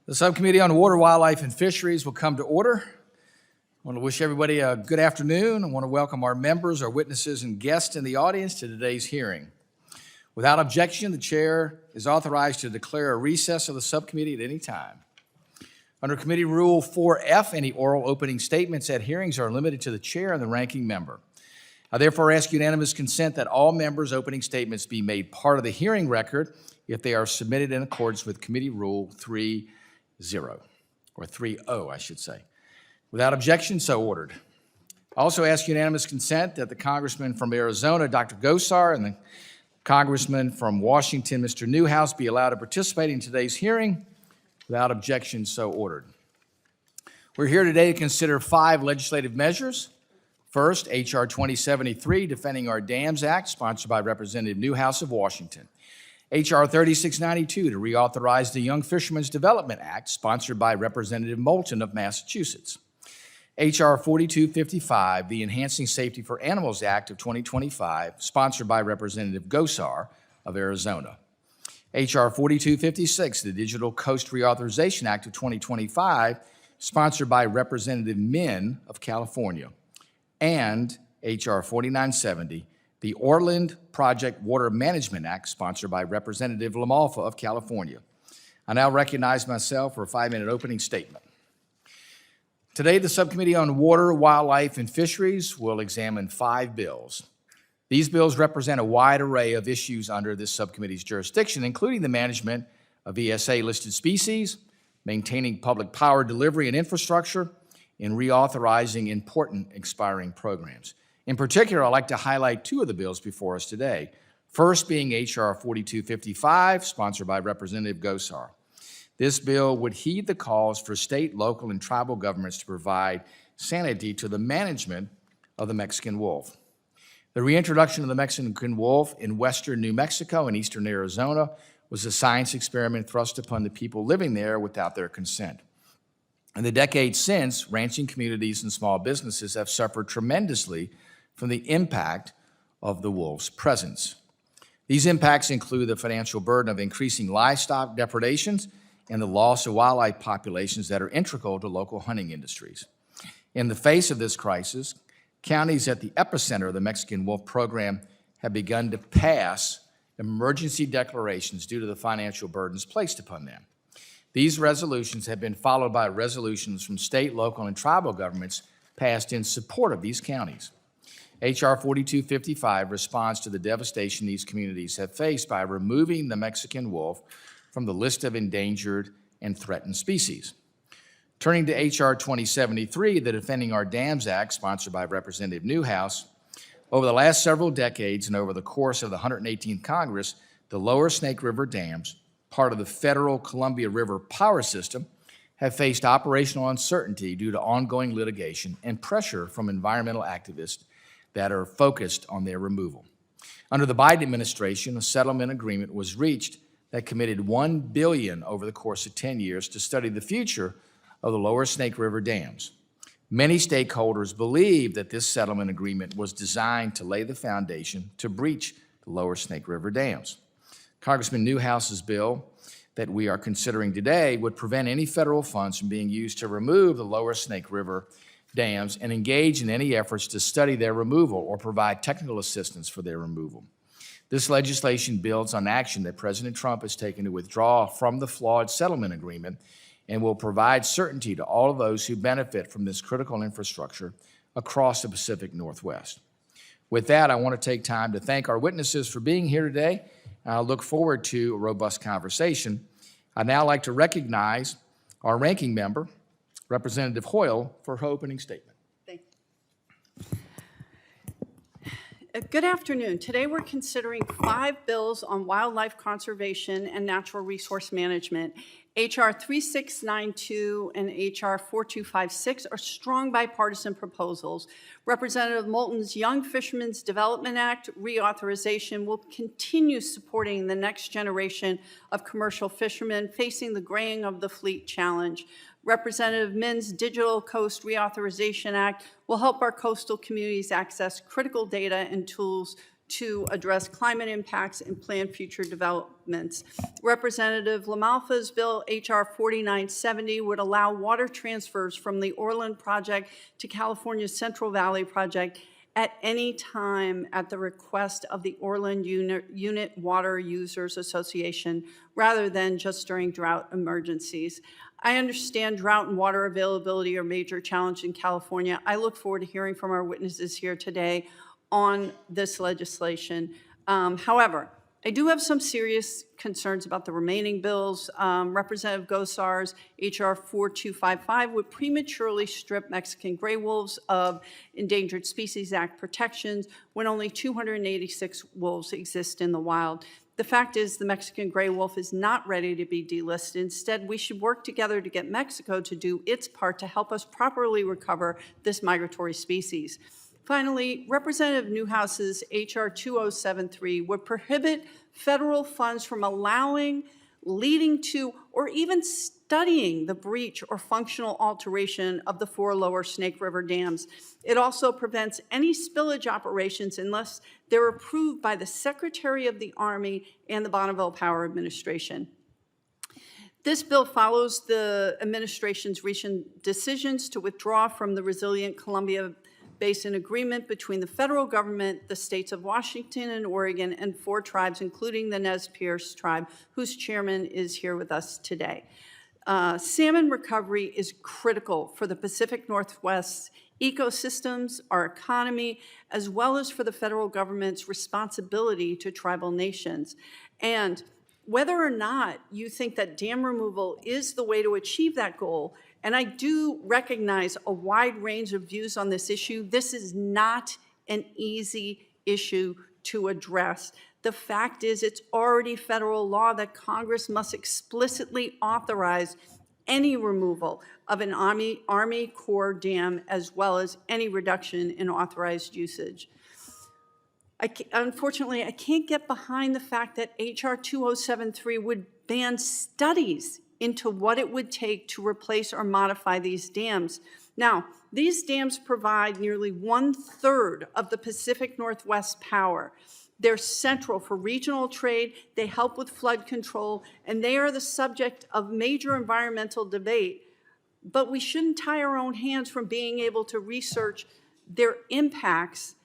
The Subcommittee on Water, Wildlife, and Fisheries will come to order. I want to wish everybody a good afternoon. I want to welcome our members, our witnesses, and guests in the audience to today's hearing. Without objection, the chair is authorized to declare a recess of the subcommittee at any time. Under Committee Rule 4F, any oral opening statements at hearings are limited to the chair and the ranking member. I therefore ask unanimous consent that all members' opening statements be made part of the hearing record if they are submitted in accordance with Committee Rule 3.0, or 3.0, I should say. Without objection, so ordered. I also ask unanimous consent that the Congressman from Arizona, Dr. Gosar, and the Congressman from Washington, Mr. Newhouse, be allowed to participate in today's hearing. Without objection, so ordered. We're here today to consider 5 legislative measures. First, H.R. 2073, Defending Our Dams Act, sponsored by Representative Newhouse of Washington. H.R. 3692, to reauthorize the Young Fishermen's Development Act, sponsored by Representative Moulton of Massachusetts. H.R. 4255, the Enhancing Safety for Animals Act of 2025, sponsored by Representative Gosar of Arizona. H.R. 4256, the Digital Coast Reauthorization Act of 2025, sponsored by Representative Min of California. And H.R. 4970, the Orland Project Water Management Act, sponsored by Representative LaMalfa of California. I now recognize myself for a 5-minute opening statement. Today, the Subcommittee on Water, Wildlife, and Fisheries will examine 5 bills. These bills represent a wide array of issues under this subcommittee's jurisdiction, including the management of ESA-listed species, maintaining public power delivery and infrastructure, and reauthorizing important expiring programs. In particular, I'd like to highlight 2 of the bills before us today. First being H.R. 4255, sponsored by Representative Gosar. This bill would heed the calls for state, local, and tribal governments to provide sanity to the management of the Mexican wolf. The reintroduction of the Mexican wolf in western New Mexico and eastern Arizona was a science experiment thrust upon the people living there without their consent. In the decades since, ranching communities and small businesses have suffered tremendously from the impact of the wolf's presence. These impacts include the financial burden of increasing livestock depredations and the loss of wildlife populations that are integral to local hunting industries. In the face of this crisis, counties at the epicenter of the Mexican wolf program have begun to pass emergency declarations due to the financial burdens placed upon them. These resolutions have been followed by resolutions from state, local, and tribal governments passed in support of these counties. H.R. 4255 responds to the devastation these communities have faced by removing the Mexican wolf from the list of endangered and threatened species. Turning to H.R. 2073, the Defending Our Dams Act, sponsored by Representative Newhouse, over the last several decades and over the course of the 118th Congress, the lower Snake River dams, part of the federal Columbia River power system, have faced operational uncertainty due to ongoing litigation and pressure from environmental activists that are focused on their removal. Under the Biden administration, a settlement agreement was reached that committed $1 billion over the course of 10 years to study the future of the lower Snake River dams. Many stakeholders believe that this settlement agreement was designed to lay the foundation to breach the lower Snake River dams. Congressman Newhouse's bill that we are considering today would prevent any federal funds from being used to remove the lower Snake River dams and engage in any efforts to study their removal or provide technical assistance for their removal. This legislation builds on action that President Trump has taken to withdraw from the flawed settlement agreement and will provide certainty to all of those who benefit from this critical infrastructure across the Pacific Northwest. With that, I want to take time to thank our witnesses for being here today. I look forward to a robust conversation. I'd now like to recognize our ranking member, Representative Hoyle, for her opening statement. Thank you. Good afternoon. Today we're considering 5 bills on wildlife conservation and natural resource management. H.R. 3692 and H.R. 4256 are strong bipartisan proposals. Representative Moulton's Young Fishermen's Development Act reauthorization will continue supporting the next generation of commercial fishermen facing the graying of the fleet challenge. Representative Min's Digital Coast Reauthorization Act will help our coastal communities access critical data and tools to address climate impacts and plan future developments. Representative LaMalfa's bill, H.R. 4970, would allow water transfers from the Orland project to California's Central Valley project at any time at the request of the Orland Unit Water Users Association, rather than just during drought emergencies. I understand drought and water availability are major challenges in California. I look forward to hearing from our witnesses here today on this legislation. However, I do have some serious concerns about the remaining bills. Representative Gosar's H.R. 4255 would prematurely strip Mexican gray wolves of Endangered Species Act protections when only 286 wolves exist in the wild. The fact is the Mexican gray wolf is not ready to be delisted. Instead, we should work together to get Mexico to do its part to help us properly recover this migratory species. Finally, Representative Newhouse's H.R. 2073 would prohibit federal funds from allowing, leading to, or even studying the breach or functional alteration of the 4 lower Snake River dams. It also prevents any spillage operations unless they're approved by the Secretary of the Army and the Bonneville Power Administration. This bill follows the administration's recent decisions to withdraw from the Resilient Columbia Basin Agreement between the federal government, the states of Washington and Oregon, and 4 tribes, including the Nez Perce tribe, whose chairman is here with us today. Salmon recovery is critical for the Pacific Northwest ecosystems, our economy, as well as for the federal government's responsibility to tribal nations. And whether or not you think that dam removal is the way to achieve that goal, and I do recognize a wide range of views on this issue, this is not an easy issue to address. The fact is it's already federal law that Congress must explicitly authorize any removal of an Army Corps dam, as well as any reduction in authorized usage. Unfortunately, I can't get behind the fact that H.R. 2073 would ban studies into what it would take to replace or modify these dams. Now, these dams provide nearly 1/3 of the Pacific Northwest power. They're central for regional trade, they help with flood control, and they are the subject of major environmental debate. But we shouldn't tie our own hands from being able to research their impacts,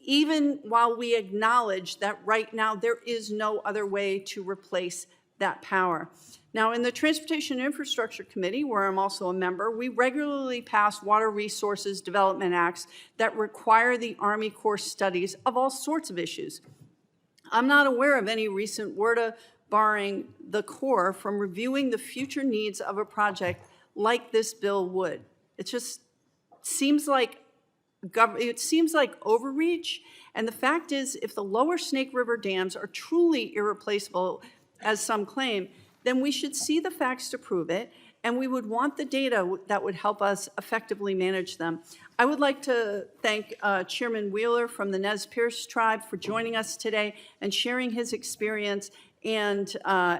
even while we acknowledge that right now there is no other way to replace that power. Now, in the Transportation Infrastructure Committee, where I'm also a member, we regularly pass Water Resources Development Acts that require the Army Corps studies of all sorts of issues. I'm not aware of any recent WRDA barring the Corps from reviewing the future needs of a project like this bill would. It just seems like overreach, and the fact is, if the lower Snake River dams are truly irreplaceable, as some claim, then we should see the facts to prove it, and we would want the data that would help us effectively manage them. I would like to thank Chairman Wheeler from the Nez Perce tribe for joining us today and sharing his experience and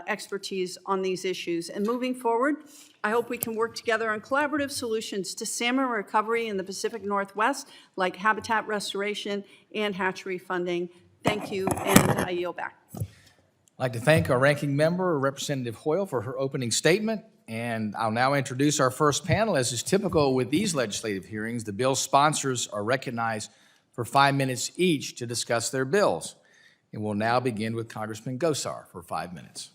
expertise on these issues. And moving forward, I hope we can work together on collaborative solutions to salmon recovery in the Pacific Northwest, like habitat restoration and hatchery funding. Thank you, and I yield back. I'd like to thank our ranking member, Representative Hoyle, for her opening statement. And I'll now introduce our first panel. As is typical with these legislative hearings, the bill sponsors are recognized for 5 minutes each to discuss their bills. And we'll now begin with Congressman Gosar for 5 minutes.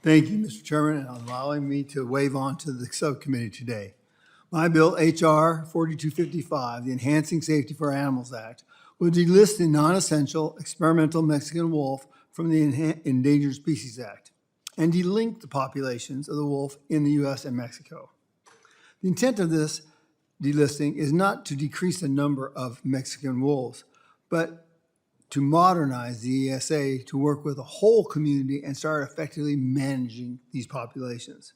Thank you, Mr. Chairman, and allowing me to wave on to the subcommittee today. My bill, H.R. 4255, the Enhancing Safety for Animals Act, would delist the non-essential experimental Mexican wolf from the Endangered Species Act and delink the populations of the wolf in the U.S. and Mexico. The intent of this delisting is not to decrease the number of Mexican wolves, but to modernize the ESA to work with the whole community and start effectively managing these populations.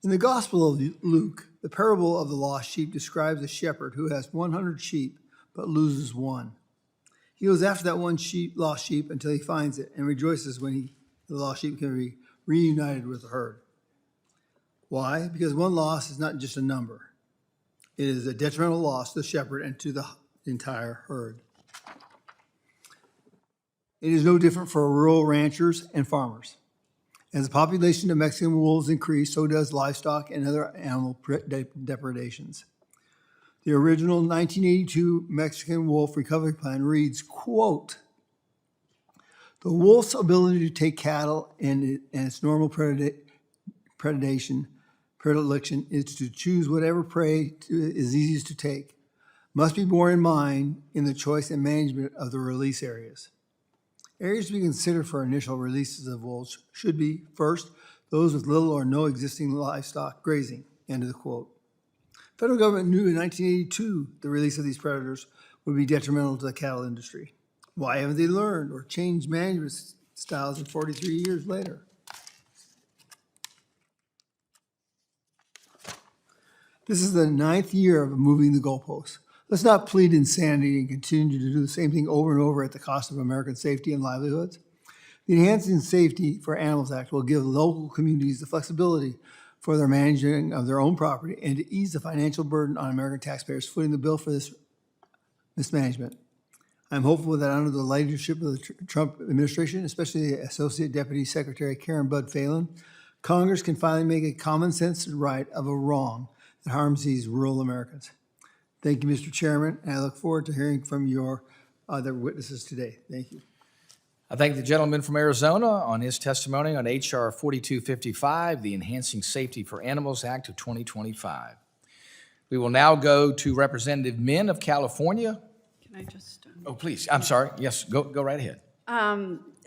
In the Gospel of Luke, the parable of the lost sheep describes a shepherd who has 100 sheep but loses one. He goes after that one lost sheep until he finds it and rejoices when the lost sheep can be reunited with the herd. Why? Because one loss is not just a number. It is a detrimental loss to the shepherd and to the entire herd. It is no different for rural ranchers and farmers. As the population of Mexican wolves increase, so does livestock and other animal depredations. The original 1982 Mexican Wolf Recovery Plan reads, quote, "The wolf's ability to take cattle and its normal predilection is to choose whatever prey is easiest to take, must be borne in mind in the choice and management of the release areas. Areas to be considered for initial releases of wolves should be, first, those with little or no existing livestock grazing," end of the quote. Federal government knew in 1982 the release of these predators would be detrimental to the cattle industry. Why haven't they learned or changed management styles 43 years later? This is the 9th year of moving the goalposts. Let's not plead insanity and continue to do the same thing over and over at the cost of American safety and livelihoods. The Enhancing Safety for Animals Act will give local communities the flexibility for their managing of their own property and to ease the financial burden on American taxpayers footing the bill for this mismanagement. I'm hopeful that under the leadership of the Trump administration, especially the Associate Deputy Secretary Karen Bud Phelan, Congress can finally make a common sense right of a wrong that harms these rural Americans. Thank you, Mr. Chairman, and I look forward to hearing from your other witnesses today. Thank you. I thank the gentleman from Arizona on his testimony on H.R. 4255, the Enhancing Safety for Animals Act of 2025. We will now go to Representative Min of California. Can I just? Oh, please, I'm sorry. Yes, go right ahead.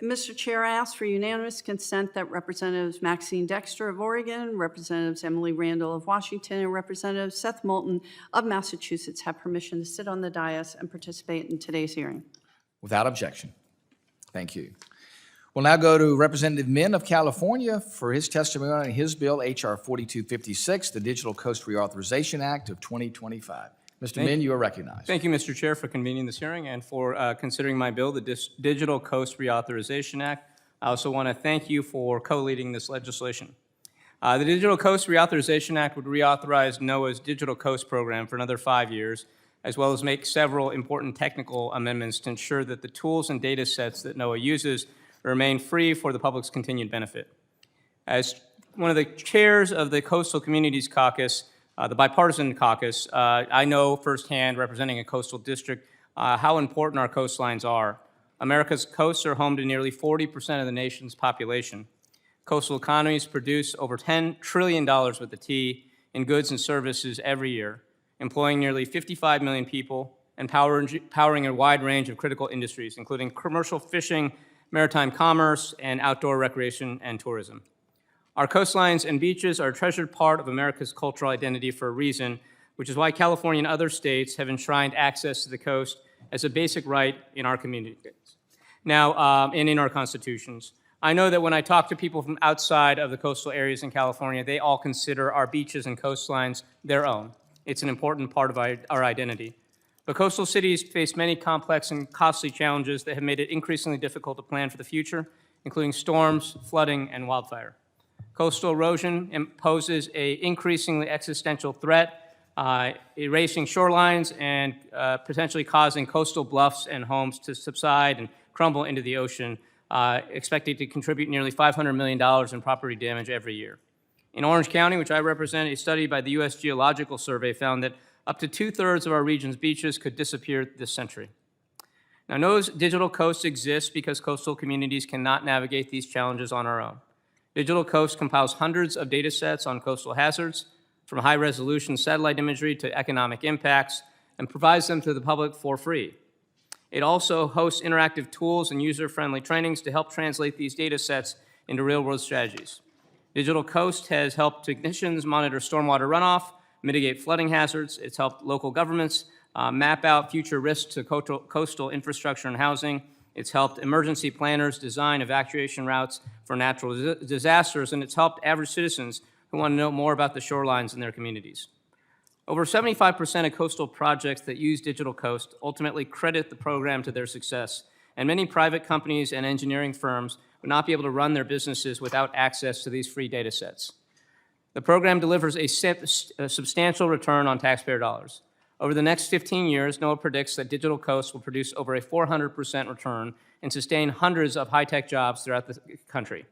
Mr. Chair, I ask for unanimous consent that Representatives Maxine Dexter of Oregon, Representatives Emily Randall of Washington, and Representative Seth Moulton of Massachusetts have permission to sit on the dais and participate in today's hearing. Without objection. Thank you. We'll now go to Representative Min of California for his testimony on his bill, H.R. 4256, the Digital Coast Reauthorization Act of 2025. Mr. Min, you are recognized. Thank you, Mr. Chair, for convening this hearing and for considering my bill, the Digital Coast Reauthorization Act. I also want to thank you for co-leading this legislation. The Digital Coast Reauthorization Act would reauthorize NOAA's Digital Coast program for another 5 years, as well as make several important technical amendments to ensure that the tools and data sets that NOAA uses remain free for the public's continued benefit. As one of the chairs of the Coastal Communities Caucus, the bipartisan caucus, I know firsthand, representing a coastal district, how important our coastlines are. America's coasts are home to nearly 40% of the nation's population. Coastal economies produce over $10 trillion with a T in goods and services every year, employing nearly 55 million people and powering a wide range of critical industries, including commercial fishing, maritime commerce, and outdoor recreation and tourism. Our coastlines and beaches are a treasured part of America's cultural identity for a reason, which is why California and other states have enshrined access to the coast as a basic right in our communities. Now, and in our constitutions. I know that when I talk to people from outside of the coastal areas in California, they all consider our beaches and coastlines their own. It's an important part of our identity. But coastal cities face many complex and costly challenges that have made it increasingly difficult to plan for the future, including storms, flooding, and wildfire. Coastal erosion poses an increasingly existential threat, erasing shorelines and potentially causing coastal bluffs and homes to subside and crumble into the ocean, expected to contribute nearly $500 million in property damage every year. In Orange County, which I represent, a study by the U.S. Geological Survey found that up to 2/3 of our region's beaches could disappear this century. Now, NOAA's Digital Coast exists because coastal communities cannot navigate these challenges on our own. Digital Coast compiles hundreds of data sets on coastal hazards, from high-resolution satellite imagery to economic impacts, and provides them to the public for free. It also hosts interactive tools and user-friendly trainings to help translate these data sets into real-world strategies. Digital Coast has helped technicians monitor stormwater runoff, mitigate flooding hazards. It's helped local governments map out future risks to coastal infrastructure and housing. It's helped emergency planners design evacuation routes for natural disasters, and it's helped average citizens who want to know more about the shorelines in their communities. Over 75% of coastal projects that use Digital Coast ultimately credit the program to their success, and many private companies and engineering firms would not be able to run their businesses without access to these free data sets. The program delivers a substantial return on taxpayer dollars. Over the next 15 years, NOAA predicts that Digital Coast will produce over a 400% return and sustain hundreds of high-tech jobs throughout the country.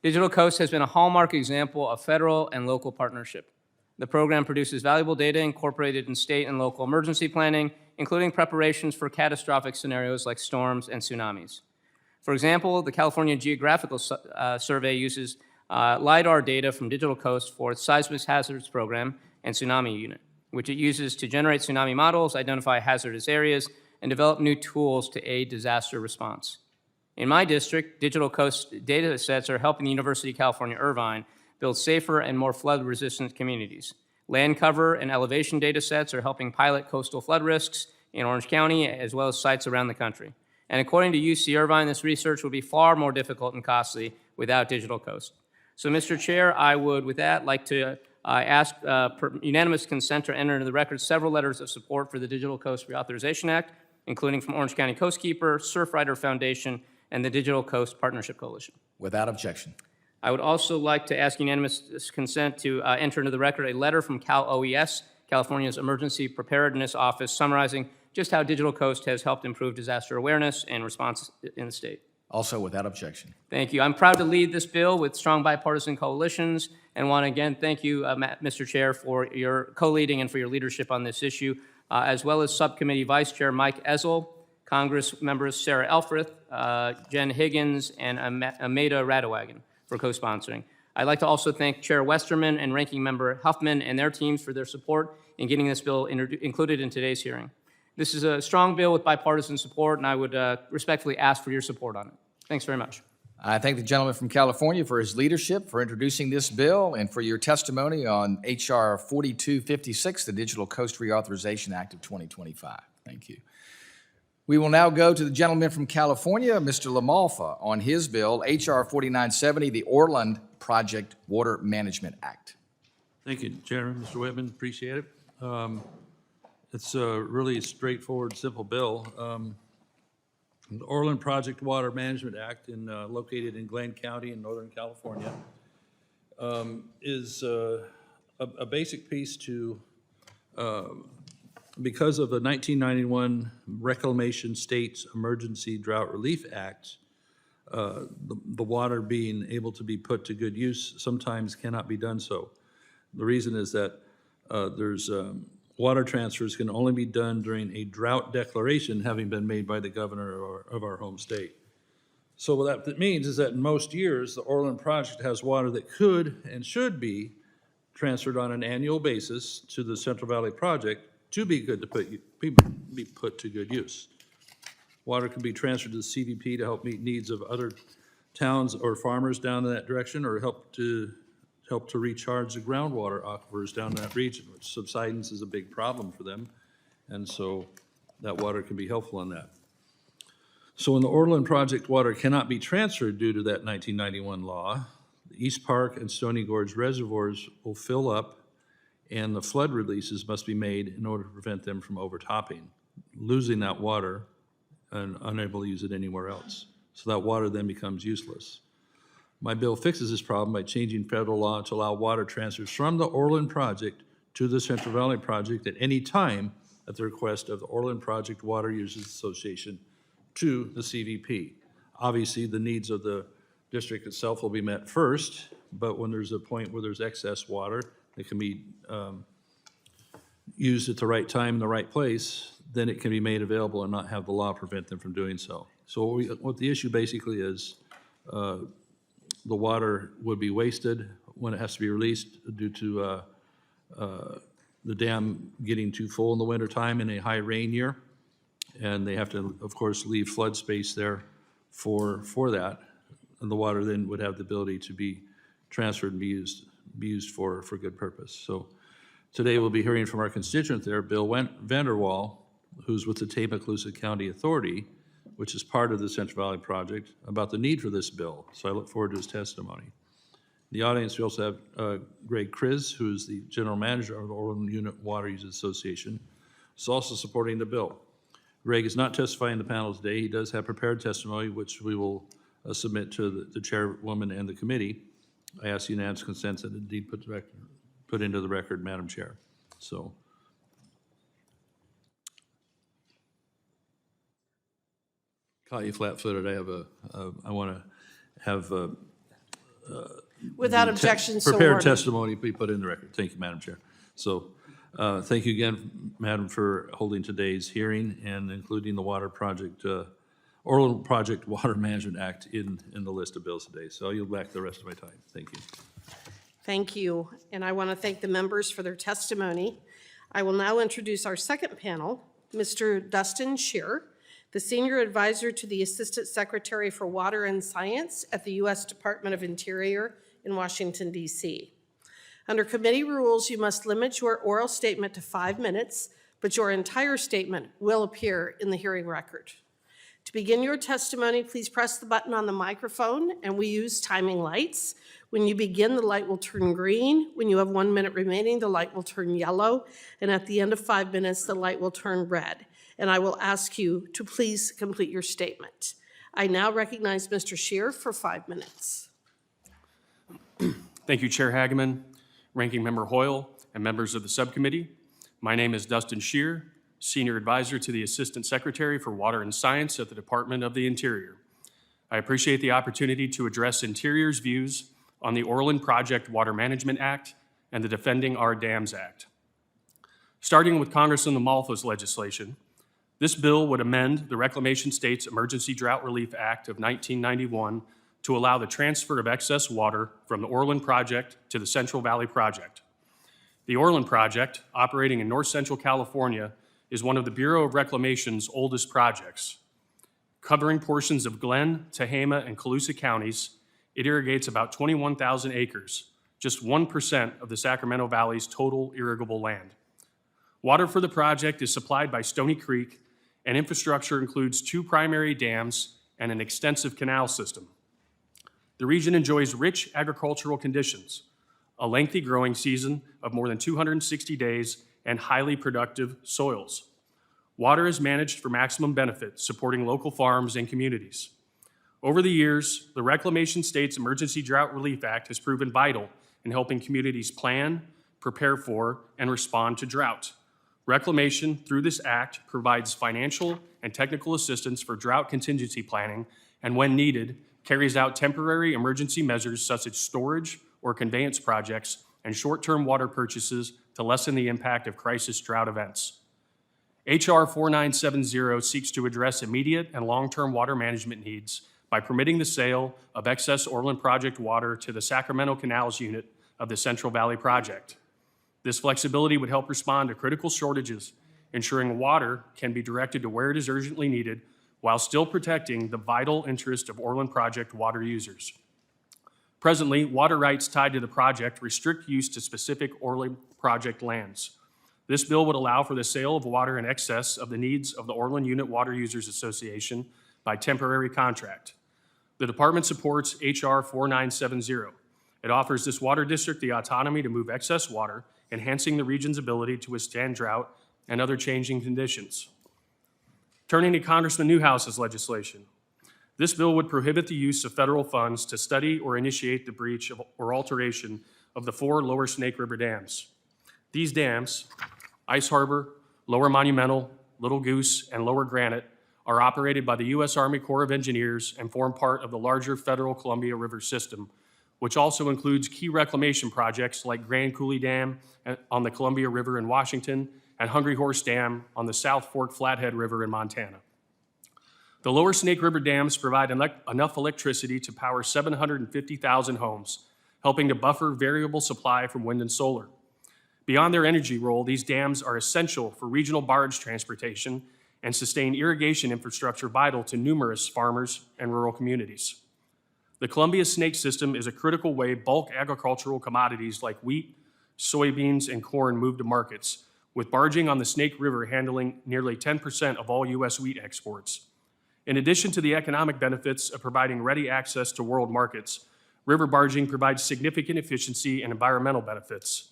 Digital Coast has been a hallmark example of federal and local partnership. The program produces valuable data incorporated in state and local emergency planning, including preparations for catastrophic scenarios like storms and tsunamis. For example, the California Geographical Survey uses LiDAR data from Digital Coast for its Seismic Hazards Program and Tsunami Unit, which it uses to generate tsunami models, identify hazardous areas, and develop new tools to aid disaster response. In my district, Digital Coast data sets are helping the University of California, Irvine build safer and more flood-resistant communities. Land cover and elevation data sets are helping pilot coastal flood risks in Orange County, as well as sites around the country. And according to UC Irvine, this research would be far more difficult and costly without Digital Coast. So, Mr. Chair, I would, with that, like to ask unanimous consent to enter into the record several letters of support for the Digital Coast Reauthorization Act, including from Orange County Coastkeeper, Surfrider Foundation, and the Digital Coast Partnership Coalition. Without objection. I would also like to ask unanimous consent to enter into the record a letter from Cal OES, California's Emergency Preparedness Office, summarizing just how Digital Coast has helped improve disaster awareness and response in the state. Also without objection. Thank you. I'm proud to lead this bill with strong bipartisan coalitions, and want to again thank you, Mr. Chair, for your co-leading and for your leadership on this issue, as well as Subcommittee Vice Chair Mike Ezel, Congress members Sarah Elfreth, Jen Higgins, and Ameda Radowagen for co-sponsoring. I'd like to also thank Chair Westerman and Ranking Member Huffman and their teams for their support in getting this bill included in today's hearing. This is a strong bill with bipartisan support, and I would respectfully ask for your support on it. Thanks very much. I thank the gentleman from California for his leadership, for introducing this bill, and for your testimony on H.R. 4256, the Digital Coast Reauthorization Act of 2025. Thank you. We will now go to the gentleman from California, Mr. LaMalfa, on his bill, H.R. 4970, the Orland Project Water Management Act. Thank you, Chairman. Mr. Whitman, appreciate it. It's a really straightforward, simple bill. The Orland Project Water Management Act, located in Glenn County in Northern California, is a basic piece to, because of the 1991 Reclamation States Emergency Drought Relief Act, the water being able to be put to good use sometimes cannot be done so. The reason is that there's water transfers can only be done during a drought declaration having been made by the governor of our home state. So what that means is that in most years, the Orland Project has water that could and should be transferred on an annual basis to the Central Valley Project to be put to good use. Water can be transferred to the CVP to help meet needs of other towns or farmers down in that direction, or help to recharge the groundwater aquifers down in that region, which subsidence is a big problem for them. And so that water can be helpful in that. So when the Orland Project water cannot be transferred due to that 1991 law, the East Park and Stony Gorge reservoirs will fill up, and the flood releases must be made in order to prevent them from overtopping, losing that water and unable to use it anywhere else. So that water then becomes useless. My bill fixes this problem by changing federal law to allow water transfers from the Orland Project to the Central Valley Project at any time at the request of the Orland Project Water Users Association to the CVP. Obviously, the needs of the district itself will be met first, but when there's a point where there's excess water that can be used at the right time in the right place, then it can be made available and not have the law prevent them from doing so. So what the issue basically is, the water would be wasted when it has to be released due to the dam getting too full in the wintertime in a high rain year. And they have to, of course, leave flood space there for that. And the water then would have the ability to be transferred and be used for good purpose. So today we'll be hearing from our constituent there, Bill Vanderwall, who's with the Tamacalusa County Authority, which is part of the Central Valley Project, about the need for this bill. So I look forward to his testimony. In the audience, we also have Greg Kriz, who is the general manager of the Orland Unit Water Users Association, who's also supporting the bill. Greg is not testifying in the panel today. He does have prepared testimony, which we will submit to the chairwoman and the committee. I ask unanimous consent that indeed put into the record, Madam Chair. So. Caught you flat-footed. I want to have Without objection, so prepared ordered. testimony be put in the record. Thank you, Madam Chair. So, thank you again, Madam, for holding today's hearing and including the Water Project, Orland Project Water Management Act in the list of bills today. So I'll yield back the rest of my time. Thank you. Thank you, and I want to thank the members for their testimony. I will now introduce our second panel, Mr. Dustin Shear, the Senior Advisor to the Assistant Secretary for Water and Science at the U.S. Department of Interior in Washington, D.C. Under committee rules, you must limit your oral statement to 5 minutes, but your entire statement will appear in the hearing record. To begin your testimony, please press the button on the microphone, and we use timing lights. When you begin, the light will turn green. When you have 1 minute remaining, the light will turn yellow. And at the end of 5 minutes, the light will turn red. And I will ask you to please complete your statement. I now recognize Mr. Shear for 5 minutes. Thank you, Chair Hageman, Ranking Member Hoyle, and members of the subcommittee. My name is Dustin Shear, Senior Advisor to the Assistant Secretary for Water and Science at the Department of the Interior. I appreciate the opportunity to address Interior's views on the Orland Project Water Management Act and the Defending Our Dams Act. Starting with Congressman Lamalfa's legislation, this bill would amend the Reclamation States Emergency Drought Relief Act of 1991 to allow the transfer of excess water from the Orland Project to the Central Valley Project. The Orland Project, operating in north central California, is one of the Bureau of Reclamation's oldest projects. Covering portions of Glenn, Tehama, and Colusa counties, it irrigates about 21,000 acres, just 1% of the Sacramento Valley's total irrigable land. Water for the project is supplied by Stony Creek, and infrastructure includes 2 primary dams and an extensive canal system. The region enjoys rich agricultural conditions, a lengthy growing season of more than 260 days, and highly productive soils. Water is managed for maximum benefit, supporting local farms and communities. Over the years, the Reclamation States Emergency Drought Relief Act has proven vital in helping communities plan, prepare for, and respond to drought. Reclamation, through this act, provides financial and technical assistance for drought contingency planning, and when needed, carries out temporary emergency measures such as storage or conveyance projects and short-term water purchases to lessen the impact of crisis drought events. H.R. 4970 seeks to address immediate and long-term water management needs by permitting the sale of excess Orland Project water to the Sacramento Canals Unit of the Central Valley Project. This flexibility would help respond to critical shortages, ensuring water can be directed to where it is urgently needed while still protecting the vital interest of Orland Project water users. Presently, water rights tied to the project restrict use to specific Orland Project lands. This bill would allow for the sale of water in excess of the needs of the Orland Unit Water Users Association by temporary contract. The department supports H.R. 4970. It offers this water district the autonomy to move excess water, enhancing the region's ability to withstand drought and other changing conditions. Turning to Congressman Newhouse's legislation, this bill would prohibit the use of federal funds to study or initiate the breach or alteration of the 4 lower Snake River dams. These dams, Ice Harbor, Lower Monumental, Little Goose, and Lower Granite, are operated by the U.S. Army Corps of Engineers and form part of the larger federal Columbia River system, which also includes key reclamation projects like Grand Coulee Dam on the Columbia River in Washington and Hungry Horse Dam on the South Fork Flathead River in Montana. The lower Snake River dams provide enough electricity to power 750,000 homes, helping to buffer variable supply from wind and solar. Beyond their energy role, these dams are essential for regional barge transportation and sustain irrigation infrastructure vital to numerous farmers and rural communities. The Columbia Snake System is a critical way bulk agricultural commodities like wheat, soybeans, and corn move to markets, with barging on the Snake River handling nearly 10% of all U.S. wheat exports. In addition to the economic benefits of providing ready access to world markets, river barging provides significant efficiency and environmental benefits.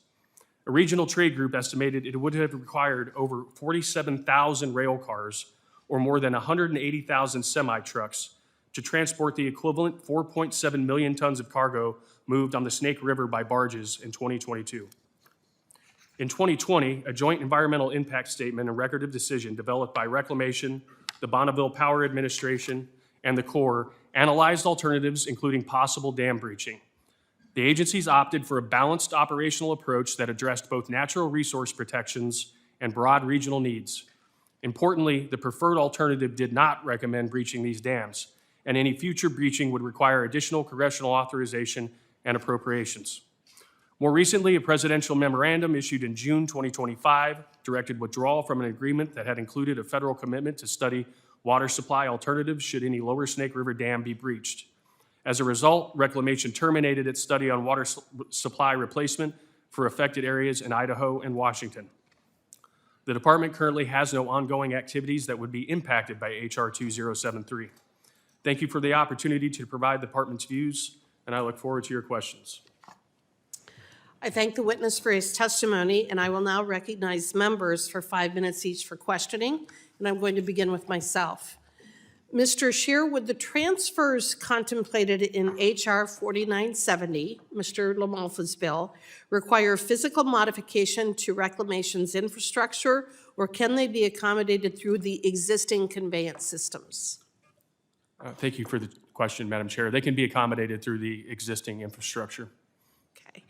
A regional trade group estimated it would have required over 47,000 rail cars or more than 180,000 semi-trucks to transport the equivalent 4.7 million tons of cargo moved on the Snake River by barges in 2022. In 2020, a joint environmental impact statement and record of decision developed by Reclamation, the Bonneville Power Administration, and the Corps analyzed alternatives, including possible dam breaching. The agencies opted for a balanced operational approach that addressed both natural resource protections and broad regional needs. Importantly, the preferred alternative did not recommend breaching these dams, and any future breaching would require additional congressional authorization and appropriations. More recently, a presidential memorandum issued in June 2025 directed withdrawal from an agreement that had included a federal commitment to study water supply alternatives should any Lower Snake River Dam be breached. As a result, Reclamation terminated its study on water supply replacement for affected areas in Idaho and Washington. The department currently has no ongoing activities that would be impacted by H.R. 2073. Thank you for the opportunity to provide the department's views, and I look forward to your questions. I thank the witness for his testimony, and I will now recognize members for 5 minutes each for questioning, and I'm going to begin with myself. Mr. Scheer, would the transfers contemplated in H.R. 4970, Mr. LaMalfa's bill, require physical modification to Reclamation's infrastructure, or can they be accommodated through the existing conveyance systems? Thank you for the question, Madam Chair. They can be accommodated through the existing infrastructure. Okay.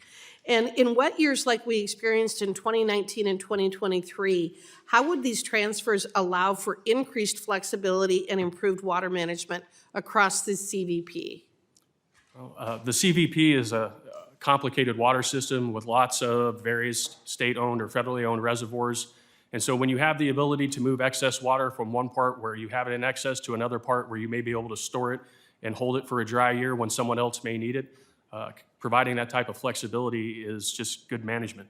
And in wet years like we experienced in 2019 and 2023, how would these transfers allow for increased flexibility and improved water management across the CVP? The CVP is a complicated water system with lots of various state-owned or federally owned reservoirs. And so when you have the ability to move excess water from one part where you have it in excess to another part where you may be able to store it and hold it for a dry year when someone else may need it, providing that type of flexibility is just good management.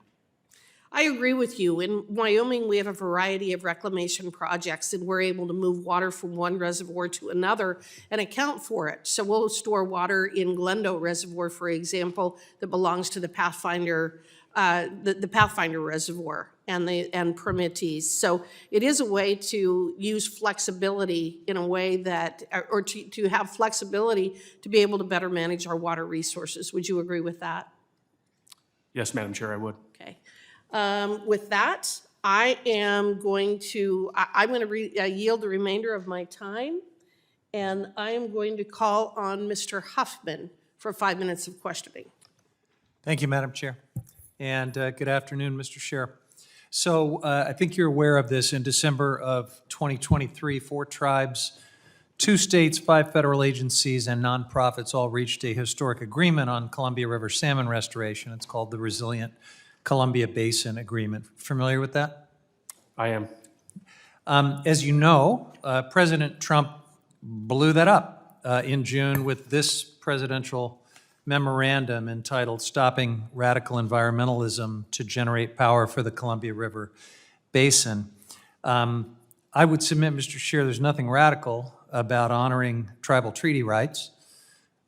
I agree with you. In Wyoming, we have a variety of reclamation projects, and we're able to move water from one reservoir to another and account for it. So we'll store water in Glendo Reservoir, for example, that belongs to the Pathfinder, the Pathfinder Reservoir and permittees. So it is a way to use flexibility in a way that, or to have flexibility to be able to better manage our water resources. Would you agree with that? Yes, Madam Chair, I would. Okay. With that, I am going to, I'm going to yield the remainder of my time, and I am going to call on Mr. Huffman for 5 minutes of questioning. Thank you, Madam Chair. And good afternoon, Mr. Scheer. So I think you're aware of this. In December of 2023, 4 tribes, 2 states, 5 federal agencies, and nonprofits all reached a historic agreement on Columbia River salmon restoration. It's called the Resilient Columbia Basin Agreement. Familiar with that? I am. As you know, President Trump blew that up in June with this presidential memorandum entitled Stopping Radical Environmentalism to Generate Power for the Columbia River Basin. I would submit, Mr. Scheer, there's nothing radical about honoring tribal treaty rights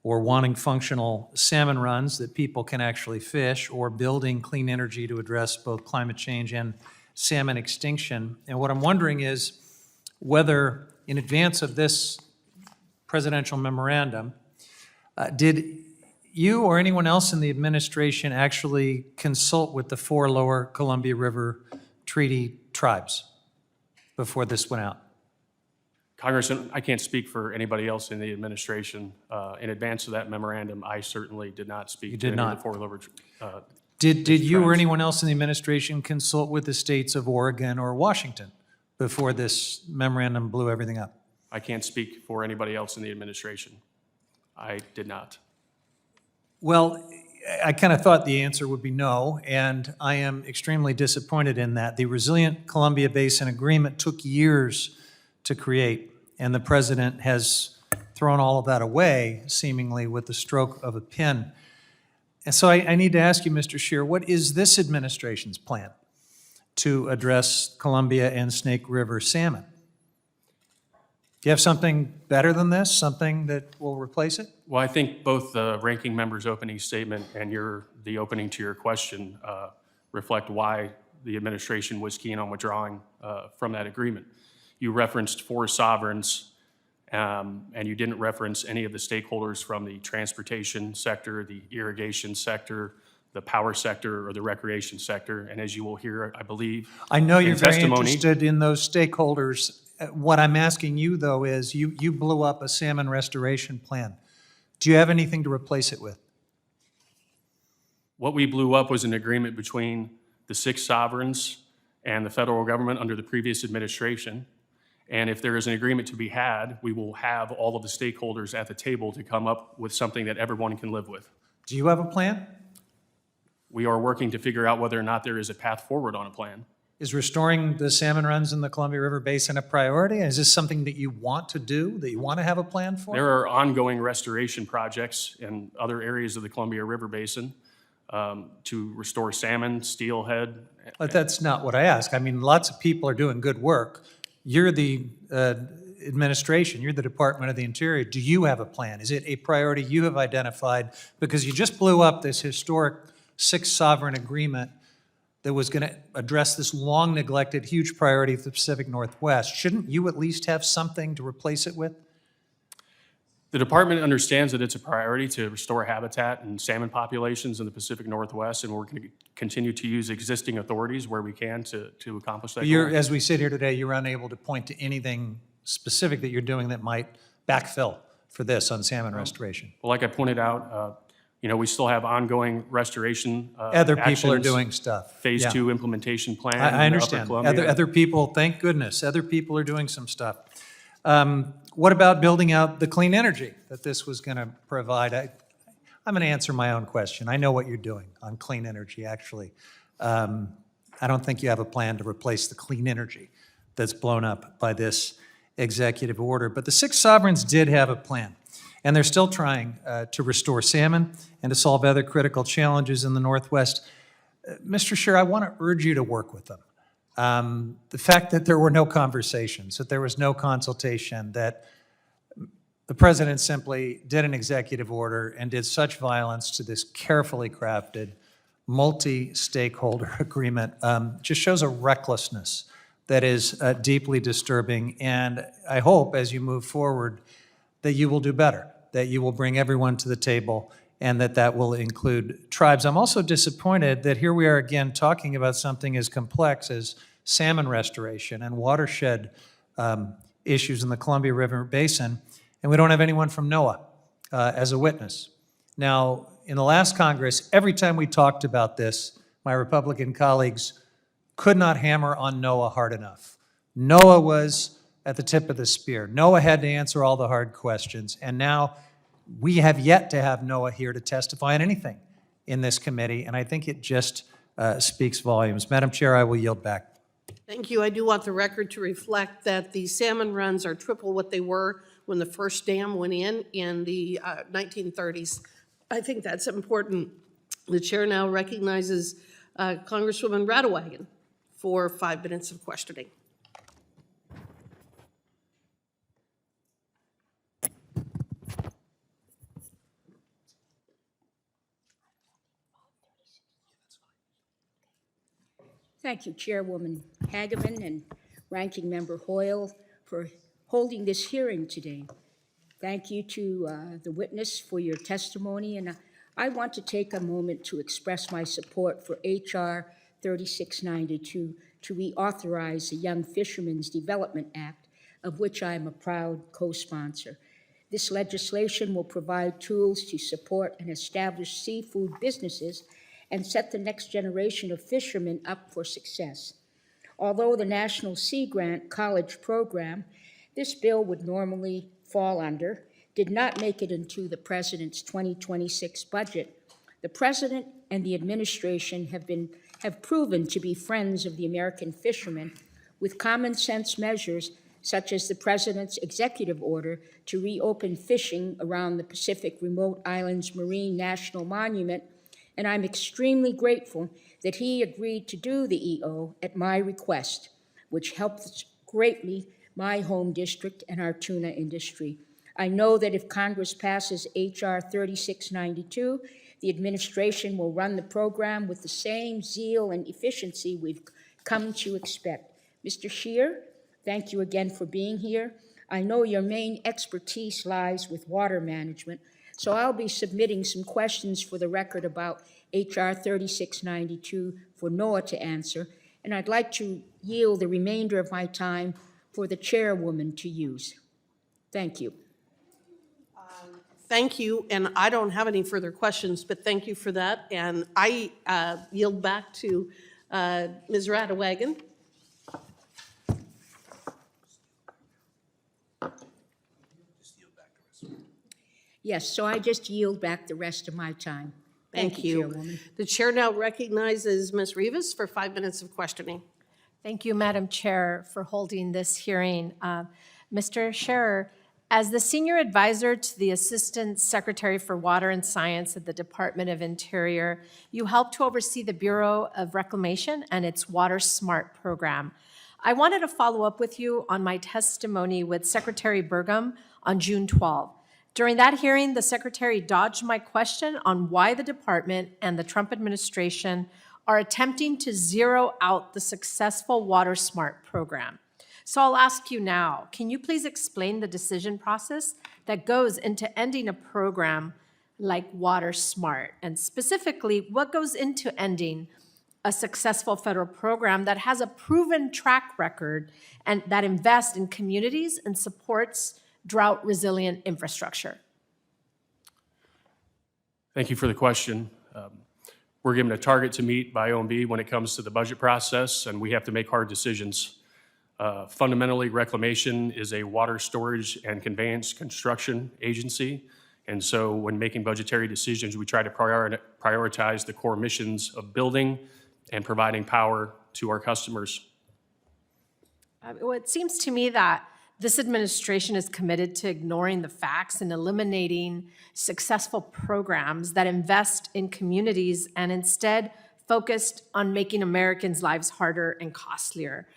or wanting functional salmon runs that people can actually fish, or building clean energy to address both climate change and salmon extinction. And what I'm wondering is whether, in advance of this presidential memorandum, did you or anyone else in the administration actually consult with the 4 lower Columbia River Treaty tribes before this went out? Congressman, I can't speak for anybody else in the administration. In advance of that memorandum, I certainly did not speak You to did any not. of the 4 lower Did you or tribes. anyone else in the administration consult with the states of Oregon or Washington before this memorandum blew everything up? I can't speak for anybody else in the administration. I did not. Well, I kind of thought the answer would be no, and I am extremely disappointed in that. The Resilient Columbia Basin Agreement took years to create, and the president has thrown all of that away, seemingly with the stroke of a pen. And so I need to ask you, Mr. Scheer, what is this administration's plan to address Columbia and Snake River salmon? Do you have something better than this, something that will replace it? Well, I think both the ranking member's opening statement and the opening to your question reflect why the administration was keen on withdrawing from that agreement. You referenced 4 sovereigns, and you didn't reference any of the stakeholders from the transportation sector, the irrigation sector, the power sector, or the recreation sector. And as you will hear, I believe, I know you're very testimony- interested in those stakeholders, What I'm asking you, though, is you blew up a salmon restoration plan. Do you have anything to replace it with? What we blew up was an agreement between the 6 sovereigns and the federal government under the previous administration. And if there is an agreement to be had, we will have all of the stakeholders at the table to come up with something that everyone can live with. Do you have a plan? We are working to figure out whether or not there is a path forward on a plan. Is restoring the salmon runs in the Columbia River Basin a priority? Is this something that you want to do, that you want to have a plan for? There are ongoing restoration projects in other areas of the Columbia River Basin to restore salmon, steelhead. But that's not what I ask. I mean, lots of people are doing good work. You're the administration, you're the Department of the Interior. Do you have a plan? Is it a priority you have identified? Because you just blew up this historic 6 sovereign agreement that was going to address this long neglected, huge priority of the Pacific Northwest. Shouldn't you at least have something to replace it with? The department understands that it's a priority to restore habitat and salmon populations in the Pacific Northwest, and we're going to continue to use existing authorities where we can to accomplish that You're, goal. as we sit here today, you're unable to point to anything specific that you're doing that might backfill for this on salmon restoration. Well, like I pointed out, we still have ongoing restoration Other people are actions, doing stuff. Phase Yeah. 2 implementation plan. in the I Upper understand. Columbia. Other people, thank goodness, other people are doing some stuff. What about building out the clean energy that this was going to provide? I'm going to answer my own question. I know what you're doing on clean energy, actually. I don't think you have a plan to replace the clean energy that's blown up by this executive order. But the 6 sovereigns did have a plan, and they're still trying to restore salmon and to solve other critical challenges in the Northwest. Mr. Scheer, I want to urge you to work with them. The fact that there were no conversations, that there was no consultation, that the president simply did an executive order and did such violence to this carefully crafted, multi-stakeholder agreement just shows a recklessness that is deeply disturbing. And I hope as you move forward that you will do better, that you will bring everyone to the table, and that will include tribes. I'm also disappointed that here we are again talking about something as complex as salmon restoration and watershed issues in the Columbia River Basin, and we don't have anyone from NOAA as a witness. Now, in the last Congress, every time we talked about this, my Republican colleagues could not hammer on NOAA hard enough. NOAA was at the tip of the spear. NOAA had to answer all the hard questions, and now we have yet to have NOAA here to testify on anything in this committee, and I think it just speaks volumes. Madam Chair, I will yield back. Thank you. I do want the record to reflect that the salmon runs are triple what they were when the first dam went in the 1930s. I think that's important. The chair now recognizes Congresswoman Radewagen for 5 minutes of questioning. Thank you, Chairwoman Hageman and Ranking Member Hoyle, for holding this hearing today. Thank you to the witness for your testimony, and I want to take a moment to express my support for H.R. 3692 to reauthorize the Young Fishermen's Development Act, of which I am a proud co-sponsor. This legislation will provide tools to support and establish seafood businesses and set the next generation of fishermen up for success. Although the National Sea Grant College Program, this bill would normally fall under, did not make it into the President's 2026 budget. The President and the administration have proven to be friends of the American fishermen with common sense measures such as the President's executive order to reopen fishing around the Pacific Remote Islands Marine National Monument, and I'm extremely grateful that he agreed to do the EO at my request, which helped greatly my home district and our tuna industry. I know that if Congress passes H.R. 3692, the administration will run the program with the same zeal and efficiency we've come to expect. Mr. Scheer, thank you again for being here. I know your main expertise lies with water management, so I'll be submitting some questions for the record about H.R. 3692 for NOAA to answer, and I'd like to yield the remainder of my time for the chairwoman to use. Thank you. Thank you, and I don't have any further questions, but thank you for that. And I yield back to Ms. Radewagen. Yes, so I just yield back the rest of my time. Thank you. Chairwoman. The chair now recognizes Ms. Rivas for 5 minutes of questioning. Thank you, Madam Chair, for holding this hearing. Mr. Scherer, as the Senior Advisor to the Assistant Secretary for Water and Science at the Department of Interior, you help to oversee the Bureau of Reclamation and its Water Smart program. I wanted to follow up with you on my testimony with Secretary Burgum on June 12. During that hearing, the Secretary dodged my question on why the department and the Trump administration are attempting to zero out the successful Water Smart program. So I'll ask you now, can you please explain the decision process that goes into ending a program like Water Smart? And specifically, what goes into ending a successful federal program that has a proven track record and that invests in communities and supports drought-resilient infrastructure? Thank you for the question. We're given a target to meet by OMB when it comes to the budget process, and we have to make hard decisions. Fundamentally, Reclamation is a water storage and conveyance construction agency, and so when making budgetary decisions, we try to prioritize the core missions of building and providing power to our customers. Well, it seems to me that this administration is committed to ignoring the facts and eliminating successful programs that invest in communities and instead focused on making Americans' lives harder and costlier.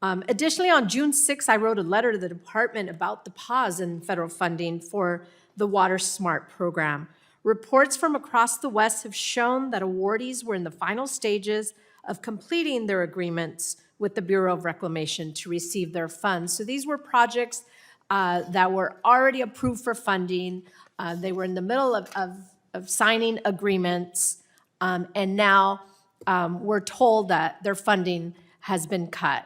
Additionally, on June 6, I wrote a letter to the department about the pause in federal funding for the Water Smart program. Reports from across the West have shown that awardees were in the final stages of completing their agreements with the Bureau of Reclamation to receive their funds. So these were projects that were already approved for funding. They were in the middle of signing agreements, and now we're told that their funding has been cut.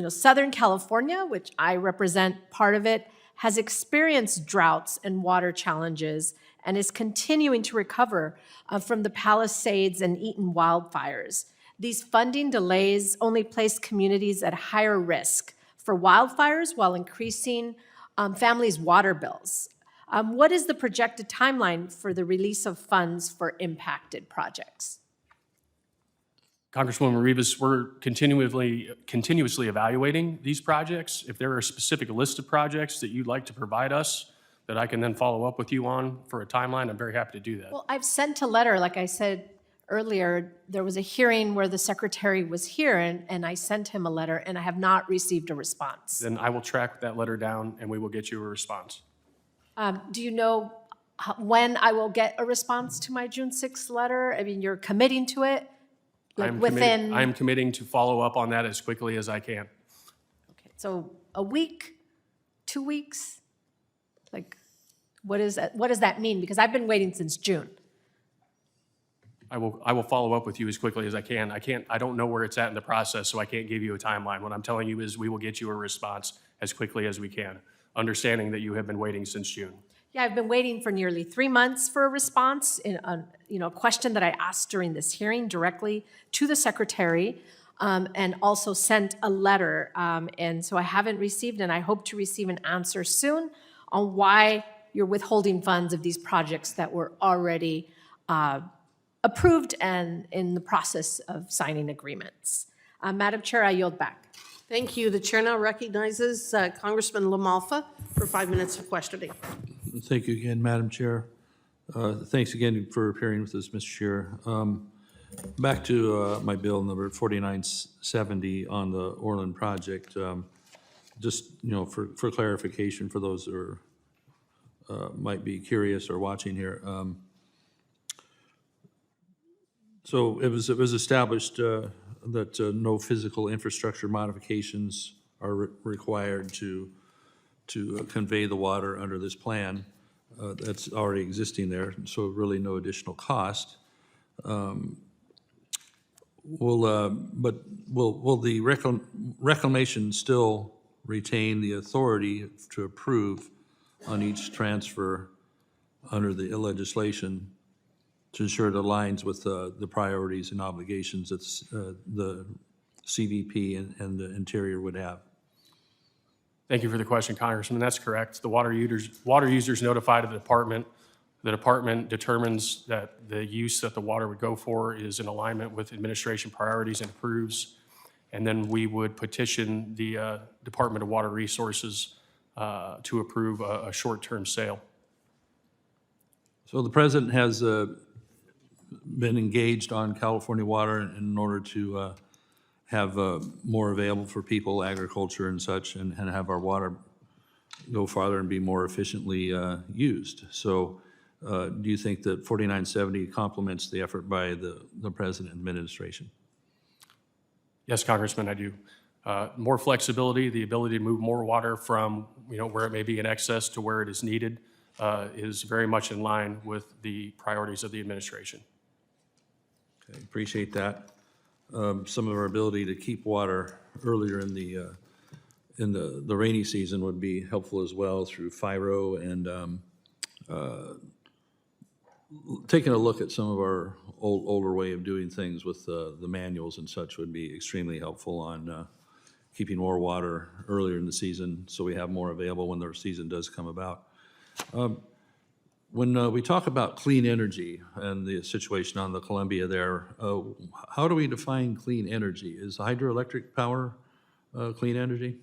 Southern California, which I represent part of it, has experienced droughts and water challenges and is continuing to recover from the Palisades and Eaton wildfires. These funding delays only place communities at higher risk for wildfires while increasing families' water bills. What is the projected timeline for the release of funds for impacted projects? Congresswoman Rivas, we're continuously evaluating these projects. If there are a specific list of projects that you'd like to provide us that I can then follow up with you on for a timeline, I'm very happy to do that. Well, I've sent a letter, like I said earlier, there was a hearing where the secretary was here, and I sent him a letter, and I have not received a response. Then I will track that letter down, and we will get you a response. Do you know when I will get a response to my June 6th letter? I mean, you're committing to it? Like within? I'm committing to follow up on that as quickly as I can. Okay, so a week, 2 weeks? Like, what does that mean? Because I've been waiting since June. I will follow up with you as quickly as I can. I don't know where it's at in the process, so I can't give you a timeline. What I'm telling you is we will get you a response as quickly as we can, understanding that you have been waiting since June. Yeah, I've been waiting for nearly 3 months for a response in a question that I asked during this hearing directly to the secretary, and also sent a letter. And so I haven't received, and I hope to receive an answer soon on why you're withholding funds of these projects that were already approved and in the process of signing agreements. Madam Chair, I yield back. Thank you. The chair now recognizes Congressman LaMalfa for 5 minutes of questioning. Thank you again, Madam Chair. Thanks again for appearing with us, Mr. Scheer. Back to my bill number 4970 on the Orland project. Just, for clarification for those who are, might be curious or watching here. So it was established that no physical infrastructure modifications are required to convey the water under this plan. That's already existing there, so really no additional cost. Will the reclamation still retain the authority to approve on each transfer under the legislation to ensure it aligns with the priorities and obligations that the CVP and the Interior would have. Thank you for the question, Congressman. That's correct. The water users notify to the department. The department determines that the use that the water would go for is in alignment with administration priorities and approves. And then we would petition the Department of Water Resources to approve a short-term sale. So the president has been engaged on California water in order to have more available for people, agriculture and such, and have our water go farther and be more efficiently used. So do you think that 4970 complements the effort by the president and administration? Yes, Congressman, I do. More flexibility, the ability to move more water from where it may be in excess to where it is needed is very much in line with the priorities of the administration. Okay, appreciate that. Some of our ability to keep water earlier in the rainy season would be helpful as well through FIRO and taking a look at some of our older way of doing things with the manuals and such would be extremely helpful on keeping more water earlier in the season so we have more available when the season does come about. When we talk about clean energy and the situation on the Columbia there, how do we define clean energy? Is hydroelectric power clean energy?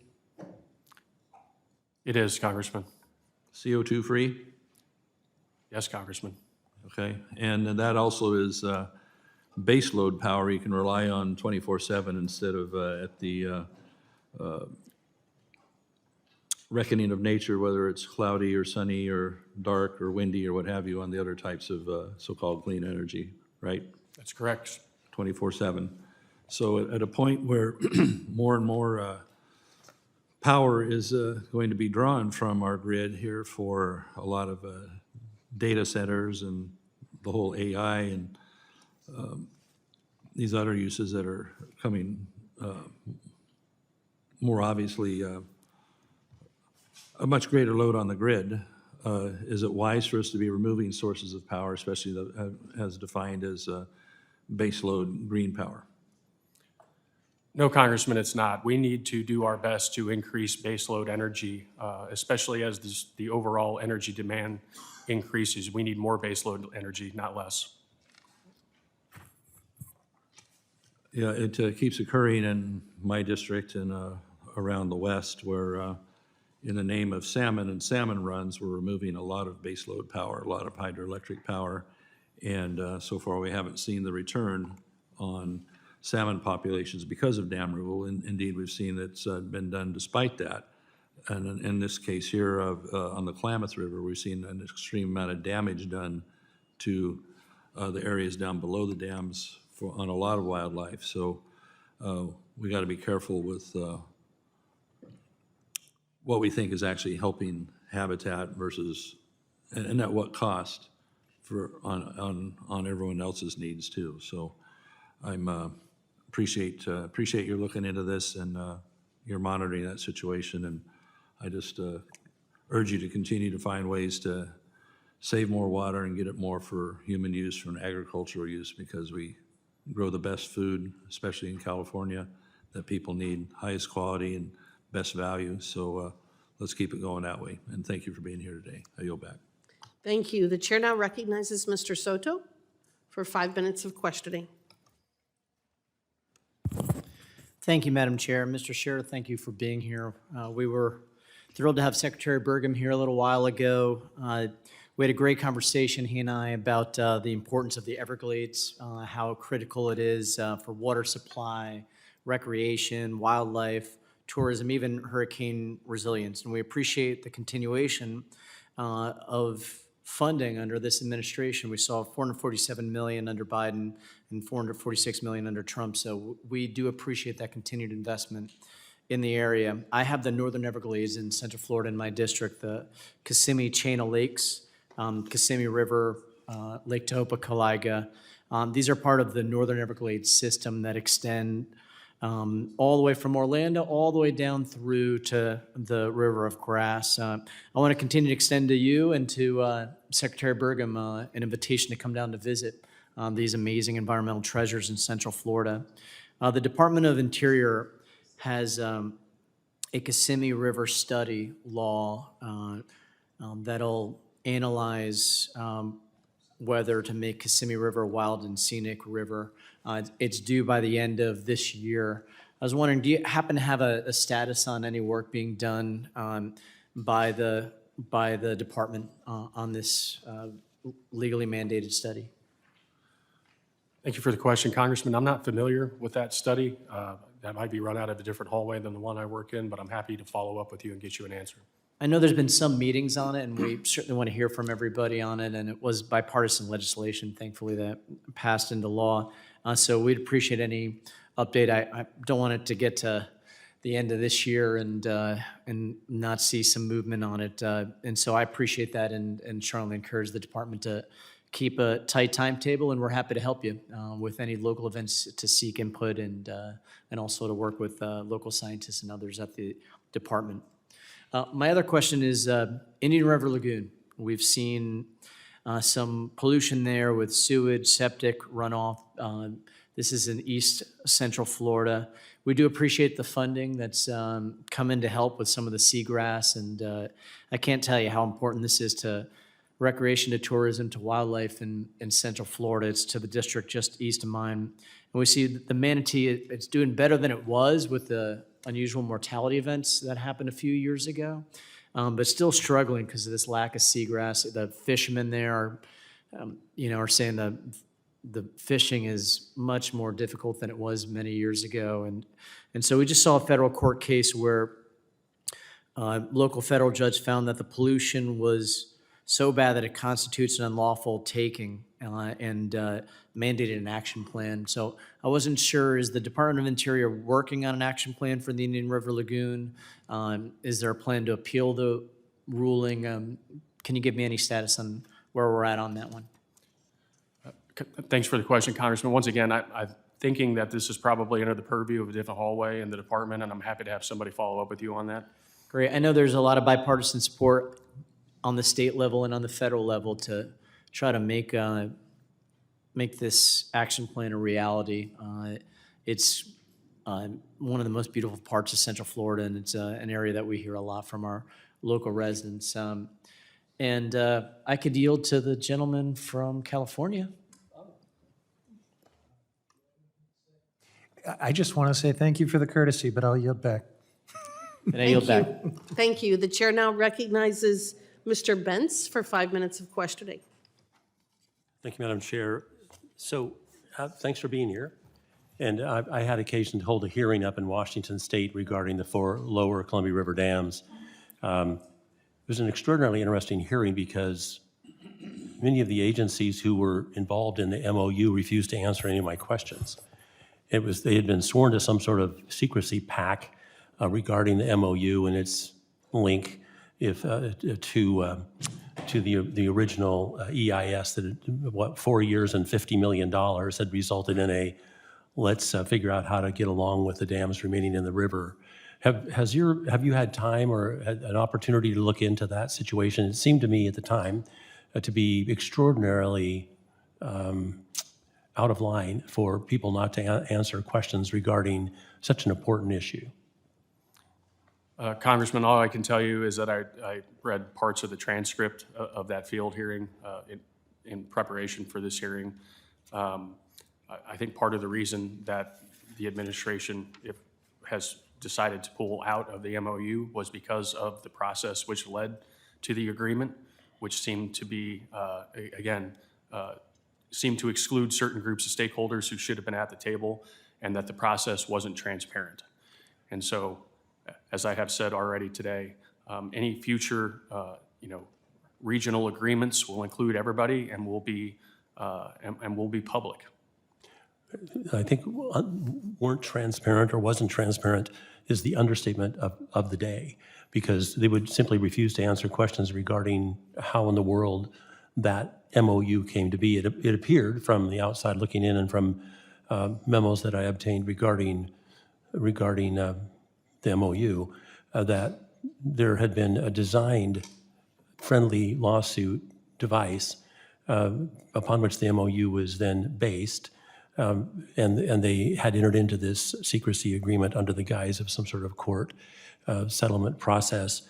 It is, Congressman. CO2 free? Yes, Congressman. Okay, and that also is base load power you can rely on 24/7 instead of at the reckoning of nature, whether it's cloudy or sunny or dark or windy or what have you on the other types of so-called clean energy, right? That's correct. 24/7. So at a point where more and more power is going to be drawn from our grid here for a lot of data centers and the whole AI and these other uses that are coming more obviously a much greater load on the grid. Is it wise for us to be removing sources of power, especially as defined as baseload green power? No, Congressman, it's not. We need to do our best to increase baseload energy, especially as the overall energy demand increases. We need more baseload energy, not less. Yeah, it keeps occurring in my district and around the West where in the name of salmon and salmon runs, we're removing a lot of baseload power, a lot of hydroelectric power, and so far we haven't seen the return on salmon populations because of dam removal. Indeed, we've seen it's been done despite that. And in this case here on the Klamath River, we've seen an extreme amount of damage done to the areas down below the dams on a lot of wildlife. So we got to be careful with what we think is actually helping habitat versus, and at what cost for on everyone else's needs too. So I'm appreciate your looking into this and you're monitoring that situation, and I just urge you to continue to find ways to save more water and get it more for human use, for an agricultural use, because we grow the best food, especially in California, that people need, highest quality and best value. So let's keep it going that way. And thank you for being here today. I yield back. Thank you. The chair now recognizes Mr. Soto for 5 minutes of questioning. Thank you, Madam Chair. Mr. Scherer, thank you for being here. We were thrilled to have Secretary Burgum here a little while ago. We had a great conversation, he and I, about the importance of the Everglades, how critical it is for water supply, recreation, wildlife, tourism, even hurricane resilience. And we appreciate the continuation of funding under this administration. We saw $447 million under Biden and $446 million under Trump. So we do appreciate that continued investment in the area. I have the Northern Everglades in Central Florida in my district, the Kissimmee Chain of Lakes, Kissimmee River, Lake Tohopa, Caliga. These are part of the Northern Everglades system that extend all the way from Orlando, all the way down through to the River of Grass. I want to continue to extend to you and to Secretary Burgum an invitation to come down to visit these amazing environmental treasures in Central Florida. The Department of Interior has a Kissimmee River study law that'll analyze whether to make Kissimmee River a wild and scenic river. It's due by the end of this year. I was wondering, do you happen to have a status on any work being done by the department on this legally mandated study? Thank you for the question, Congressman. I'm not familiar with that study. That might be run out of a different hallway than the one I work in, but I'm happy to follow up with you and get you an answer. I know there's been some meetings on it, and we certainly want to hear from everybody on it, and it was bipartisan legislation, thankfully, that passed into law. So we'd appreciate any update. I don't want it to get to the end of this year and not see some movement on it. And so I appreciate that and strongly encourage the department to keep a tight timetable, and we're happy to help you with any local events to seek input and also to work with local scientists and others at the department. My other question is Indian River Lagoon. We've seen some pollution there with sewage, septic runoff. This is in East Central Florida. We do appreciate the funding that's come in to help with some of the seagrass, and I can't tell you how important this is to recreation, to tourism, to wildlife in Central Florida. It's to the district just east of mine. And we see that the manatee, it's doing better than it was with the unusual mortality events that happened a few years ago, but still struggling because of this lack of seagrass. The fishermen there are saying the fishing is much more difficult than it was many years ago. And so we just saw a federal court case where a local federal judge found that the pollution was so bad that it constitutes an unlawful taking and mandated an action plan. So I wasn't sure, is the Department of Interior working on an action plan for the Indian River Lagoon? Is there a plan to appeal the ruling? Can you give me any status on where we're at on that one? Thanks for the question, Congressman. Once again, I'm thinking that this is probably under the purview of a different hallway in the department, and I'm happy to have somebody follow up with you on that. Great. I know there's a lot of bipartisan support on the state level and on the federal level to try to make this action plan a reality. It's one of the most beautiful parts of Central Florida, and it's an area that we hear a lot from our local residents. And I could yield to the gentleman from California. I just want to say thank you for the courtesy, but I'll yield back. And I yield back. Thank you. The chair now recognizes Mr. Bentz for 5 minutes of questioning. Thank you, Madam Chair. So thanks for being here. And I had occasion to hold a hearing up in Washington State regarding the 4 lower Columbia River dams. It was an extraordinarily interesting hearing because many of the agencies who were involved in the MOU refused to answer any of my questions. They had been sworn to some sort of secrecy pact regarding the MOU and its link to the original EIS that 4 years and $50 million had resulted in a let's figure out how to get along with the dams remaining in the river. Have you had time or had an opportunity to look into that situation? It seemed to me at the time to be extraordinarily out of line for people not to answer questions regarding such an important issue. Congressman, all I can tell you is that I read parts of the transcript of that field hearing in preparation for this hearing. I think part of the reason that the administration has decided to pull out of the MOU was because of the process which led to the agreement, which seemed to be, seemed to exclude certain groups of stakeholders who should have been at the table, and that the process wasn't transparent. And so, as I have said already today, any future, regional agreements will include everybody and will be public. I think weren't transparent or wasn't transparent is the understatement of the day, because they would simply refuse to answer questions regarding how in the world that MOU came to be. It appeared from the outside looking in and from memos that I obtained regarding regarding the MOU, that there had been a designed friendly lawsuit device upon which the MOU was then based, and they had entered into this secrecy agreement under the guise of some sort of court settlement process.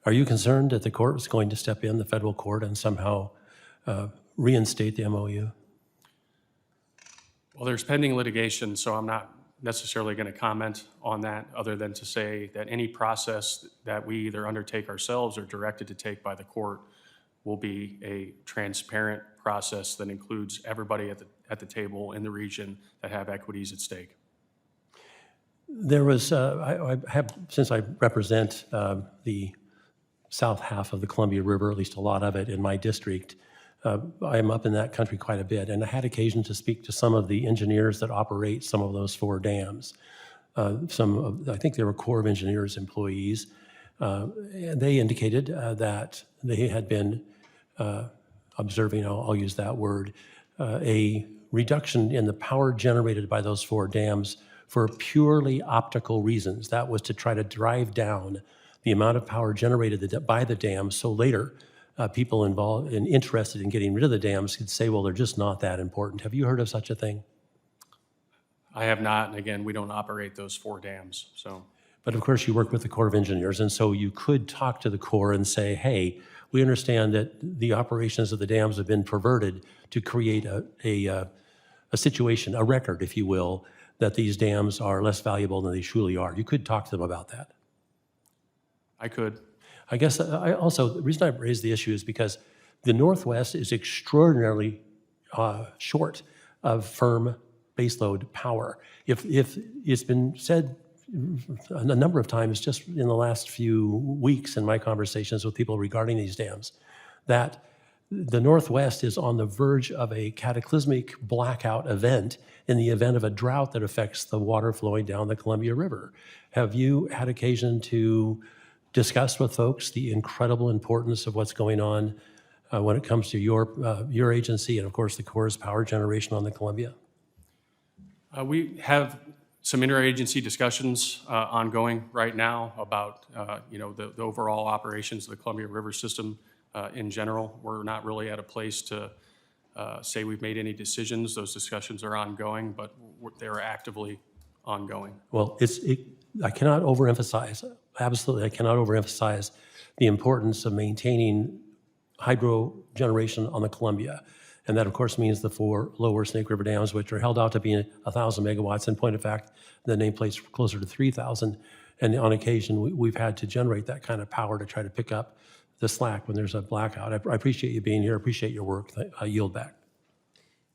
Are you concerned that the court was going to step in, the federal court, and somehow reinstate the MOU? Well, there's pending litigation, so I'm not necessarily going to comment on that, other than to say that any process that we either undertake ourselves or directed to take by the court will be a transparent process that includes everybody at the table in the region that have equities at stake. There was, since I represent the south half of the Columbia River, at least a lot of it in my district, I am up in that country quite a bit, and I had occasion to speak to some of the engineers that operate some of those 4 dams. I think they were Corps of Engineers employees, and they indicated that they had been observing, I'll use that word, a reduction in the power generated by those 4 dams for purely optical reasons. That was to try to drive down the amount of power generated by the dams, so later people involved and interested in getting rid of the dams could say, well, they're just not that important. Have you heard of such a thing? I have not, and again, we don't operate those 4 dams, so. But of course, you work with the Corps of Engineers, and so you could talk to the Corps and say, hey, we understand that the operations of the dams have been perverted to create a situation, a record, if you will, that these dams are less valuable than they truly are. You could talk to them about that. I could. I guess the reason I raised the issue is because the Northwest is extraordinarily short of firm baseload power. If it's been said a number of times just in the last few weeks in my conversations with people regarding these dams, that the Northwest is on the verge of a cataclysmic blackout event in the event of a drought that affects the water flowing down the Columbia River. Have you had occasion to discuss with folks the incredible importance of what's going on when it comes to your agency and, of course, the Corps' power generation on the Columbia? We have some interagency discussions ongoing right now about the overall operations of the Columbia River system in general. We're not really at a place to say we've made any decisions. Those discussions are ongoing, but they're actively ongoing. Well, I cannot overemphasize, absolutely, I cannot overemphasize the importance of maintaining hydro generation on the Columbia. And that, of course, means the 4 lower Snake River dams, which are held out to be 1,000 megawatts. In point of fact, the nameplate's closer to 3,000. And on occasion, we've had to generate that kind of power to try to pick up the slack when there's a blackout. I appreciate you being here. I appreciate your work. I yield back.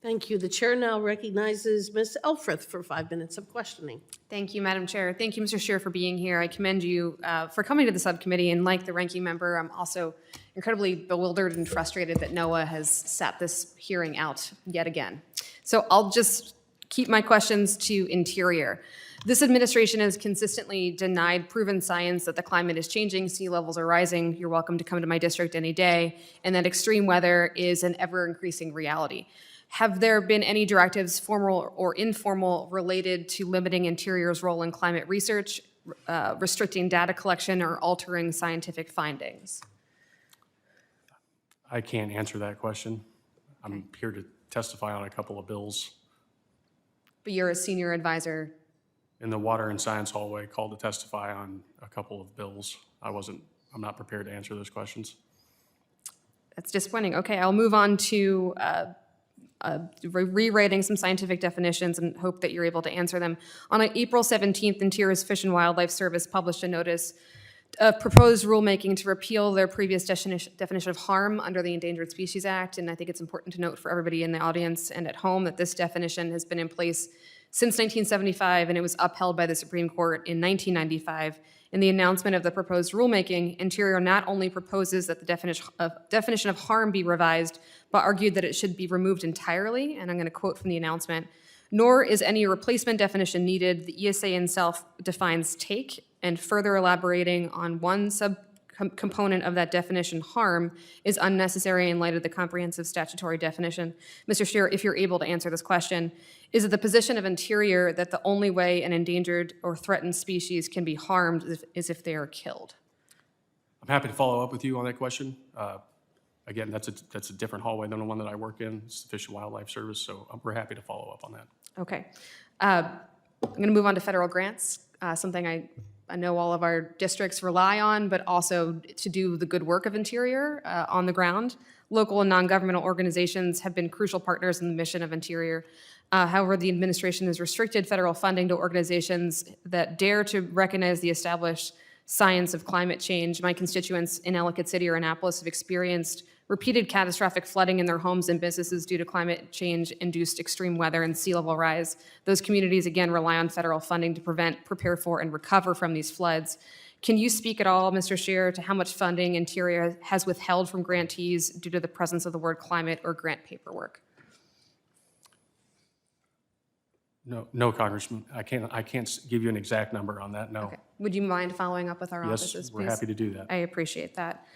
Thank you. The chair now recognizes Ms. Elfrith for 5 minutes of questioning. Thank you, Madam Chair. Thank you, Mr. Scheer, for being here. I commend you for coming to the subcommittee, and like the ranking member, I'm also incredibly bewildered and frustrated that NOAA has sat this hearing out yet again. So I'll just keep my questions to Interior. This administration has consistently denied proven science that the climate is changing, sea levels are rising, you're welcome to come to my district any day, and that extreme weather is an ever-increasing reality. Have there been any directives, formal or informal, related to limiting Interior's role in climate research, restricting data collection, or altering scientific findings? I can't answer that question. I'm here to testify on a couple of bills. But you're a senior advisor. In the Water and Science hallway, called to testify on a couple of bills. I'm not prepared to answer those questions. That's disappointing. Okay, I'll move on to rewriting some scientific definitions and hope that you're able to answer them. On April 17th, Interior's Fish and Wildlife Service published a notice of proposed rulemaking to repeal their previous definition of harm under the Endangered Species Act. And I think it's important to note for everybody in the audience and at home that this definition has been in place since 1975, and it was upheld by the Supreme Court in 1995. In the announcement of the proposed rulemaking, Interior not only proposes that the definition of harm be revised, but argued that it should be removed entirely, and I'm going to quote from the announcement, "Nor is any replacement definition needed. The ESA itself defines take," and further elaborating on one component of that definition, harm, is unnecessary in light of the comprehensive statutory definition. Mr. Scheer, if you're able to answer this question, is it the position of Interior that the only way an endangered or threatened species can be harmed is if they are killed? I'm happy to follow up with you on that question. Again, that's a different hallway than the one that I work in. It's the Fish and Wildlife Service, so we're happy to follow up on that. Okay. I'm going to move on to federal grants, something I know all of our districts rely on, but also to do the good work of Interior on the ground. Local and non-governmental organizations have been crucial partners in the mission of Interior. However, the administration has restricted federal funding to organizations that dare to recognize the established science of climate change. My constituents in Ellicott City or Annapolis have experienced repeated catastrophic flooding in their homes and businesses due to climate change-induced extreme weather and sea level rise. Those communities, again, rely on federal funding to prevent, prepare for, and recover from these floods. Can you speak at all, Mr. Scheer, to how much funding Interior has withheld from grantees due to the presence of the word climate or grant paperwork? No, Congressman, I can't give you an exact number on that, no. Okay. Would you mind following up with our offices, Yes, please? we're happy to do that. I appreciate that.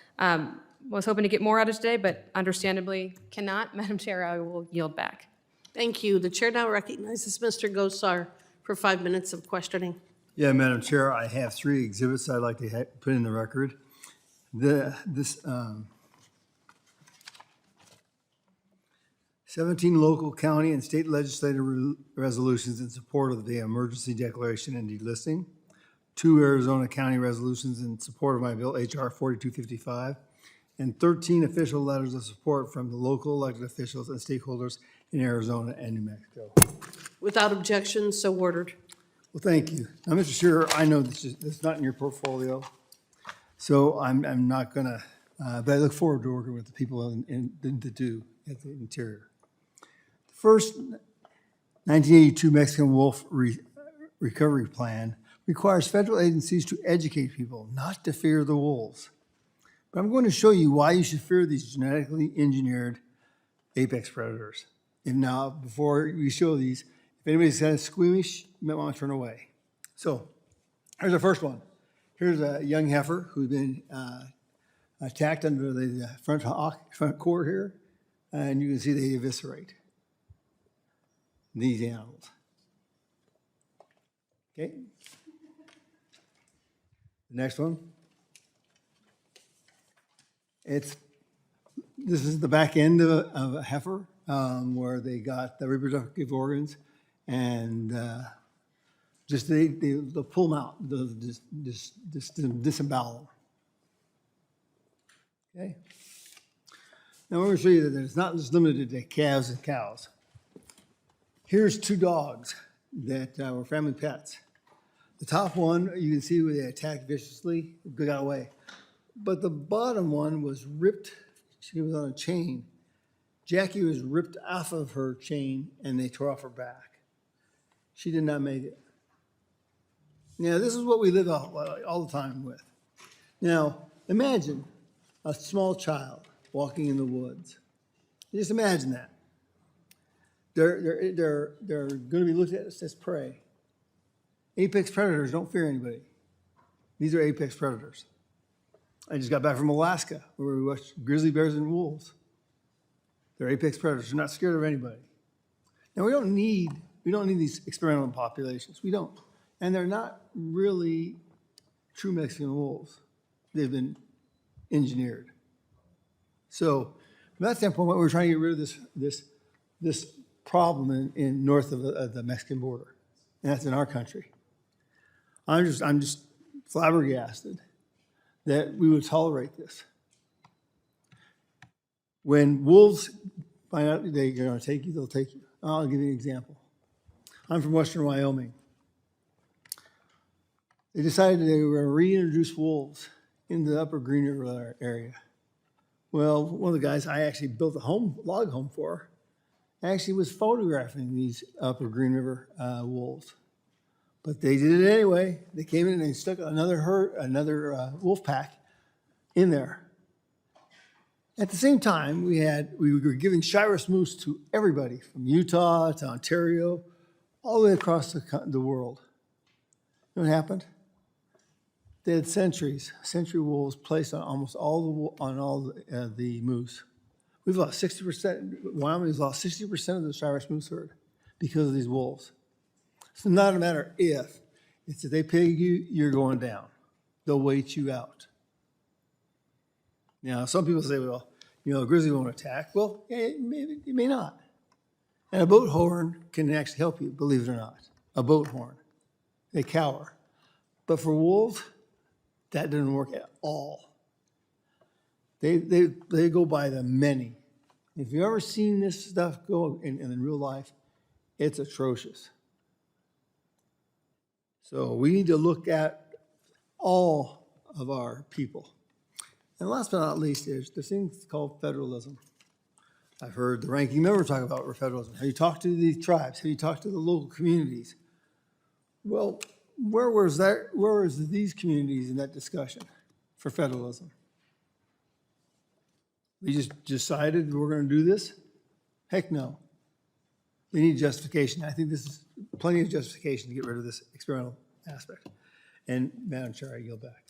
Was hoping to get more out of today, but understandably cannot. Madam Chair, I will yield back. Thank you. The chair now recognizes Mr. Gosar for 5 minutes of questioning. Yeah, Madam Chair, I have 3 exhibits I'd like to put in the record. 17 local, county, and state legislative resolutions in support of the emergency declaration and delisting. 2 Arizona county resolutions in support of my bill, HR 4255. And 13 official letters of support from the local elected officials and stakeholders in Arizona and New Mexico. Without objection, so ordered. Well, thank you. Now, Mr. Scheer, I know this is not in your portfolio, so I'm not gonna, but I look forward to working with the people that do at the Interior. The first 1982 Mexican wolf recovery plan requires federal agencies to educate people not to fear the wolves. But I'm going to show you why you should fear these genetically engineered apex predators. And now, before we show these, if anybody's kind of squeamish, you might want to turn away. So, here's the first one. Here's a young heifer who's been attacked under the front court here, and you can see they eviscerate these animals. Okay. The next one. This is the back end of a heifer where they got the reproductive organs and just they'll pull them out, just disembowel them. Okay. Now we're going to show you that it's not just limited to calves and cows. Here's 2 dogs that were family pets. The top one, you can see where they attacked viciously, they got away. But the bottom one was ripped, she was on a chain. Jackie was ripped off of her chain and they tore off her back. She did not make it. Now, this is what we live all the time with. Now, imagine a small child walking in the woods. Just imagine that. They're going to be looked at as prey. Apex predators don't fear anybody. These are apex predators. I just got back from Alaska where we watched grizzly bears and wolves. They're apex predators. They're not scared of anybody. Now we don't need these experimental populations. We don't. And they're not really true Mexican wolves. They've been engineered. So from that standpoint, we're trying to get rid of this problem in north of the Mexican border. And that's in our country. I'm just flabbergasted that we would tolerate this. When wolves find out they're going to take you, they'll take you. I'll give you an example. I'm from western Wyoming. They decided they were going to reintroduce wolves in the upper Green River area. Well, one of the guys I actually built a log home for actually was photographing these upper Green River wolves. But they did it anyway. They came in and they stuck another wolf pack in there. At the same time, we were giving Shiras moose to everybody from Utah to Ontario, all the way across the world. You know what happened? They had century wolves placed on almost all the moose. We've lost 60%, Wyoming's lost 60% of the Cyrus moose herd because of these wolves. It's not a matter if, it's if they peg you, you're going down. They'll wait you out. Now, some people say, well, a grizzly won't attack. Well, it may not. And a boat horn can actually help you, believe it or not. A boat horn. They cower. But for wolves, that doesn't work at all. They go by the many. If you've ever seen this stuff go in real life, it's atrocious. So we need to look at all of our people. And last but not least is this thing called federalism. I've heard the ranking member talk about federalism. Have you talked to the tribes? Have you talked to the local communities? Well, where was these communities in that discussion for federalism? We just decided we're going to do this? Heck no. We need justification. I think this is plenty of justification to get rid of this experimental aspect. And Madam Chair, I yield back.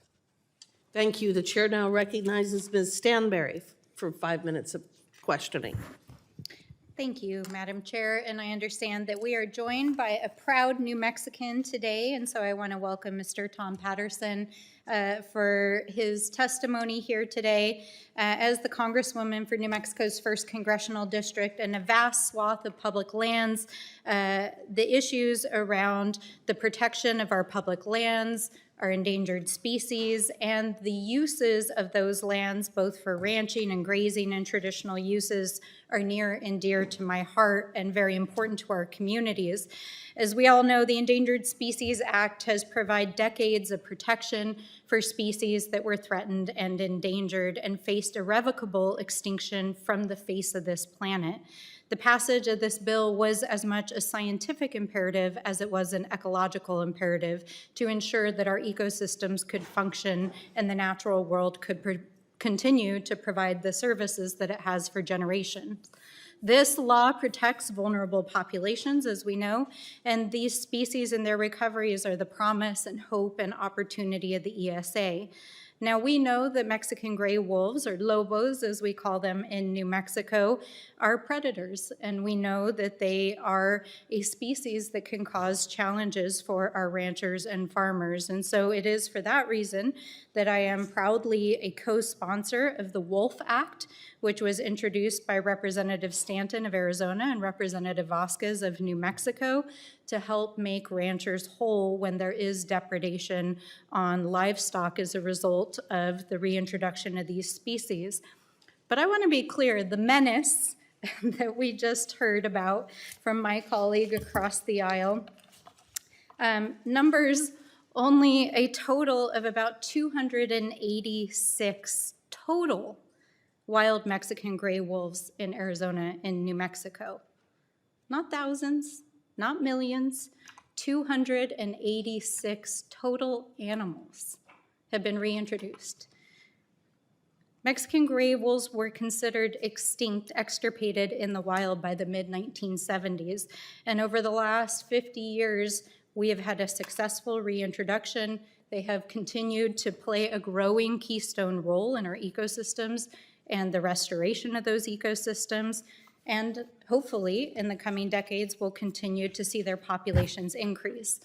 Thank you. The chair now recognizes Ms. Stanberry for 5 minutes of questioning. Thank you, Madam Chair, and I understand that we are joined by a proud New Mexican today, and so I want to welcome Mr. Tom Patterson for his testimony here today. As the Congresswoman for New Mexico's 1st Congressional District and a vast swath of public lands, the issues around the protection of our public lands, our endangered species, and the uses of those lands, both for ranching and grazing and traditional uses, are near and dear to my heart and very important to our communities. As we all know, the Endangered Species Act has provided decades of protection for species that were threatened and endangered and faced irrevocable extinction from the face of this planet. The passage of this bill was as much a scientific imperative as it was an ecological imperative to ensure that our ecosystems could function and the natural world could continue to provide the services that it has for generations. This law protects vulnerable populations, as we know, and these species and their recoveries are the promise and hope and opportunity of the ESA. Now, we know that Mexican gray wolves, or lobos as we call them in New Mexico, are predators, and we know that they are a species that can cause challenges for our ranchers and farmers. And so it is for that reason that I am proudly a co-sponsor of the Wolf Act, which was introduced by Representative Stanton of Arizona and Representative Vasquez of New Mexico to help make ranchers whole when there is depredation on livestock as a result of the reintroduction of these species. But I want to be clear, the menace that we just heard about from my colleague across the aisle numbers only a total of about 286 total wild Mexican gray wolves in Arizona and New Mexico. Not thousands, not millions, 286 total animals have been reintroduced. Mexican gray wolves were considered extinct, extirpated in the wild by the mid-1970s, and over the last 50 years, we have had a successful reintroduction. They have continued to play a growing keystone role in our ecosystems and the restoration of those ecosystems, and hopefully in the coming decades we'll continue to see their populations increase.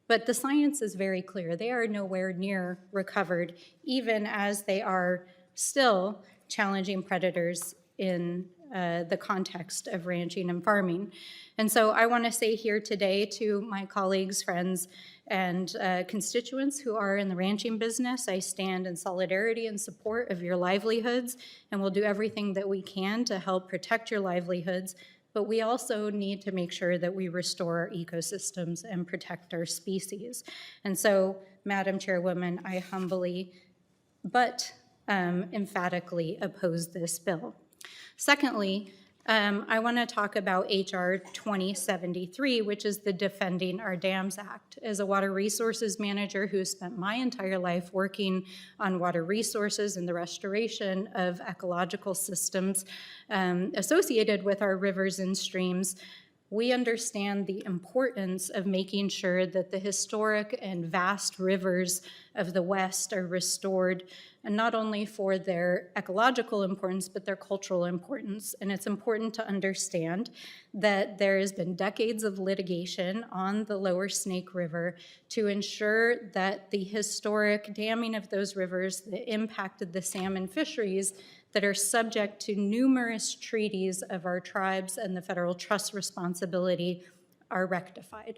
But the science is very clear. They are nowhere near recovered, even as they are still challenging predators in the context of ranching and farming. And so I want to say here today to my colleagues, friends, and constituents who are in the ranching business, I stand in solidarity and support of your livelihoods, and we'll do everything that we can to help protect your livelihoods. But we also need to make sure that we restore our ecosystems and protect our species. And so, Madam Chairwoman, I humbly but emphatically oppose this bill. Secondly, I want to talk about H.R. 2073, which is the Defending Our Dams Act. As a water resources manager who spent my entire life working on water resources and the restoration of ecological systems associated with our rivers and streams, we understand the importance of making sure that the historic and vast rivers of the West are restored, and not only for their ecological importance, but their cultural importance. And it's important to understand that there has been decades of litigation on the lower Snake River to ensure that the historic damming of those rivers that impacted the salmon fisheries that are subject to numerous treaties of our tribes and the federal trust responsibility are rectified.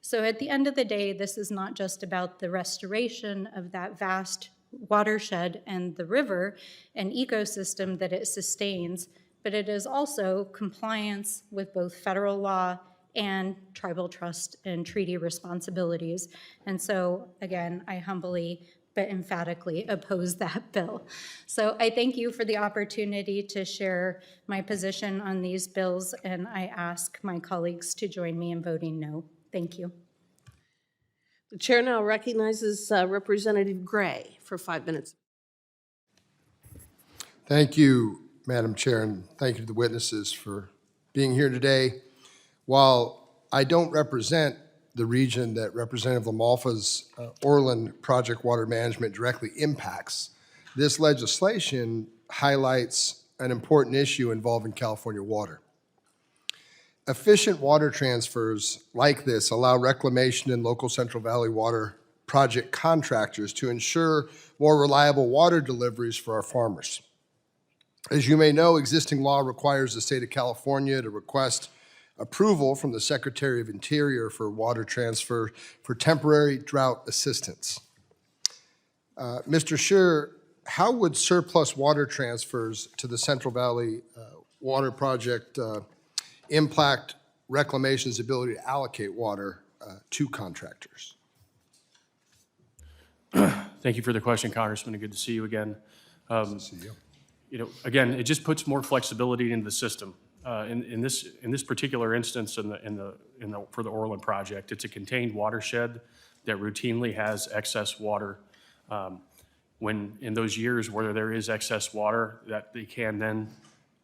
So at the end of the day, this is not just about the restoration of that vast watershed and the river and ecosystem that it sustains, but it is also compliance with both federal law and tribal trust and treaty responsibilities. And so, again, I humbly but emphatically oppose that bill. So I thank you for the opportunity to share my position on these bills, and I ask my colleagues to join me in voting no. Thank you. The chair now recognizes Representative Gray for 5 minutes. Thank you, Madam Chair, and thank you to the witnesses for being here today. While I don't represent the region that Representative LaMalfa's Orland Project Water Management directly impacts, this legislation highlights an important issue involving California water. Efficient water transfers like this allow reclamation and local Central Valley water project contractors to ensure more reliable water deliveries for our farmers. As you may know, existing law requires the state of California to request approval from the Secretary of Interior for water transfer for temporary drought assistance. Mr. Scheer, how would surplus water transfers to the Central Valley Water Project impact Reclamation's ability to allocate water to contractors? Thank you for the question, Congressman, and good to see you again. Nice to see you. Again, it just puts more flexibility into the system. In this particular instance, for the Orland project, it's a contained watershed that routinely has excess water. When in those years where there is excess water, that they can then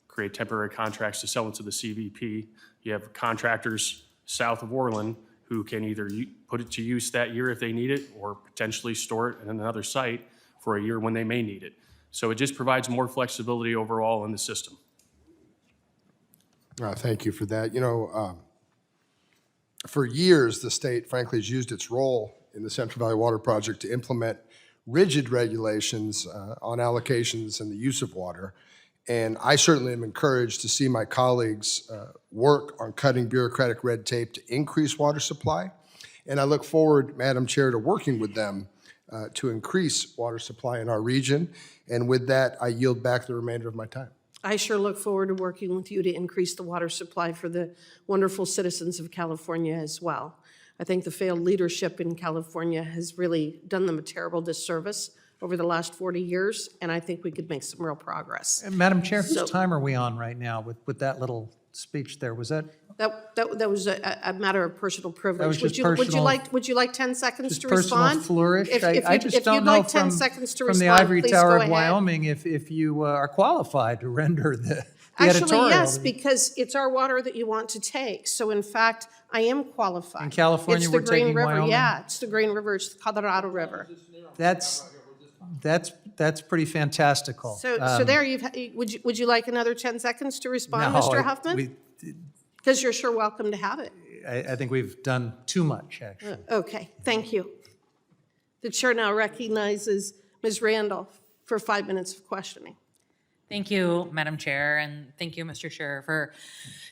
create temporary contracts to sell into the CVP. You have contractors south of Orland who can either put it to use that year if they need it, or potentially store it in another site for a year when they may need it. So it just provides more flexibility overall in the system. Thank you for that. For years, the state, frankly, has used its role in the Central Valley Water Project to implement rigid regulations on allocations and the use of water. And I certainly am encouraged to see my colleagues work on cutting bureaucratic red tape to increase water supply. And I look forward, Madam Chair, to working with them to increase water supply in our region. And with that, I yield back the remainder of my time. I sure look forward to working with you to increase the water supply for the wonderful citizens of California as well. I think the failed leadership in California has really done them a terrible disservice over the last 40 years, and I think we could make some real progress. Madam Chair, whose time are we on right now with that little speech there? Was that? That was a matter of personal privilege. was just personal. Would you like 10 seconds Just to personal respond? flourish? I just don't know from the ivory tower of Wyoming if you are qualified to render the editorial. Actually, yes, because it's our water that you want to take. So in fact, I am qualified. In California, we're taking River. Wyoming? Yeah, it's the Green River, it's the Colorado River. That's pretty fantastical. So there would you like another 10 seconds to respond, Mr. Huffman? Because you're sure welcome to have it. I think we've done too much, actually. Okay, thank you. The chair now recognizes Ms. Randolph for 5 minutes of questioning. Thank you, Madam Chair, and thank you, Mr. Scheer, for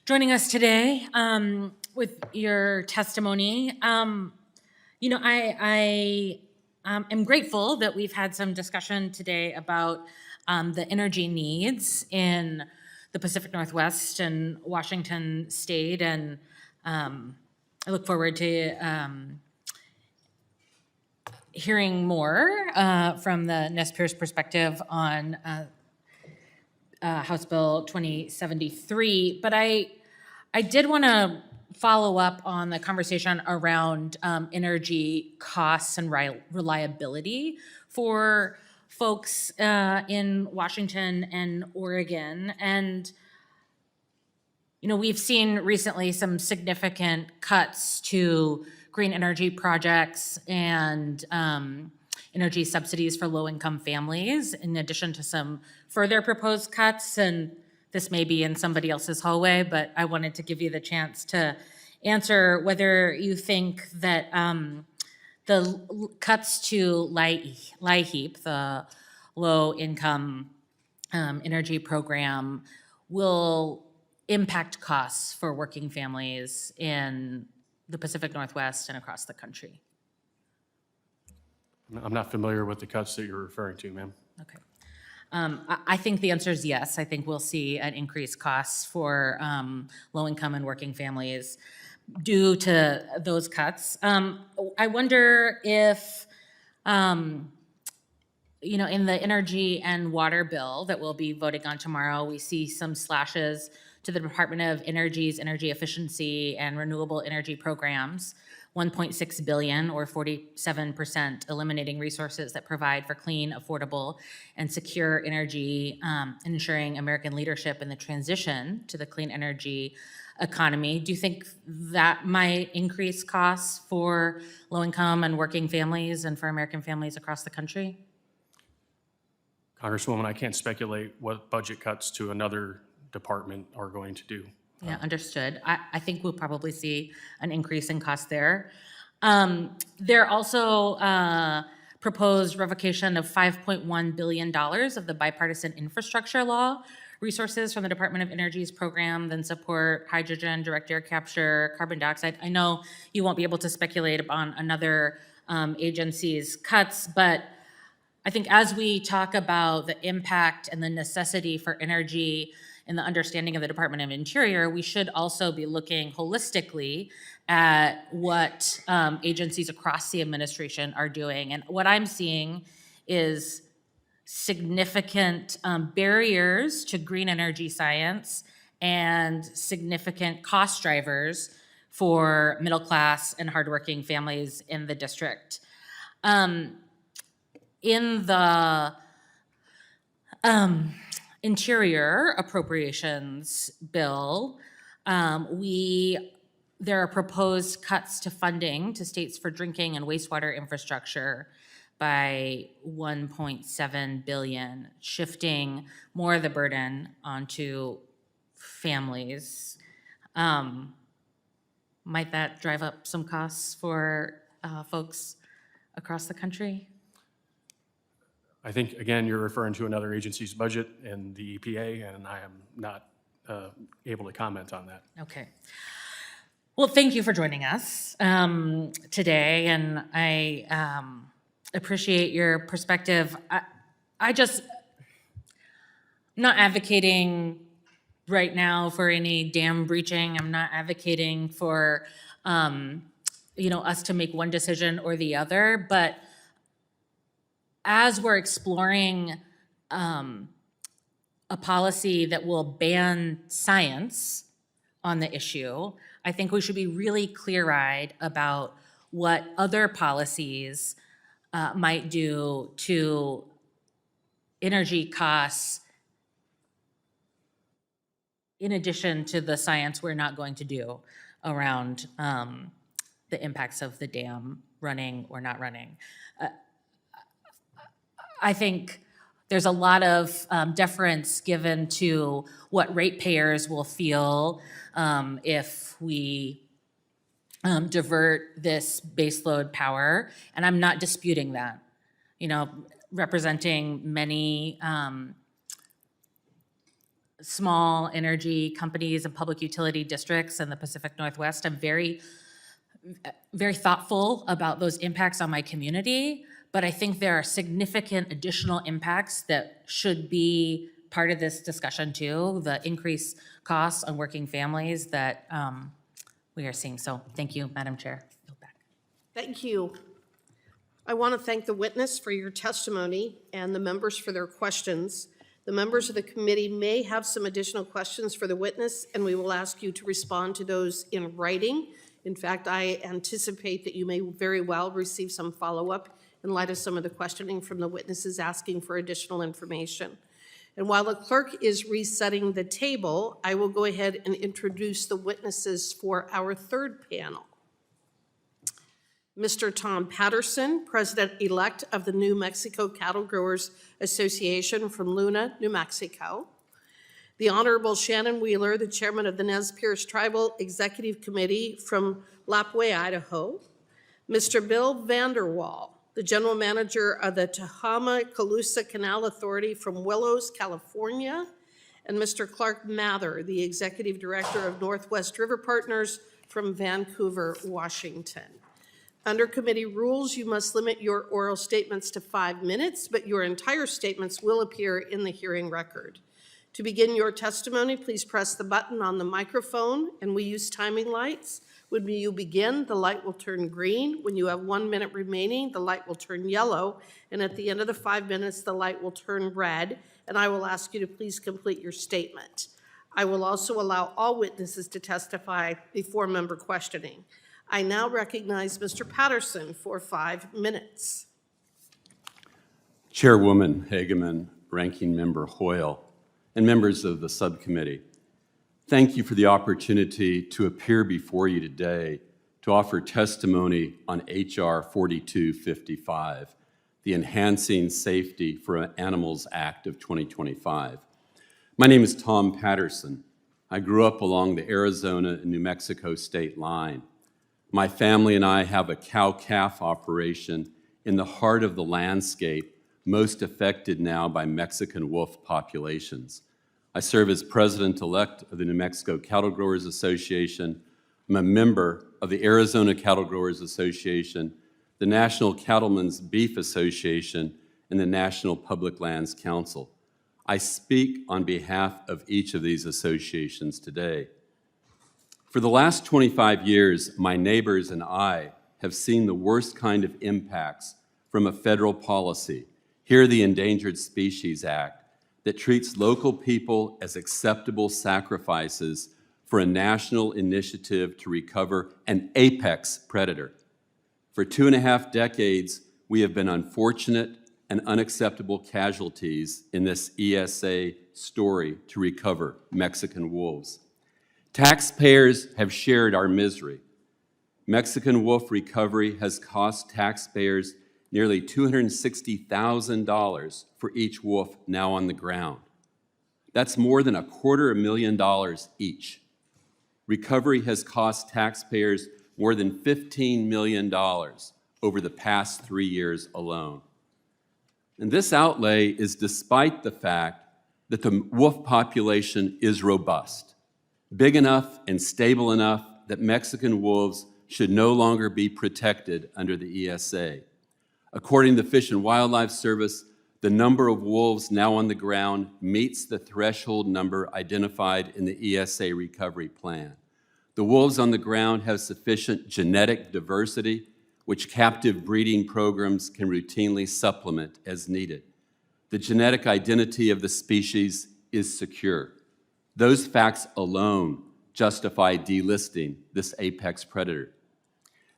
joining us today with your testimony. I am grateful that we've had some discussion today about the energy needs in the Pacific Northwest and Washington State, and I look forward to hearing more from the Nez Perce perspective on House Bill 2073. But I did want to follow up on the conversation around energy costs and reliability for folks in Washington and Oregon. And we've seen recently some significant cuts to green energy projects and energy subsidies for low-income families, in addition to some further proposed cuts. And this may be in somebody else's hallway, but I wanted to give you the chance to answer whether you think that the cuts to LIHEAP, the low-income energy program, will impact costs for working families in the Pacific Northwest and across the country. I'm not familiar with the cuts that you're referring to, ma'am. Okay. I think the answer is yes. I think we'll see an increased costs for low-income and working families due to those cuts. I wonder if, in the energy and water bill that we'll be voting on tomorrow, we see some slashes to the Department of Energy's energy efficiency and renewable energy programs, 1.6 billion or 47%, eliminating resources that provide for clean, affordable, and secure energy, ensuring American leadership in the transition to the clean energy economy. Do you think that might increase costs for low-income and working families and for American families across the country? Congresswoman, I can't speculate what budget cuts to another department are going to do. Yeah, understood. I think we'll probably see an increase in cost there. There also proposed revocation of $5.1 billion of the bipartisan infrastructure law resources from the Department of Energy's program, then support hydrogen, direct air capture, carbon dioxide. I know you won't be able to speculate upon another agency's cuts, but I think as we talk about the impact and the necessity for energy and the understanding of the Department of Interior, we should also be looking holistically at what agencies across the administration are doing. And what I'm seeing is significant barriers to green energy science and significant cost drivers for middle class and hardworking families in the district. In the Interior Appropriations Bill, there are proposed cuts to funding to states for drinking and wastewater infrastructure by $1.7 billion, shifting more of the burden onto families. Might that drive up some costs for folks across the country? I think, again, you're referring to another agency's budget and the EPA, and I am not able to comment on that. Okay. Well, thank you for joining us today, and I appreciate your perspective. I'm not advocating right now for any dam breaching. I'm not advocating for us to make one decision or the other, but as we're exploring a policy that will ban science on the issue, I think we should be really clear-eyed about what other policies might do to energy costs in addition to the science we're not going to do around the impacts of the dam running or not running. I think there's a lot of deference given to what ratepayers will feel if we divert this baseload power, and I'm not disputing that. Representing many small energy companies and public utility districts in the Pacific Northwest, I'm very, very thoughtful about those impacts on my community. But I think there are significant additional impacts that should be part of this discussion too, the increased costs on working families that we are seeing. So thank you, Madam Chair. Thank you. I want to thank the witness for your testimony and the members for their questions. The members of the committee may have some additional questions for the witness, and we will ask you to respond to those in writing. In fact, I anticipate that you may very well receive some follow-up in light of some of the questioning from the witnesses asking for additional information. And while the clerk is resetting the table, I will go ahead and introduce the witnesses for our third panel. Mr. Tom Patterson, President-elect of the New Mexico Cattle Growers Association from Luna, New Mexico. The Honorable Shannon Wheeler, the Chairman of the Nez Perce Tribal Executive Committee from Lapwai, Idaho. Mr. Bill Vanderwall, the General Manager of the Tehama-Colusa Canal Authority from Willows, California. And Mr. Clark Mather, the Executive Director of Northwest River Partners from Vancouver, Washington. Under committee rules, you must limit your oral statements to 5 minutes, but your entire statements will appear in the hearing record. To begin your testimony, please press the button on the microphone, and we use timing lights. When you begin, the light will turn green. When you have 1 minute remaining, the light will turn yellow. And at the end of the 5 minutes, the light will turn red, and I will ask you to please complete your statement. I will also allow all witnesses to testify before member questioning. I now recognize Mr. Patterson for 5 minutes. Chairwoman Hageman, Ranking Member Hoyle, and members of the subcommittee, thank you for the opportunity to appear before you today to offer testimony on H.R. 4255, the Enhancing Safety for Animals Act of 2025. My name is Tom Patterson. I grew up along the Arizona and New Mexico state line. My family and I have a cow-calf operation in the heart of the landscape most affected now by Mexican wolf populations. I serve as president-elect of the New Mexico Cattle Growers Association. I'm a member of the Arizona Cattle Growers Association, the National Cattlemen's Beef Association, and the National Public Lands Council. I speak on behalf of each of these associations today. For the last 25 years, my neighbors and I have seen the worst kind of impacts from a federal policy, here the Endangered Species Act, that treats local people as acceptable sacrifices for a national initiative to recover an apex predator. For 2.5 decades, we have been unfortunate and unacceptable casualties in this ESA story to recover Mexican wolves. Taxpayers have shared our misery. Mexican wolf recovery has cost taxpayers nearly $260,000 for each wolf now on the ground. That's more than $250,000 each. Recovery has cost taxpayers more than $15 million over the past 3 years alone. And this outlay is despite the fact that the wolf population is robust, big enough and stable enough that Mexican wolves should no longer be protected under the ESA. According to the Fish and Wildlife Service, the number of wolves now on the ground meets the threshold number identified in the ESA recovery plan. The wolves on the ground have sufficient genetic diversity, which captive breeding programs can routinely supplement as needed. The genetic identity of the species is secure. Those facts alone justify delisting this apex predator.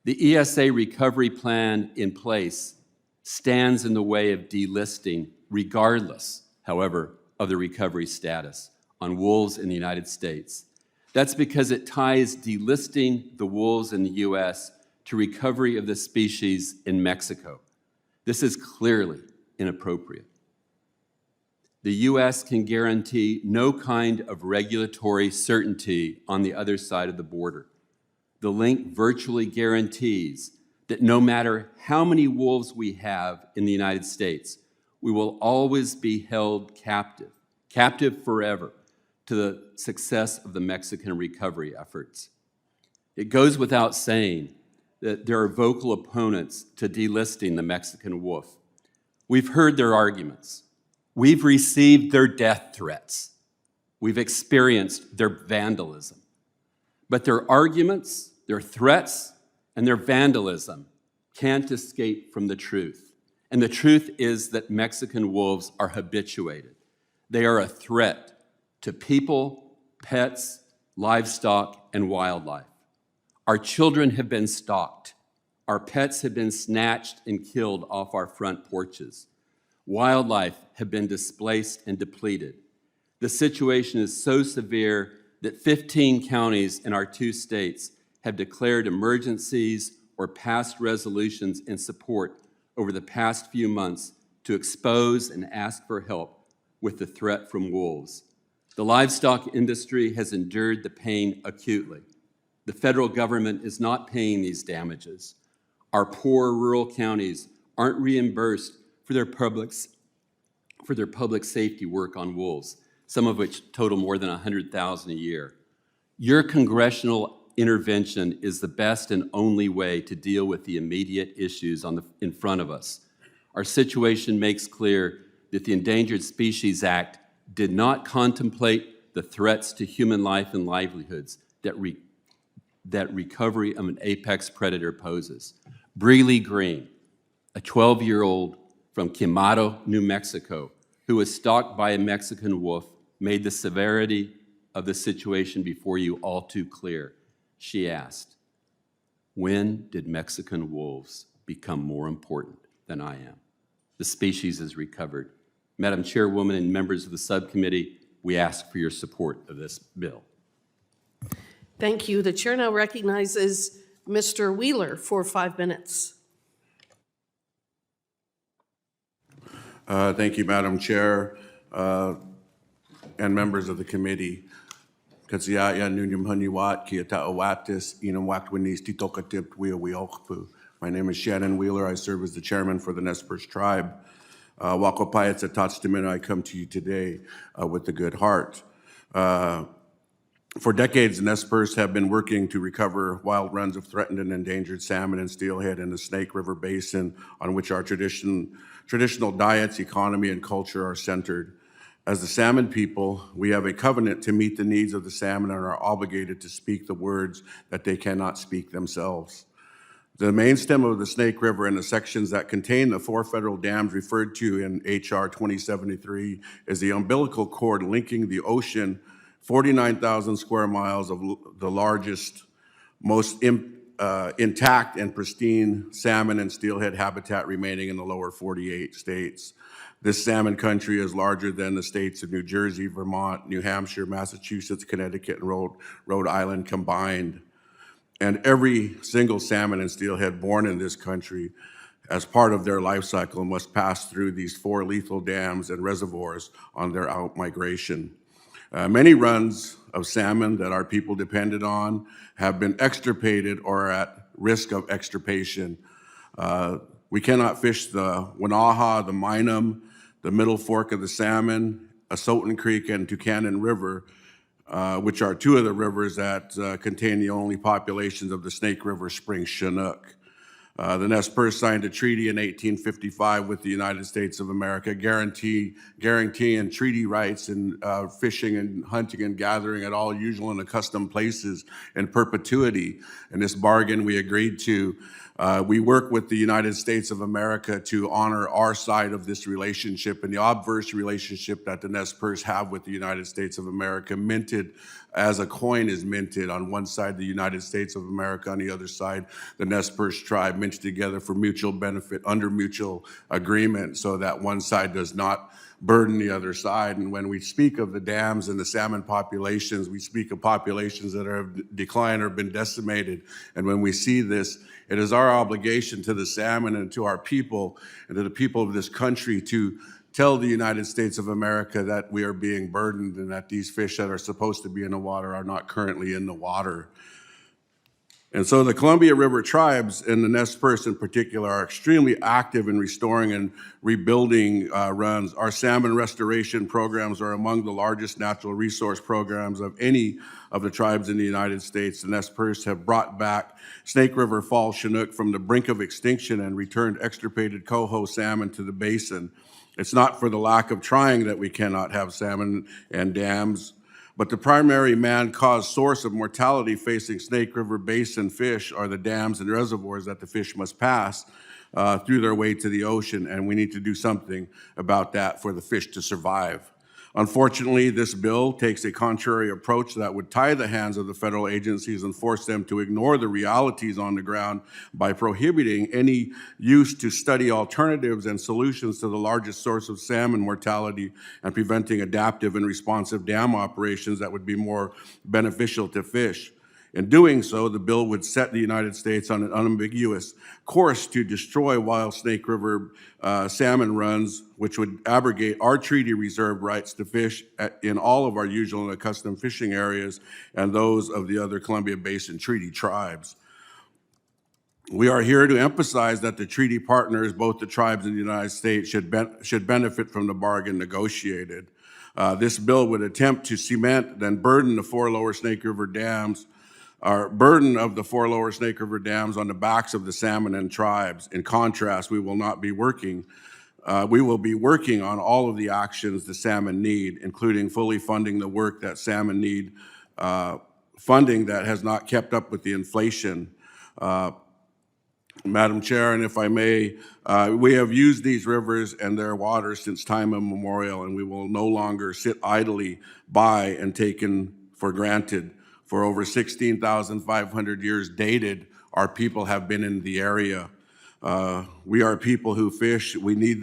The ESA recovery plan in place stands in the way of delisting, regardless, however, of the recovery status on wolves in the United States. That's because it ties delisting the wolves in the U.S. to recovery of the species in Mexico. This is clearly inappropriate. The U.S. can guarantee no kind of regulatory certainty on the other side of the border. The link virtually guarantees that no matter how many wolves we have in the United States, we will always be held captive forever, to the success of the Mexican recovery efforts. It goes without saying that there are vocal opponents to delisting the Mexican wolf. We've heard their arguments. We've received their death threats. We've experienced their vandalism. But their arguments, their threats, and their vandalism can't escape from the truth. And the truth is that Mexican wolves are habituated. They are a threat to people, pets, livestock, and wildlife. Our children have been stalked. Our pets have been snatched and killed off our front porches. Wildlife have been displaced and depleted. The situation is so severe that 15 counties in our 2 states have declared emergencies or passed resolutions in support over the past few months to expose and ask for help with the threat from wolves. The livestock industry has endured the pain acutely. The federal government is not paying these damages. Our poor rural counties aren't reimbursed for their public safety work on wolves, some of which total more than $100,000 a year. Your congressional intervention is the best and only way to deal with the immediate issues in front of us. Our situation makes clear that the Endangered Species Act did not contemplate the threats to human life and livelihoods that recovery of an apex predator poses. Breeley Green, a 12-year-old from Quemado, New Mexico, who was stalked by a Mexican wolf, made the severity of the situation before you all too clear. She asked, "When did Mexican wolves become more important than I am?" The species is recovered. Madam Chairwoman and members of the subcommittee, we ask for your support of this bill. Thank you. The chair now recognizes Mr. Wheeler for 5 minutes. Thank you, Madam Chair, and members of the committee. My name is Shannon Wheeler. I serve as the chairman for the Nez Perce tribe. I come to you today with a good heart. For decades, Nez Perce have been working to recover wild runs of threatened and endangered salmon and steelhead in the Snake River Basin, on which our traditional diets, economy, and culture are centered. As the salmon people, we have a covenant to meet the needs of the salmon and are obligated to speak the words that they cannot speak themselves. The main stem of the Snake River and the sections that contain the 4 federal dams referred to in HR 2073 is the umbilical cord linking the ocean, 49,000 square miles of the largest, most intact and pristine salmon and steelhead habitat remaining in the lower 48 states. This salmon country is larger than the states of New Jersey, Vermont, New Hampshire, Massachusetts, Connecticut, and Rhode Island combined. And every single salmon and steelhead born in this country as part of their life cycle must pass through these 4 lethal dams and reservoirs on their out-migration. Many runs of salmon that our people depended on have been extirpated or are at risk of extirpation. We cannot fish the Wanaha, the Minam, the Middle Fork of the Salmon, Asotin Creek, and Tucannon River, which are 2 of the rivers that contain the only populations of the Snake River Spring Chinook. The Nez Perce signed a treaty in 1855 with the United States of America, guaranteeing treaty rights in fishing and hunting and gathering at all usual and accustomed places in perpetuity. In this bargain we agreed to, we work with the United States of America to honor our side of this relationship and the obverse relationship that the Nez Perce have with the United States of America, minted as a coin is minted. On one side, the United States of America, on the other side, the Nez Perce tribe, minted together for mutual benefit under mutual agreement so that one side does not burden the other side. And when we speak of the dams and the salmon populations, we speak of populations that have declined or been decimated. And when we see this, it is our obligation to the salmon and to our people and to the people of this country to tell the United States of America that we are being burdened and that these fish that are supposed to be in the water are not currently in the water. And so the Columbia River tribes and the Nez Perce in particular are extremely active in restoring and rebuilding runs. Our salmon restoration programs are among the largest natural resource programs of any of the tribes in the United States. The Nez Perce have brought back Snake River Fall Chinook from the brink of extinction and returned extirpated coho salmon to the basin. It's not for the lack of trying that we cannot have salmon and dams, but the primary man-caused source of mortality facing Snake River Basin fish are the dams and reservoirs that the fish must pass through their way to the ocean, and we need to do something about that for the fish to survive. Unfortunately, this bill takes a contrary approach that would tie the hands of the federal agencies and force them to ignore the realities on the ground by prohibiting any use to study alternatives and solutions to the largest source of salmon mortality and preventing adaptive and responsive dam operations that would be more beneficial to fish. In doing so, the bill would set the United States on an unambiguous course to destroy wild Snake River salmon runs, which would abrogate our treaty reserve rights to fish in all of our usual and accustomed fishing areas and those of the other Columbia Basin Treaty tribes. We are here to emphasize that the treaty partners, both the tribes and the United States, should benefit from the bargain negotiated. This bill would attempt to cement and burden the four lower Snake River dams burden of the four lower Snake River dams on the backs of the salmon and tribes. In contrast, we will be working on all of the actions the salmon need, including fully funding the work that salmon need, funding that has not kept up with the inflation. Madam Chair, and if I may, we have used these rivers and their waters since time immemorial, and we will no longer sit idly by and taken for granted. For over 16,500 years dated, our people have been in the area. We are people who fish. We need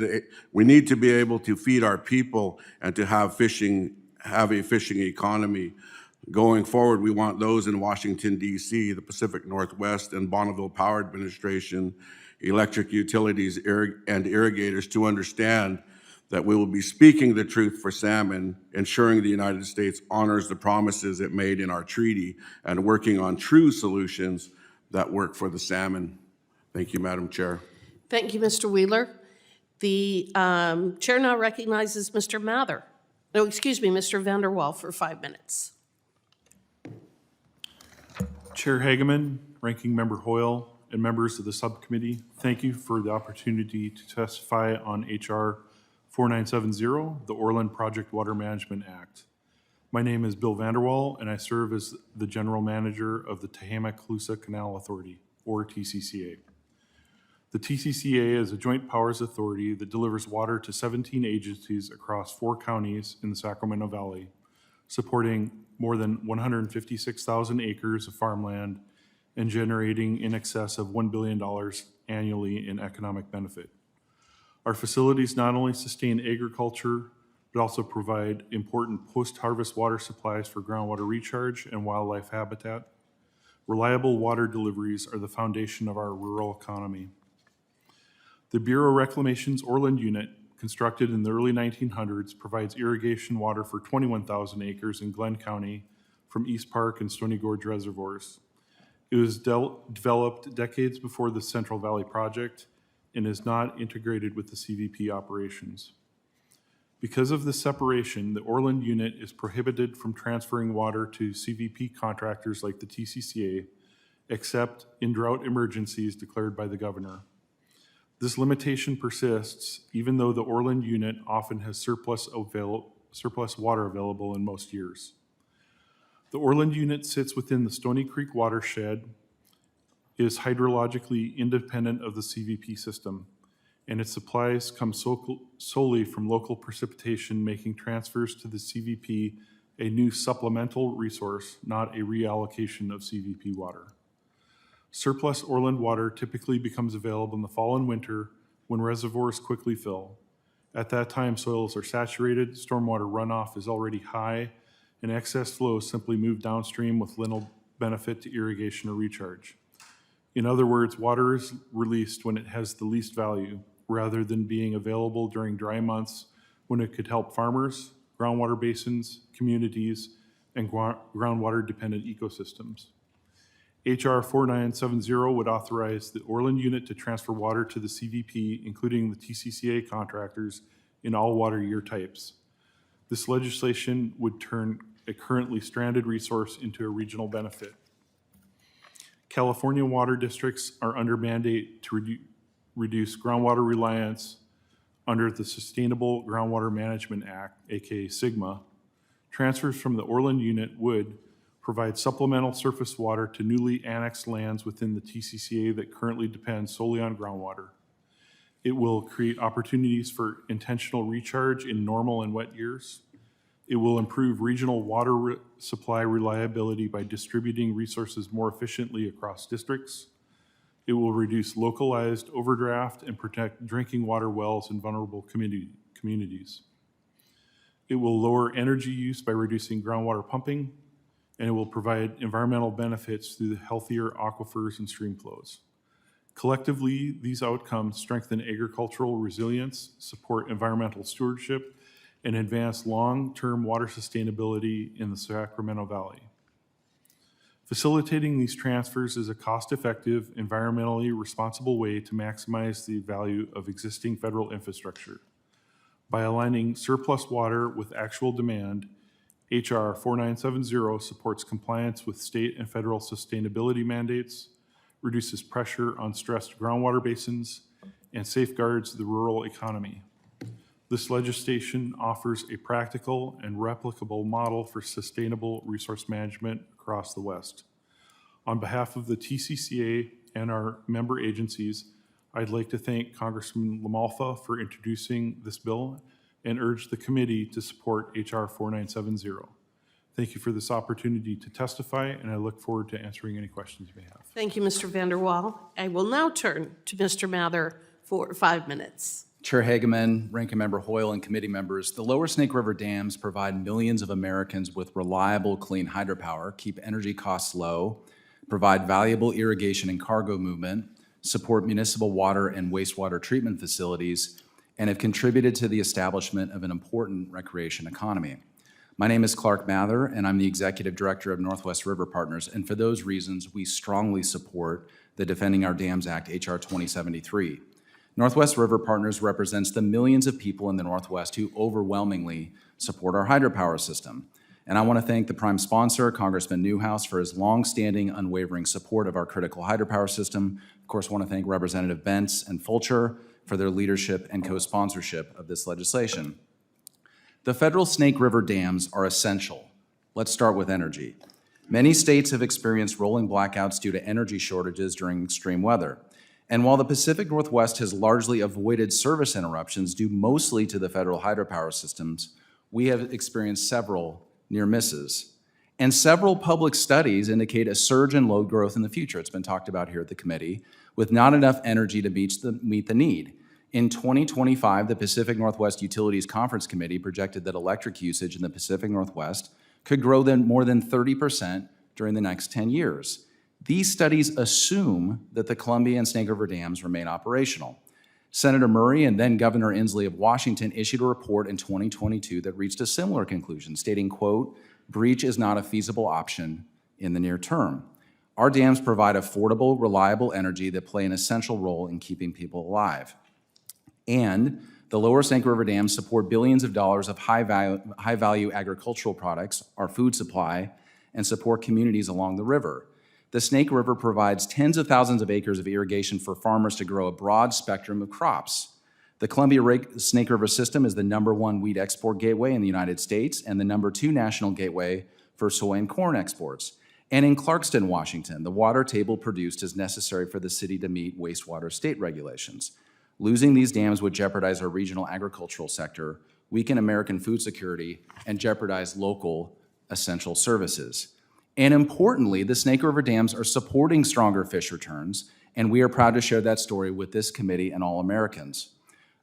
to be able to feed our people and to have a fishing economy. Going forward, we want those in Washington, D.C., the Pacific Northwest, and Bonneville Power Administration, electric utilities, and irrigators to understand that we will be speaking the truth for salmon, ensuring the United States honors the promises it made in our treaty, and working on true solutions that work for the salmon. Thank you, Madam Chair. Thank you, Mr. Wheeler. The chair now recognizes Mr. Mr. Vanderwall for 5 minutes. Chair Hageman, Ranking Member Hoyle, and members of the subcommittee, thank you for the opportunity to testify on H.R. 4970, the Orland Project Water Management Act. My name is Bill Vanderwall, and I serve as the General Manager of the Tehama-Colusa Canal Authority, or TCCA. The TCCA is a joint powers authority that delivers water to 17 agencies across 4 counties in the Sacramento Valley, supporting more than 156,000 acres of farmland and generating in excess of $1 billion annually in economic benefit. Our facilities not only sustain agriculture, but also provide important post-harvest water supplies for groundwater recharge and wildlife habitat. Reliable water deliveries are the foundation of our rural economy. The Bureau of Reclamation's Orland Unit, constructed in the early 1900s, provides irrigation water for 21,000 acres in Glenn County from East Park and Stony Gorge reservoirs. It was developed decades before the Central Valley Project and is not integrated with the CVP operations. Because of this separation, the Orland Unit is prohibited from transferring water to CVP contractors like the TCCA, except in drought emergencies declared by the governor. This limitation persists even though the Orland Unit often has surplus water available in most years. The Orland Unit sits within the Stony Creek watershed, is hydrologically independent of the CVP system, and its supplies come solely from local precipitation, making transfers to the CVP a new supplemental resource, not a reallocation of CVP water. Surplus Orland water typically becomes available in the fall and winter when reservoirs quickly fill. At that time, soils are saturated, stormwater runoff is already high, and excess flows simply move downstream with little benefit to irrigation or recharge. In other words, water is released when it has the least value, rather than being available during dry months when it could help farmers, groundwater basins, communities, and groundwater-dependent ecosystems. H.R. 4970 would authorize the Orland Unit to transfer water to the CVP, including the TCCA contractors, in all water year types. This legislation would turn a currently stranded resource into a regional benefit. California water districts are under mandate to reduce groundwater reliance under the Sustainable Groundwater Management Act, aka ICYMI. Transfers from the Orland Unit would provide supplemental surface water to newly annexed lands within the TCCA that currently depend solely on groundwater. It will create opportunities for intentional recharge in normal and wet years, It will improve regional water supply reliability by distributing resources more efficiently across districts. It will reduce localized overdraft and protect drinking water wells in vulnerable communities. It will lower energy use by reducing groundwater pumping, and it will provide environmental benefits through the healthier aquifers and stream flows. Collectively, these outcomes strengthen agricultural resilience, support environmental stewardship, and advance long-term water sustainability in the Sacramento Valley. Facilitating these transfers is a cost-effective, environmentally responsible way to maximize the value of existing federal infrastructure. By aligning surplus water with actual demand, HR 4970 supports compliance with state and federal sustainability mandates, reduces pressure on stressed groundwater basins, and safeguards the rural economy. This legislation offers a practical and replicable model for sustainable resource management across the West. On behalf of the TCCA and our member agencies, I'd like to thank Congressman LaMalfa for introducing this bill and urge the committee to support HR 4970. Thank you for this opportunity to testify, and I look forward to answering any questions you may have. Thank you, Mr. Vanderwall. I will now turn to Mr. Mather for 5 minutes. Chair Hageman, Ranking Member Hoyle, and committee members, the Lower Snake River dams provide millions of Americans with reliable, clean hydropower, keep energy costs low, provide valuable irrigation and cargo movement, support municipal water and wastewater treatment facilities, and have contributed to the establishment of an important recreation economy. My name is Clark Mather, and I'm the Executive Director of Northwest River Partners, and for those reasons, we strongly support the Defending Our Dams Act, H.R. 2073. Northwest River Partners represents the millions of people in the Northwest who overwhelmingly support our hydropower system. And I want to thank the prime sponsor, Congressman Newhouse, for his longstanding, unwavering support of our critical hydropower system. Of course, I want to thank Representative Bentz and Fulcher for their leadership and co-sponsorship of this legislation. The federal Snake River dams are essential. Let's start with energy. Many states have experienced rolling blackouts due to energy shortages during extreme weather. And while the Pacific Northwest has largely avoided service interruptions due mostly to the federal hydropower systems, we have experienced several near misses. And several public studies indicate a surge in load growth in the future. It's been talked about here at the committee, with not enough energy to meet the need. In 2025, the Pacific Northwest Utilities Conference Committee projected that electric usage in the Pacific Northwest could grow more than 30% during the next 10 years. These studies assume that the Columbia and Snake River dams remain operational. Senator Murray and then Governor Inslee of Washington issued a report in 2022 that reached a similar conclusion, stating, quote, "Breach is not a feasible option in the near term." Our dams provide affordable, reliable energy that play an essential role in keeping people alive. And the Lower Snake River dams support billions of dollars of high-value agricultural products, our food supply, and support communities along the river. The Snake River provides tens of thousands of acres of irrigation for farmers to grow a broad spectrum of crops. The Columbia Snake River system is the #1 wheat export gateway in the United States and the #2 national gateway for soy and corn exports. And in Clarkston, Washington, the water table produced is necessary for the city to meet wastewater state regulations. Losing these dams would jeopardize our regional agricultural sector, weaken American food security, and jeopardize local essential services. And importantly, the Snake River dams are supporting stronger fish returns, and we are proud to share that story with this committee and all Americans.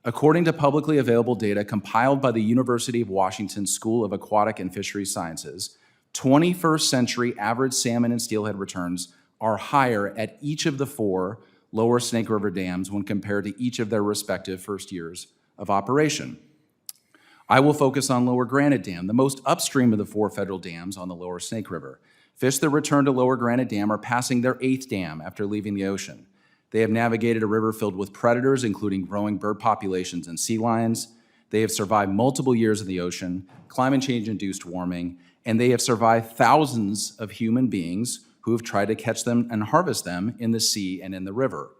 According to publicly available data compiled by the University of Washington School of Aquatic and Fisheries Sciences, 21st century average salmon and steelhead returns are higher at each of the 4 Lower Snake River dams when compared to each of their respective first years of operation. I will focus on Lower Granite Dam, the most upstream of the 4 federal dams on the Lower Snake River. Fish that return to Lower Granite Dam are passing their 8th dam after leaving the ocean. They have navigated a river filled with predators, including growing bird populations and sea lions. They have survived multiple years in the ocean, climate change-induced warming, and they have survived thousands of human beings who have tried to catch them and harvest them in the sea and in the river.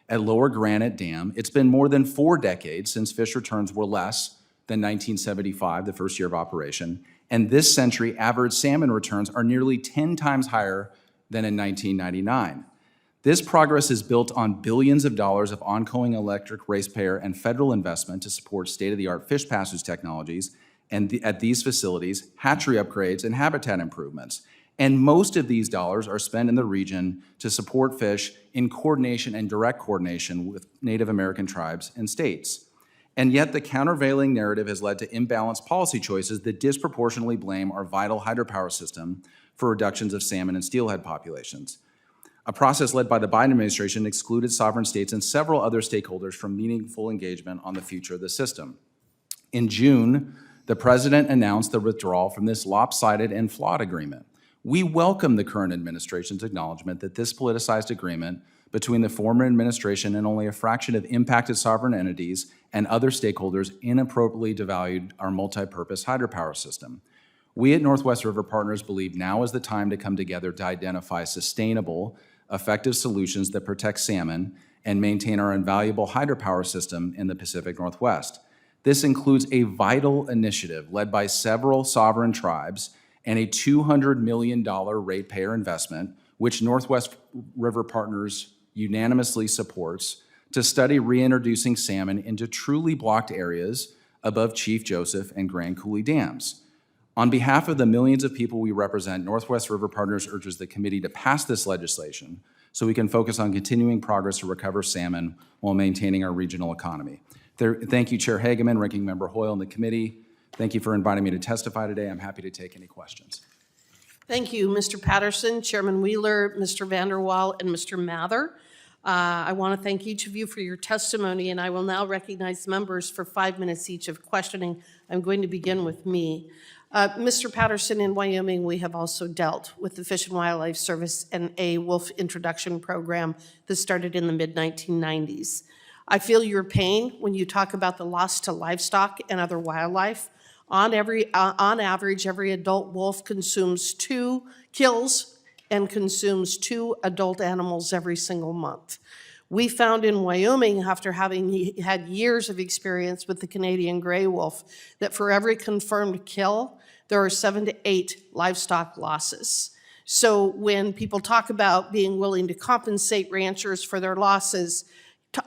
At Lower Granite Dam, it's been more than 4 decades since fish returns were less than 1975, the first year of operation, and this century, average salmon returns are nearly 10 times higher than in 1999. This progress is built on billions of dollars of ongoing electric ratepayer and federal investment to support state-of-the-art fish passage technologies at these facilities, hatchery upgrades, and habitat improvements. And most of these dollars are spent in the region to support fish in coordination and direct coordination with Native American tribes and states. And yet the countervailing narrative has led to imbalanced policy choices that disproportionately blame our vital hydropower system for reductions of salmon and steelhead populations. A process led by the Biden administration excluded sovereign states and several other stakeholders from meaningful engagement on the future of the system. In June, the president announced the withdrawal from this lopsided and flawed agreement. We welcome the current administration's acknowledgement that this politicized agreement between the former administration and only a fraction of impacted sovereign entities and other stakeholders inappropriately devalued our multi-purpose hydropower system. We at Northwest River Partners believe now is the time to come together to identify sustainable, effective solutions that protect salmon and maintain our invaluable hydropower system in the Pacific Northwest. This includes a vital initiative led by several sovereign tribes and a $200 million ratepayer investment, which Northwest River Partners unanimously supports, to study reintroducing salmon into truly blocked areas above Chief Joseph and Grand Coulee dams. On behalf of the millions of people we represent, Northwest River Partners urges the committee to pass this legislation so we can focus on continuing progress to recover salmon while maintaining our regional economy. Thank you, Chair Hageman, Ranking Member Hoyle, and the committee. Thank you for inviting me to testify today. I'm happy to take any questions. Thank you, Mr. Patterson, Chairman Wheeler, Mr. Vanderwall, and Mr. Mather. I want to thank each of you for your testimony, and I will now recognize members for 5 minutes each of questioning. I'm going to begin with me. Mr. Patterson, in Wyoming, we have also dealt with the Fish and Wildlife Service and a wolf introduction program that started in the mid-1990s. I feel your pain when you talk about the loss to livestock and other wildlife. On average, every adult wolf kills and consumes 2 adult animals every single month. We found in Wyoming, after having had years of experience with the Canadian gray wolf, that for every confirmed kill, there are 7 to 8 livestock losses. So when people talk about being willing to compensate ranchers for their losses,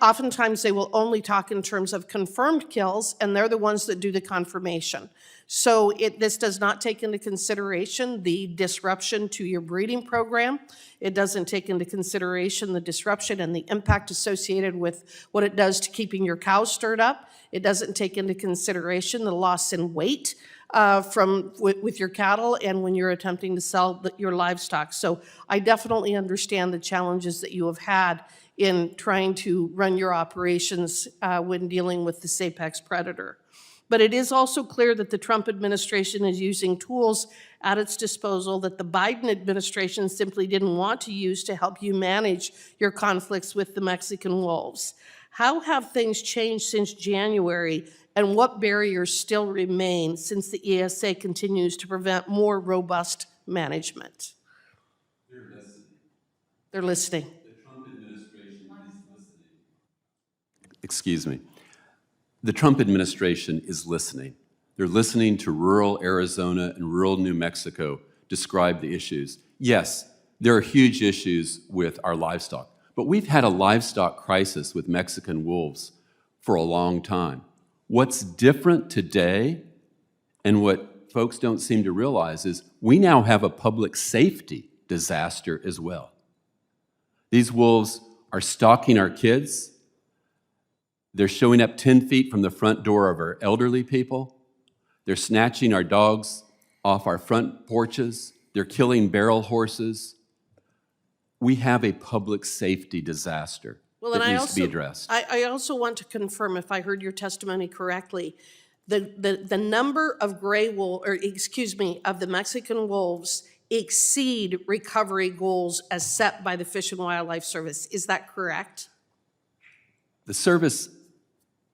oftentimes they will only talk in terms of confirmed kills, and they're the ones that do the confirmation. So this does not take into consideration the disruption to your breeding program. It doesn't take into consideration the disruption and the impact associated with what it does to keeping your cows stirred up. It doesn't take into consideration the loss in weight with your cattle and when you're attempting to sell your livestock. So I definitely understand the challenges that you have had in trying to run your operations when dealing with this apex predator. But it is also clear that the Trump administration is using tools at its disposal that the Biden administration simply didn't want to use to help you manage your conflicts with the Mexican wolves. How have things changed since January, and what barriers still remain since the ESA continues to prevent more robust management? They're listening. Excuse me. The Trump administration is listening. They're listening to rural Arizona and rural New Mexico describe the issues. Yes, there are huge issues with our livestock, but we've had a livestock crisis with Mexican wolves for a long time. What's different today, and what folks don't seem to realize, is we now have a public safety disaster as well. These wolves are stalking our kids. They're showing up 10 feet from the front door of our elderly people. They're snatching our dogs off our front porches. They're killing barrel horses. We have a public safety disaster that needs to be addressed. I also want to confirm, if I heard your testimony correctly, the number of of the Mexican wolves exceed recovery goals as set by the Fish and Wildlife Service. Is that correct? The service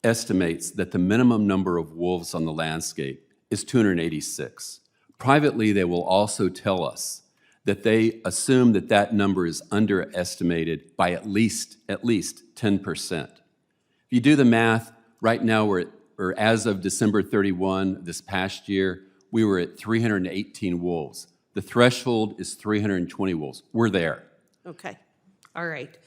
estimates that the minimum number of wolves on the landscape is 286. Privately, they will also tell us that they assume that that number is underestimated by at least 10%. If you do the math, right now as of December 31 this past year, we were at 318 wolves. The threshold is 320 wolves. We're there. Okay, all right.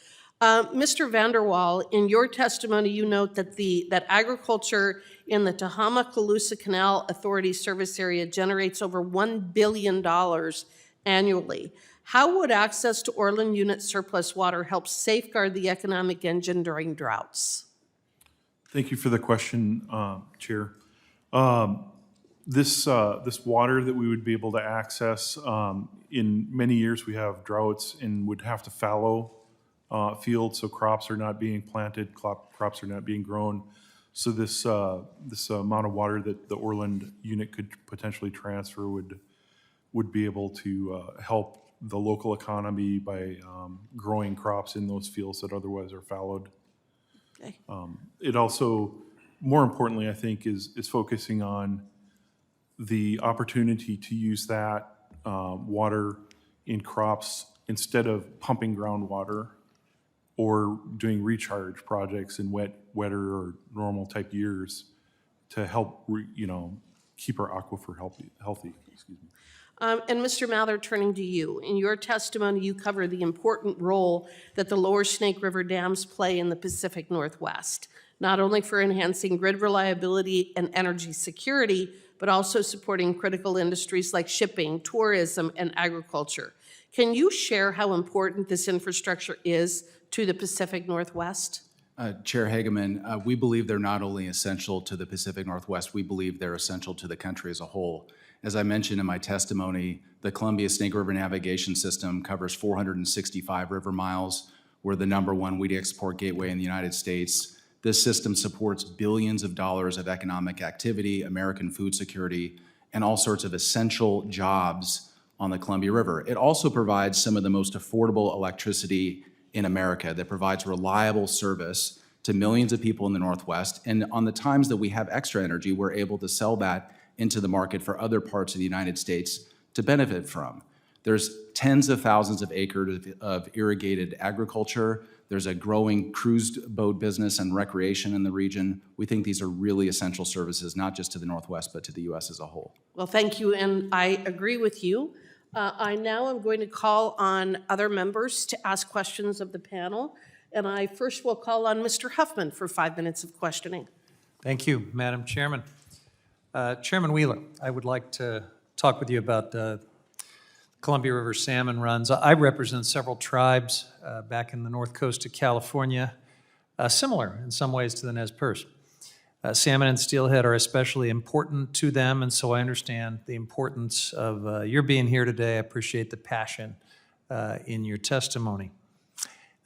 Mr. Vanderwall, in your testimony, you note that agriculture in the Tehama-Colusa Canal Authority service area generates over $1 billion annually. How would access to Orland Unit surplus water help safeguard the economic engine during droughts? Thank you for the question, Chair. This water that we would be able to access, in many years we have droughts and would have to fallow fields, so crops are not being planted, crops are not being grown. So this amount of water that the Orland unit could potentially transfer would be able to help the local economy by growing crops in those fields that otherwise are fallowed. Okay. It also, more importantly, I think, is focusing on the opportunity to use that water in crops instead of pumping groundwater or doing recharge projects in wetter or normal type years to help, keep our aquifer healthy. Excuse me. And Mr. Mather, turning to you. In your testimony, you cover the important role that the lower Snake River dams play in the Pacific Northwest, not only for enhancing grid reliability and energy security, but also supporting critical industries like shipping, tourism, and agriculture. Can you share how important this infrastructure is to the Pacific Northwest? Chair Hageman, we believe they're not only essential to the Pacific Northwest, we believe they're essential to the country as a whole. As I mentioned in my testimony, the Columbia Snake River Navigation System covers 465 river miles. We're the #1 wheat export gateway in the United States. This system supports billions of dollars of economic activity, American food security, and all sorts of essential jobs on the Columbia River. It also provides some of the most affordable electricity in America that provides reliable service to millions of people in the Northwest. And on the times that we have extra energy, we're able to sell that into the market for other parts of the United States to benefit from. There's tens of thousands of acres of irrigated agriculture. There's a growing cruise boat business and recreation in the region. We think these are really essential services, not just to the Northwest, but to the U.S. as a whole. Well, thank you, and I agree with you. I now am going to call on other members to ask questions of the panel, and I first will call on Mr. Huffman for 5 minutes of questioning. Thank you, Madam Chairman. Chairman Wheeler, I would like to talk with you about Columbia River salmon runs. I represent several tribes back in the north coast of California, similar in some ways to the Nez Perce. Salmon and steelhead are especially important to them, and so I understand the importance of your being here today. I appreciate the passion in your testimony.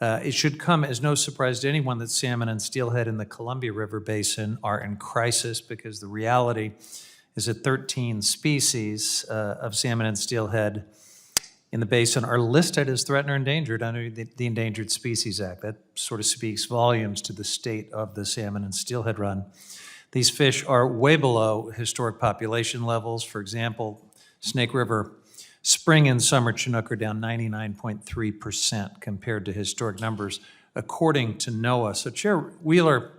It should come as no surprise to anyone that salmon and steelhead in the Columbia River Basin are in crisis, because the reality is that 13 species of salmon and steelhead in the basin are listed as threatened or endangered under the Endangered Species Act. That sort of speaks volumes to the state of the salmon and steelhead run. These fish are way below historic population levels. For example, Snake River spring and summer Chinook are down 99.3% compared to historic numbers, according to NOAA. So Chair Wheeler,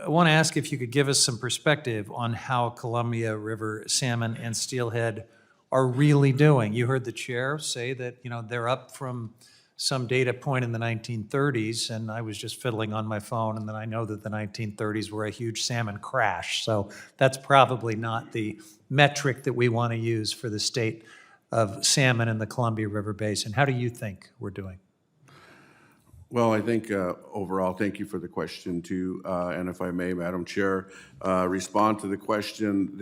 I want to ask if you could give us some perspective on how Columbia River salmon and steelhead are really doing. You heard the chair say that, they're up from some data point in the 1930s, and I was just fiddling on my phone, and then I know that the 1930s were a huge salmon crash. So that's probably not the metric that we want to use for the state of salmon in the Columbia River Basin. How do you think we're doing? Well, I think overall, thank you for the question too. And if I may, Madam Chair, respond to the question.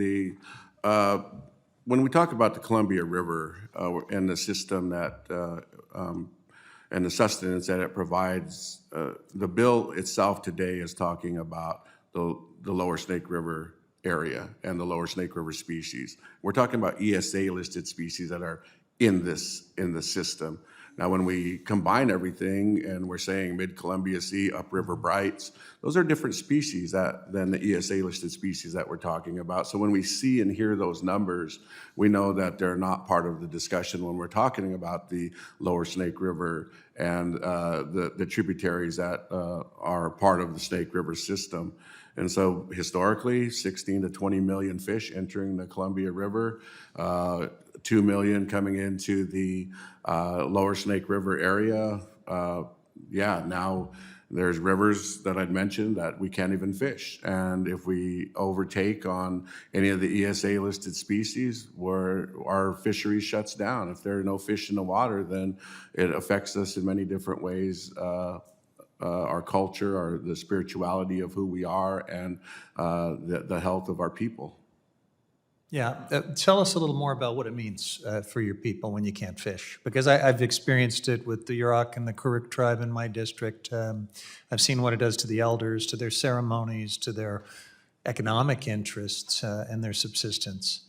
When we talk about the Columbia River and the system that and the sustenance that it provides, the bill itself today is talking about the lower Snake River area and the lower Snake River species. We're talking about ESA listed species that are in the system. Now, when we combine everything and we're saying mid-Columbia Sea, upriver brights, those are different species than the ESA listed species that we're talking about. So when we see and hear those numbers, we know that they're not part of the discussion when we're talking about the lower Snake River and the tributaries that are part of the Snake River system. And so historically, 16 to 20 million fish entering the Columbia River, 2 million coming into the lower Snake River area, yeah, now there's rivers that I'd mentioned that we can't even fish. And if we overtake on any of the ESA listed species, where our fishery shuts down. If there are no fish in the water, then it affects us in many different ways. Our culture, the spirituality of who we are, and the health of our people. Yeah, tell us a little more about what it means for your people when you can't fish, because I've experienced it with the Yurok and the Kuruk tribe in my district. I've seen what it does to the elders, to their ceremonies, to their economic interests, and their subsistence.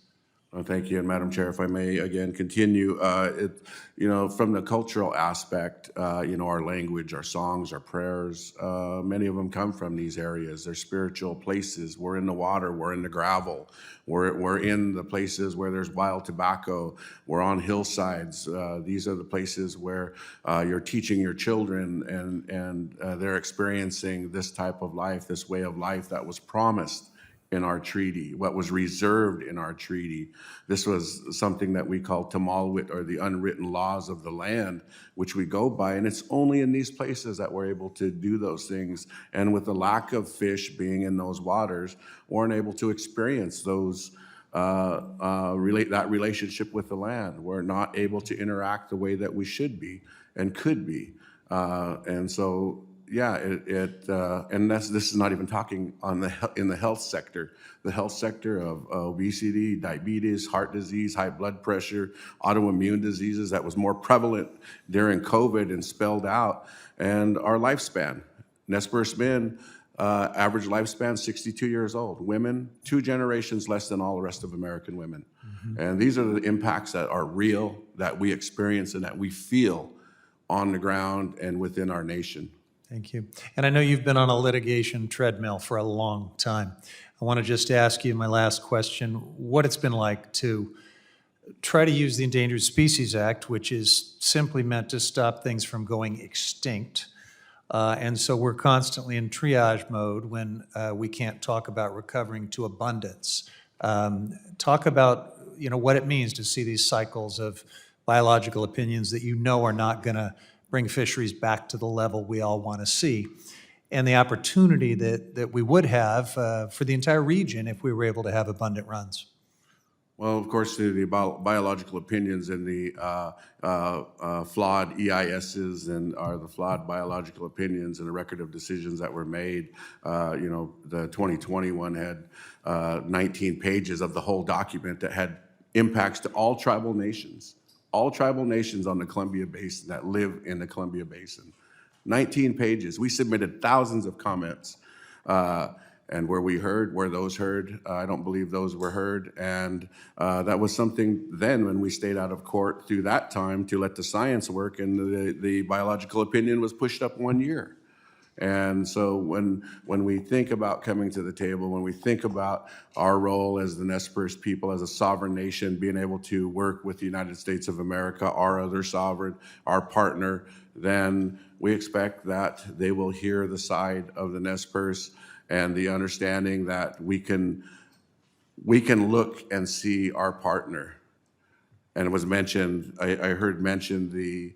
Well, thank you, and Madam Chair, if I may again continue, from the cultural aspect, our language, our songs, our prayers, many of them come from these areas. They're spiritual places. We're in the water, we're in the gravel, we're in the places where there's wild tobacco, we're on hillsides. These are the places where you're teaching your children, and they're experiencing this type of life, this way of life that was promised in our treaty, what was reserved in our treaty. This was something that we call Tamalwit, or the unwritten laws of the land, which we go by, and it's only in these places that we're able to do those things. And with the lack of fish being in those waters, weren't able to experience those that relationship with the land. We're not able to interact the way that we should be and could be. And so, yeah, and this is not even talking in the health sector. The health sector of obesity, diabetes, heart disease, high blood pressure, autoimmune diseases that was more prevalent during COVID and spelled out, and our lifespan. Nez Perce men, average lifespan 62 years old. Women, 2 generations less than all the rest of American women. And these are the impacts that are real, that we experience and that we feel on the ground and within our nation. Thank you. And I know you've been on a litigation treadmill for a long time. I want to just ask you my last question, what it's been like to try to use the Endangered Species Act, which is simply meant to stop things from going extinct. And so we're constantly in triage mode when we can't talk about recovering to abundance. Talk about what it means to see these cycles of biological opinions that are not going to bring fisheries back to the level we all want to see, and the opportunity that we would have for the entire region if we were able to have abundant runs. Well, of course, the biological opinions and the flawed EISs are the flawed biological opinions and the record of decisions that were made. The 2021 had 19 pages of the whole document that had impacts to all tribal nations on the Columbia Basin that live in the Columbia Basin. 19 pages. We submitted thousands of comments, and where those heard, I don't believe those were heard. And that was something then when we stayed out of court through that time to let the science work, and the biological opinion was pushed up 1 year. And so when we think about coming to the table, when we think about our role as the Nez Perce people, as a sovereign nation, being able to work with the United States of America, our other sovereign, our partner, then we expect that they will hear the side of the Nez Perce and the understanding that we can look and see our partner. And it was mentioned, I heard mentioned the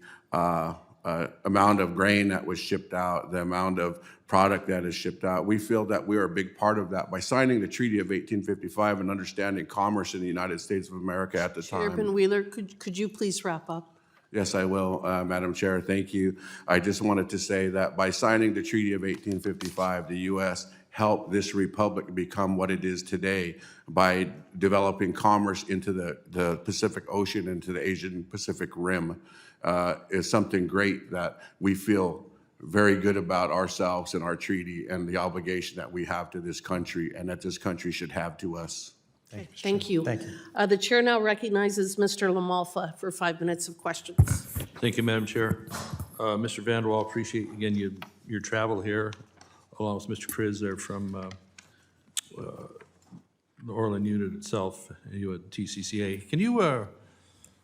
amount of grain that was shipped out, the amount of product that is shipped out. We feel that we are a big part of that by signing the Treaty of 1855 and understanding commerce in the United States of America at the time. Chairman Wheeler, could you please wrap up? Yes, I will, Madam Chair. Thank you. I just wanted to say that by signing the Treaty of 1855, the U.S. helped this republic become what it is today by developing commerce into the Pacific Ocean, into the Asian Pacific Rim. Is something great that we feel very good about ourselves and our treaty and the obligation that we have to this country and that this country should have to us. Thank you. Thank you. The chair now recognizes Mr. LaMalfa for 5 minutes of questions. Thank you, Madam Chair. Mr. Vanderwall, appreciate again your travel here, along with Mr. Kriz there from the Orland unit itself, you at TCCA. Can you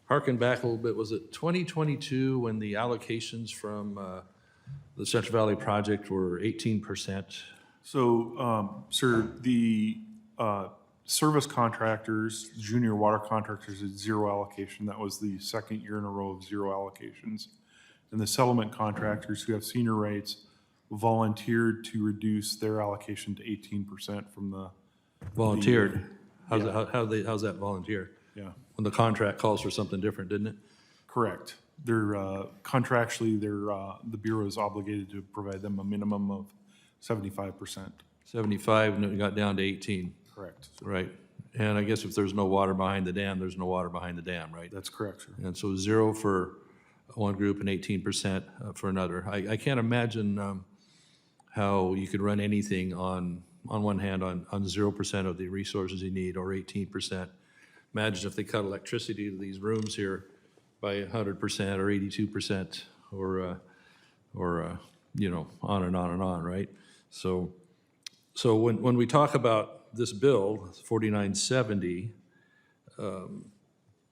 harken back a little bit? Was it 2022 when the allocations from the Central Valley project were 18%? So, sir, the service contractors, junior water contractors, had zero allocation. That was the second year in a row of zero allocations. and the settlement contractors who have senior rights volunteered to reduce their allocation to 18% from the. Volunteered. How's Yeah. how's that volunteer? Yeah. When the contract calls for something different, didn't it? Correct. They're contractually, the Bureau is obligated to provide them a minimum of 75%. 75, and it got down to 18. Correct. Right. And I guess if there's no water behind the dam, there's no water behind the dam, right? That's correct, sir. And so 0 for one group and 18% for another. I can't imagine how you could run anything on one hand on 0% of the resources you need, or 18%. Imagine if they cut electricity to these rooms here by 100% or 82%, or you know, on and on and on, right? So when we talk about this bill, 4970,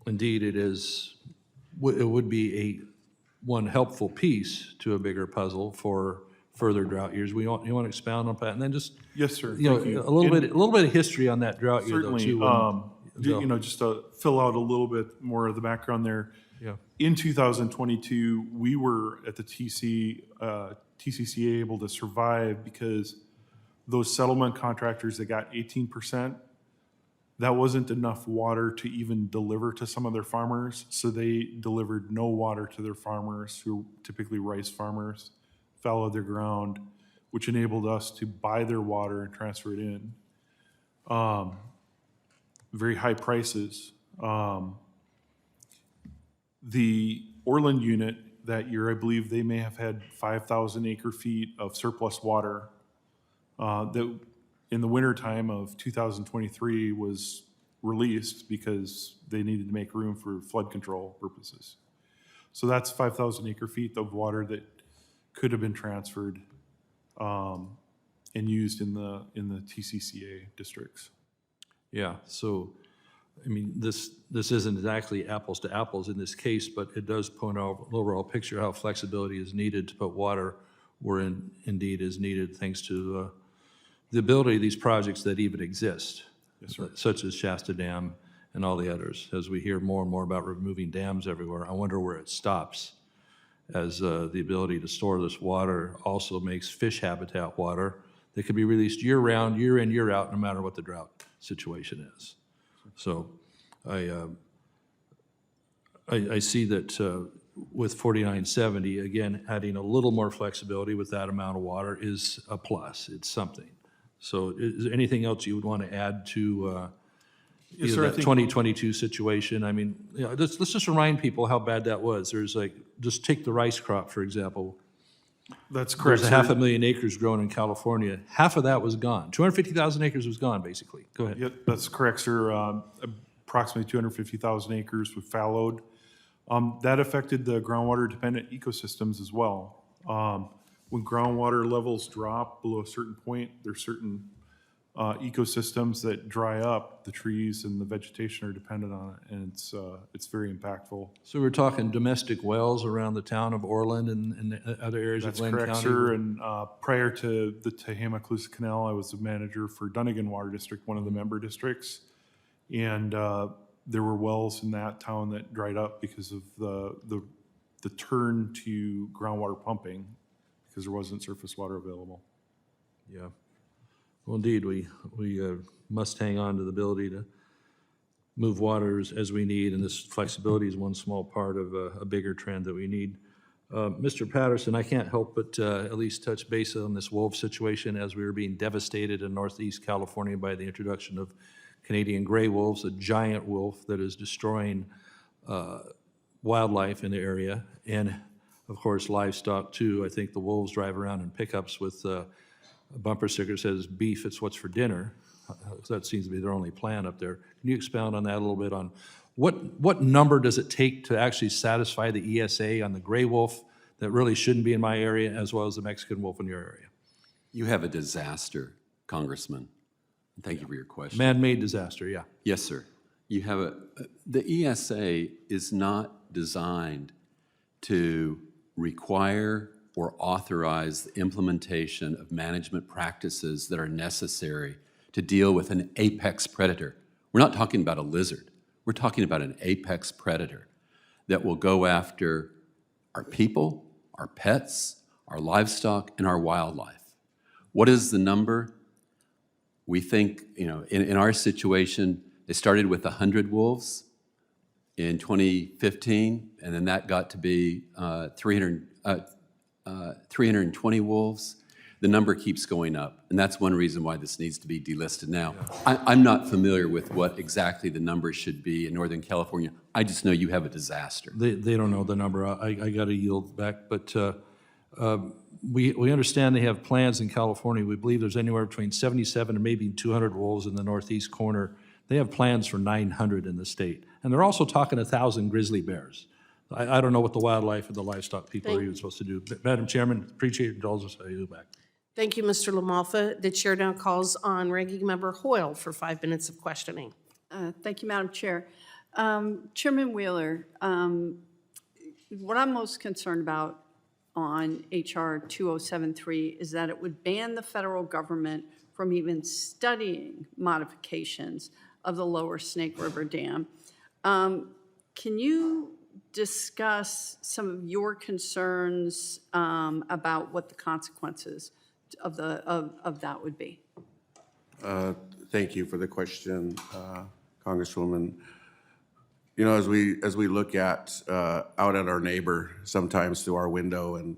indeed it would be one helpful piece to a bigger puzzle for further drought years. You want to expound on that, and then just Yes, sir. you know, Thank you. a little bit of history on that drought year, though, Certainly. too. You know, just to fill out a little bit more of the background there. Yeah. In 2022, we were at the TCCA able to survive because those settlement contractors that got 18%, that wasn't enough water to even deliver to some of their farmers. So they delivered no water to their farmers, who are typically rice farmers, fallow their ground, which enabled us to buy their water and transfer it in. Very high prices. The Orland unit that year, I believe they may have had 5,000 acre feet of surplus water that in the wintertime of 2023 was released because they needed to make room for flood control purposes. So that's 5,000 acre feet of water that could have been transferred and used in the TCCA districts. Yeah, so, I mean, this isn't exactly apples to apples in this case, but it does point out an overall picture of how flexibility is needed to put water where indeed is needed, thanks to the ability of these projects that even exist, Yes, sir. such as Shasta Dam and all the others. As we hear more and more about removing dams everywhere, I wonder where it stops, as the ability to store this water also makes fish habitat water that can be released year-round, year in, year out, no matter what the drought situation is. So I see that with 4970, again, adding a little more flexibility with that amount of water is a plus. It's something. So is there anything else you would want to add to Yes, sir, I that think- 2022 situation? I mean, you know, let's just remind people how bad that was. There's like, just take the rice crop, for example. That's correct. There's sir. 500,000 acres grown in California. Half of that was gone. 250,000 acres was gone, basically. Go ahead. Yep, that's correct, sir. Approximately 250,000 acres were fallowed. That affected the groundwater-dependent ecosystems as well. When groundwater levels drop below a certain point, there's certain ecosystems that dry up. The trees and the vegetation are dependent on it, and it's very impactful. So we're talking domestic wells around the town of Orland and other areas of That's Glenn correct, County? sir. And prior to the Tehama-Coosa Canal, I was the manager for Dunnigan Water District, one of the member districts. And there were wells in that town that dried up because of the turn to groundwater pumping, because there wasn't surface water available. Yeah. Well, indeed, we must hang on to the ability to move waters as we need, and this flexibility is one small part of a bigger trend that we need. Mr. Patterson, I can't help but at least touch base on this wolf situation, as we were being devastated in Northeast California by the introduction of Canadian gray wolves, a giant wolf that is destroying wildlife in the area, and of course livestock too. I think the wolves drive around in pickups with a bumper sticker that says beef, it's what's for dinner. That seems to be their only plan up there. Can you expound on that a little bit, on what number does it take to actually satisfy the ESA on the gray wolf that really shouldn't be in my area, as well as the Mexican wolf in your area? You have a disaster, Congressman. Thank you for your question. Man-made disaster, yeah. Yes, sir. You have the ESA is not designed to require or authorize the implementation of management practices that are necessary to deal with an apex predator. We're not talking about a lizard. We're talking about an apex predator that will go after our people our pets, our livestock, and our wildlife. What is the number? We think, in our situation, they started with 100 wolves in 2015, and then that got to be 320 wolves. The number keeps going up, and that's one reason why this needs to be delisted now. I'm not familiar with what exactly the number should be in Northern California. I just know you have a disaster. They don't know the number. I got to yield back, but we understand they have plans in California. We believe there's anywhere between 77 and maybe 200 wolves in the northeast corner. They have plans for 900 in the state. And they're also talking 1,000 grizzly bears. I don't know what the wildlife and the livestock people are even supposed to do. Madam Chairman, appreciate your indulgence. I yield back. Thank you, Mr. LaMalfa. The chair now calls on Ranking Member Hoyle for 5 minutes of questioning. Thank you, Madam Chair. Chairman Wheeler, what I'm most concerned about on HR 2073 is that it would ban the federal government from even studying modifications of the lower Snake River Dam. Can you discuss some of your concerns about what the consequences of that would be? Thank you for the question, Congresswoman. As we look at out at our neighbor, sometimes through our window, and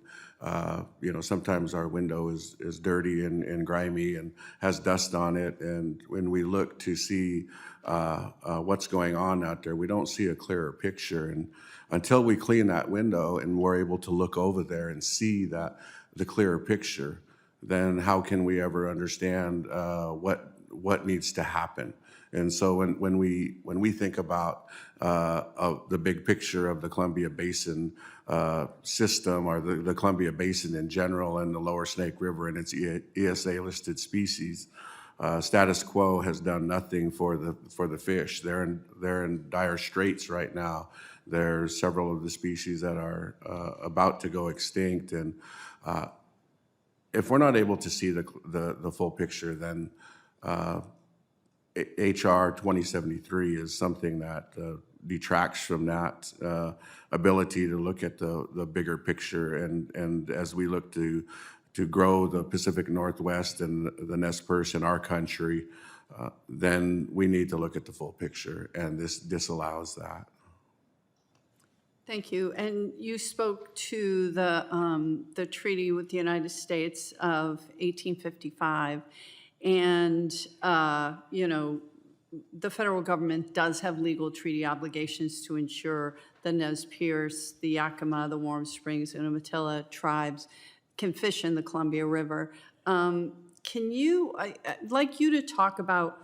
sometimes our window is dirty and grimy and has dust on it, and when we look to see what's going on out there, we don't see a clearer picture. And until we clean that window and we're able to look over there and see the clearer picture, then how can we ever understand what needs to happen? And so when we think about the big picture of the Columbia Basin system, or the Columbia Basin in general, and the lower Snake River and its ESA-listed species, status quo has done nothing for the fish. They're in dire straits right now. There's several of the species that are about to go extinct, and if we're not able to see the full picture, then HR 2073 is something that detracts from that ability to look at the bigger picture. And as we look to grow the Pacific Northwest and the Nez Perce in our country, then we need to look at the full picture, and this disallows that. Thank you. And you spoke to the treaty with the United States of 1855. And, the federal government does have legal treaty obligations to ensure the Nez Perce, the Yakima, the Warm Springs, and Umatilla tribes can fish in the Columbia River. I'd like you to talk about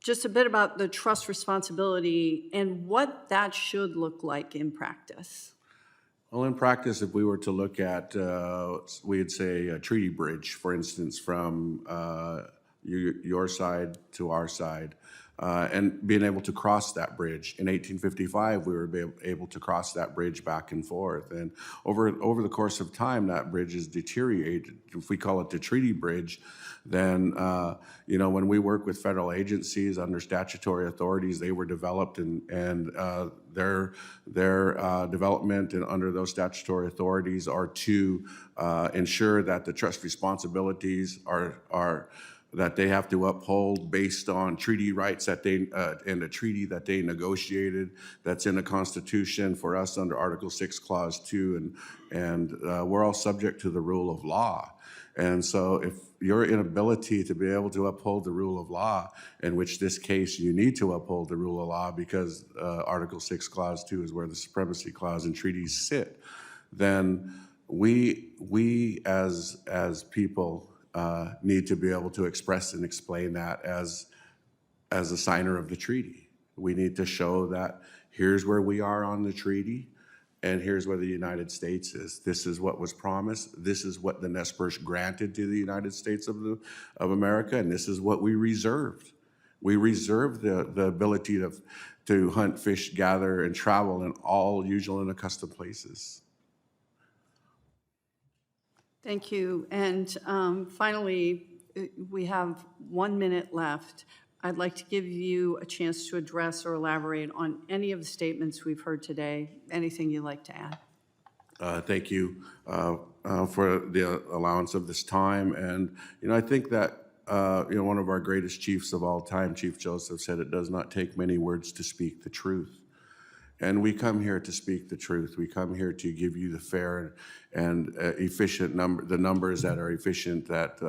just a bit about the trust responsibility and what that should look like in practice. Well, in practice, if we were to look at, we'd say a treaty bridge, for instance, from your side to our side, and being able to cross that bridge. In 1855, we were able to cross that bridge back and forth. And over the course of time, that bridge is deteriorated. If we call it the treaty bridge, then, when we work with federal agencies under statutory authorities, they were developed, and their development and under those statutory authorities are to ensure that the trust responsibilities are that they have to uphold based on treaty rights that they and a treaty that they negotiated, that's in the Constitution for us under Article 6, Clause 2, and we're all subject to the rule of law. And so if your inability to be able to uphold the rule of law, in which this case you need to uphold the rule of law because Article 6, Clause 2 is where the supremacy clause and treaties sit, then we as people need to be able to express and explain that as a signer of the treaty. We need to show that here's where we are on the treaty, and here's where the United States is. This is what was promised. This is what the Nez Perce granted to the United States of America, and this is what we reserved. We reserved the ability to hunt, fish, gather, and travel in all usual and accustomed places. Thank you. And finally, we have 1 minute left. I'd like to give you a chance to address or elaborate on any of the statements we've heard today. Anything you'd like to add? Thank you for the allowance of this time. And, I think that, one of our greatest chiefs of all time, Chief Joseph, said it does not take many words to speak the truth. And we come here to speak the truth. We come here to give you the fair and efficient the numbers that are efficient, that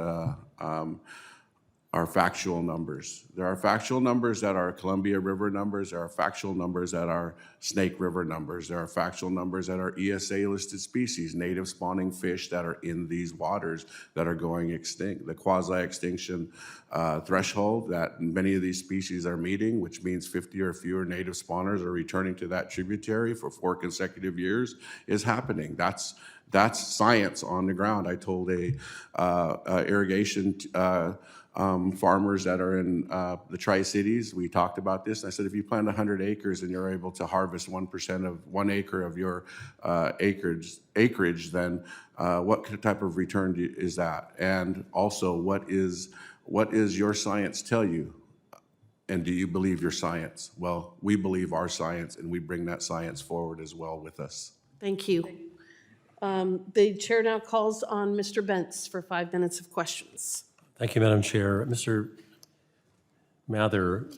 are factual numbers. There are factual numbers that are Columbia River numbers. There are factual numbers that are Snake River numbers. There are factual numbers that are ESA listed species, native spawning fish that are in these waters that are going extinct. The quasi-extinction threshold that many of these species are meeting, which means 50 or fewer native spawners are returning to that tributary for 4 consecutive years, is happening. That's science on the ground. I told a irrigation farmers that are in the Tri-Cities, we talked about this. I said, if you plant 100 acres and you're able to harvest 1% of 1 acre of your acreage, then what type of return is that? And also, what is your science tell you? And do you believe your science? Well, we believe our science, and we bring that science forward as well with us. Thank you. The chair now calls on Mr. Bentz for 5 minutes of questions. Thank you, Madam Chair. Mr. Mather,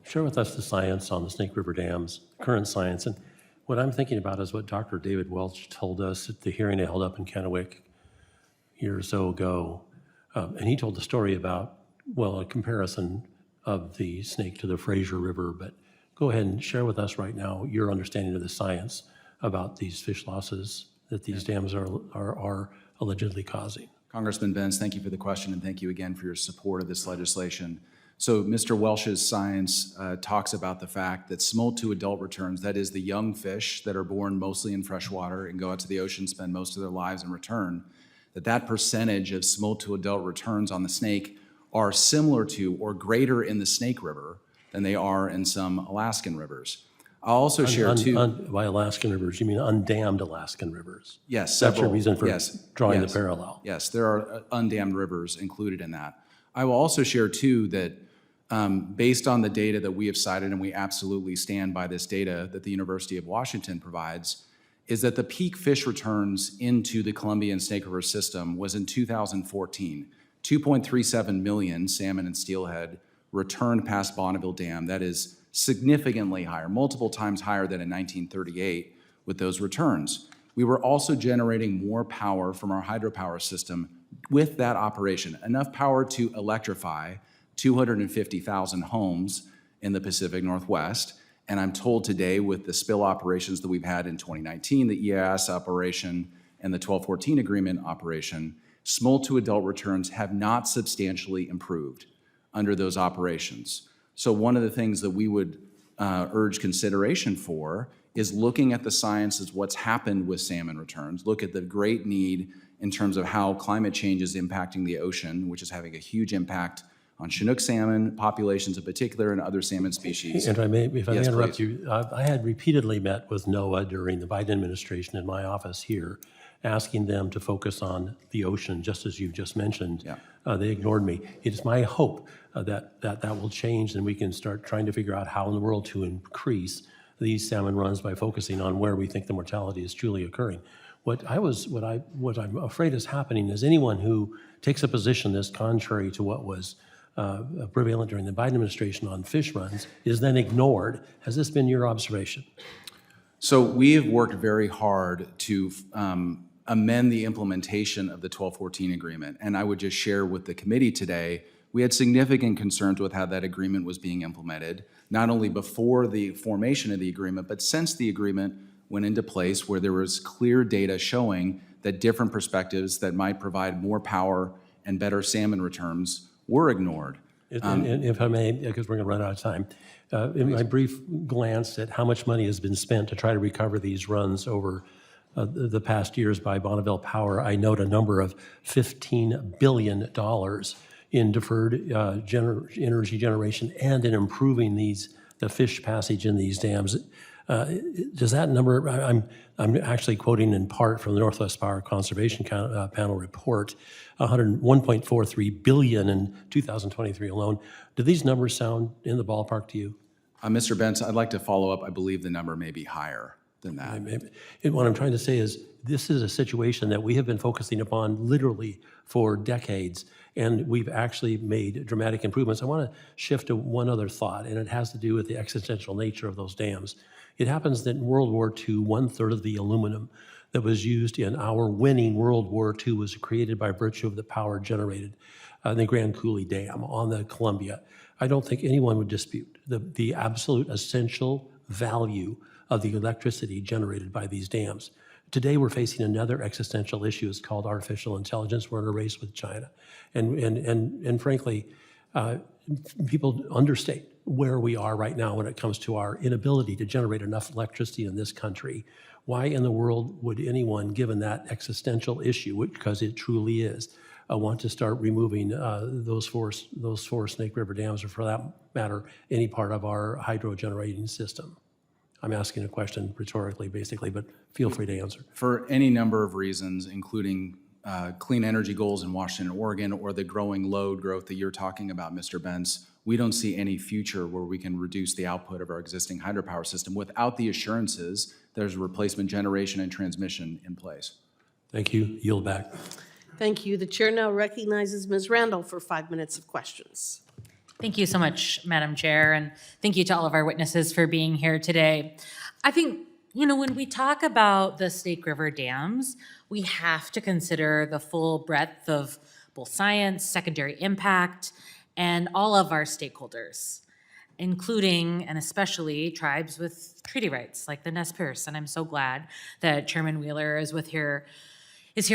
share with us the science on the Snake River dams, current science. And what I'm thinking about is what Dr. David Welch told us at the hearing I held up in Kennewick a year or so ago. And he told the story about, well, a comparison of the Snake to the Fraser River. But go ahead and share with us right now your understanding of the science about these fish losses that these dams are allegedly causing. Congressman Benz, thank you for the question, and thank you again for your support of this legislation. So Mr. Welch's science talks about the fact that smolt to adult returns, that is the young fish that are born mostly in freshwater and go out to the ocean, spend most of their lives and return, that percentage of smolt to adult returns on the Snake are similar to or greater in the Snake River than they are in some Alaskan rivers. I'll also share too. By Alaskan rivers, you mean undammed Alaskan rivers? Yes, That's several. your reason for drawing yes, the parallel. Yes, there are undammed rivers included in that. I will also share too that based on the data that we have cited, and we absolutely stand by this data that the University of Washington provides, is that the peak fish returns into the Columbia and Snake River system was in 2014. 2.37 million salmon and steelhead returned past Bonneville Dam. That is significantly higher, multiple times higher than in 1938 with those returns. We were also generating more power from our hydropower system with that operation, enough power to electrify 250,000 homes in the Pacific Northwest. And I'm told today with the spill operations that we've had in 2019, the EIS operation and the 1214 agreement operation, smolt to adult returns have not substantially improved under those operations. So one of the things that we would urge consideration for is looking at the science as what's happened with salmon returns, look at the great need in terms of how climate change is impacting the ocean, which is having a huge impact on Chinook salmon populations in particular and other salmon species. And if I may Yes, interrupt please. you, I had repeatedly met with NOAA during the Biden administration in my office here, asking them to focus on the ocean, just as you just mentioned. Yeah. They ignored me. It is my hope that will change and we can start trying to figure out how in the world to increase these salmon runs by focusing on where we think the mortality is truly occurring. What I'm afraid is happening is anyone who takes a position that's contrary to what was prevalent during the Biden administration on fish runs is then ignored. Has this been your observation? So we have worked very hard to amend the implementation of the 1214 agreement. And I would just share with the committee today, we had significant concerns with how that agreement was being implemented, not only before the formation of the agreement, but since the agreement went into place, where there was clear data showing that different perspectives that might provide more power and better salmon returns were ignored. And if I may, because we're going to run out of time, in my brief glance at how much money has been spent to try to recover these runs over the past years by Bonneville Power, I note a number of $15 billion in deferred energy generation and in improving the fish passage in these dams. Does that number, I'm actually quoting in part from the Northwest Power Conservation Panel report, $1.43 billion in 2023 alone. Do these numbers sound in the ballpark to you? Mr. Benz, I'd like to follow up. I believe the number may be higher. than that. And what I'm trying to say is, this is a situation that we have been focusing upon literally for decades, and we've actually made dramatic improvements. I want to shift to one other thought, and it has to do with the existential nature of those dams. It happens that in World War II, 1/3 of the aluminum that was used in our winning World War II was created by virtue of the power generated in the Grand Coulee Dam on the Columbia. I don't think anyone would dispute the absolute essential value of the electricity generated by these dams. Today, we're facing another existential issue. It's called artificial intelligence. We're in a race with China. And frankly, people understate where we are right now when it comes to our inability to generate enough electricity in this country. Why in the world would anyone, given that existential issue, because it truly is, want to start removing those four Snake River dams, or for that matter, any part of our hydro generating system? I'm asking a question rhetorically, basically, but feel free to answer. For any number of reasons, including clean energy goals in Washington and Oregon, or the growing load growth that you're talking about, Mr. Bentz, we don't see any future where we can reduce the output of our existing hydropower system without the assurances there's replacement generation and transmission in place. Thank you. Yield back. Thank you. The chair now recognizes Ms. Randall for 5 minutes of questions. Thank you so much, Madam Chair, and thank you to all of our witnesses for being here today. I think, when we talk about the Snake River dams, we have to consider the full breadth of both science, secondary impact, and all of our stakeholders, including and especially tribes with treaty rights like the Nez Perce. And I'm so glad that Chairman Wheeler is here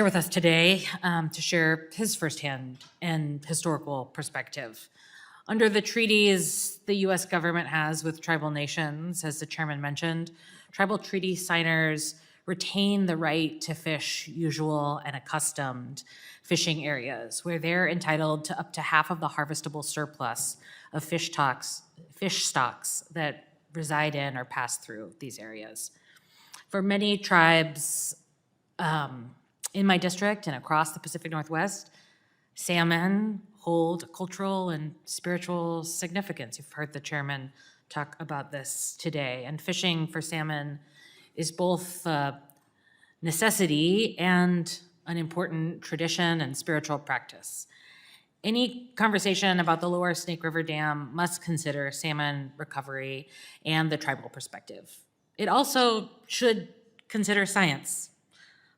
with us today to share his firsthand and historical perspective. Under the treaties the U.S. government has with tribal nations, as the chairman mentioned, tribal treaty signers retain the right to fish usual and accustomed fishing areas, where they're entitled to up to half of the harvestable surplus of fish stocks that reside in or pass through these areas. For many tribes in my district and across the Pacific Northwest, salmon hold cultural and spiritual significance. You've heard the chairman talk about this today. And fishing for salmon is both a necessity and an important tradition and spiritual practice. Any conversation about the Lower Snake River Dam must consider salmon recovery and the tribal perspective. It also should consider science.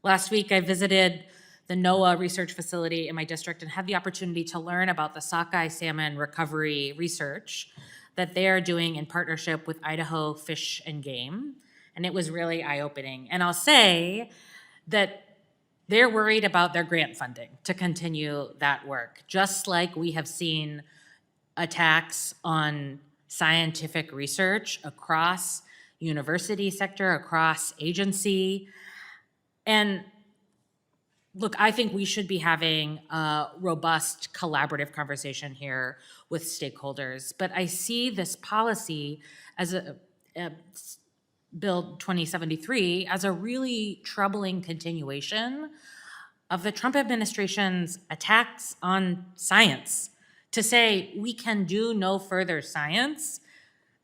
Last week, I visited the NOAA research facility in my district and had the opportunity to learn about the sockeye salmon recovery research that they are doing in partnership with Idaho Fish and Game. And it was really eye-opening. And I'll say that they're worried about their grant funding to continue that work, just like we have seen attacks on scientific research across university sector, across agency. And look, I think we should be having a robust collaborative conversation here with stakeholders, but I see this policy as a Bill 2073 as a really troubling continuation of the Trump administration's attacks on science. To say we can do no further science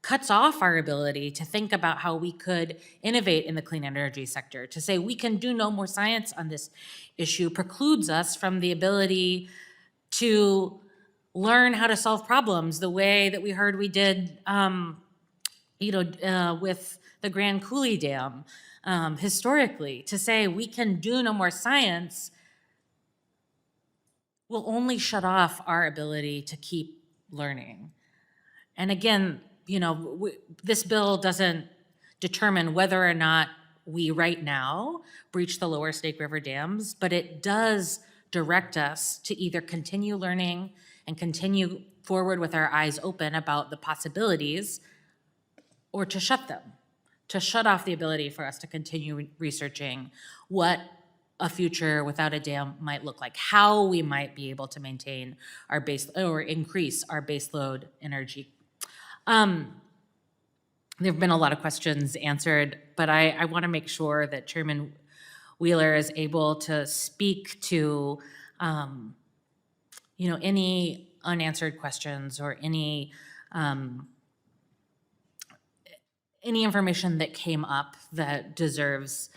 cuts off our ability to think about how we could innovate in the clean energy sector. To say we can do no more science on this issue precludes us from the ability to learn how to solve problems the way that we heard we did with the Grand Coulee Dam historically. To say we can do no more science will only shut off our ability to keep learning. And again, this bill doesn't determine whether or not we right now breach the Lower Snake River dams, but it does direct us to either continue learning and continue forward with our eyes open about the possibilities, or to shut them, to shut off the ability for us to continue researching what a future without a dam might look like, how we might be able to maintain our base or increase our baseload energy. There have been a lot of questions answered, but I want to make sure that Chairman Wheeler is able to speak to, any unanswered questions or any any information that came up that deserves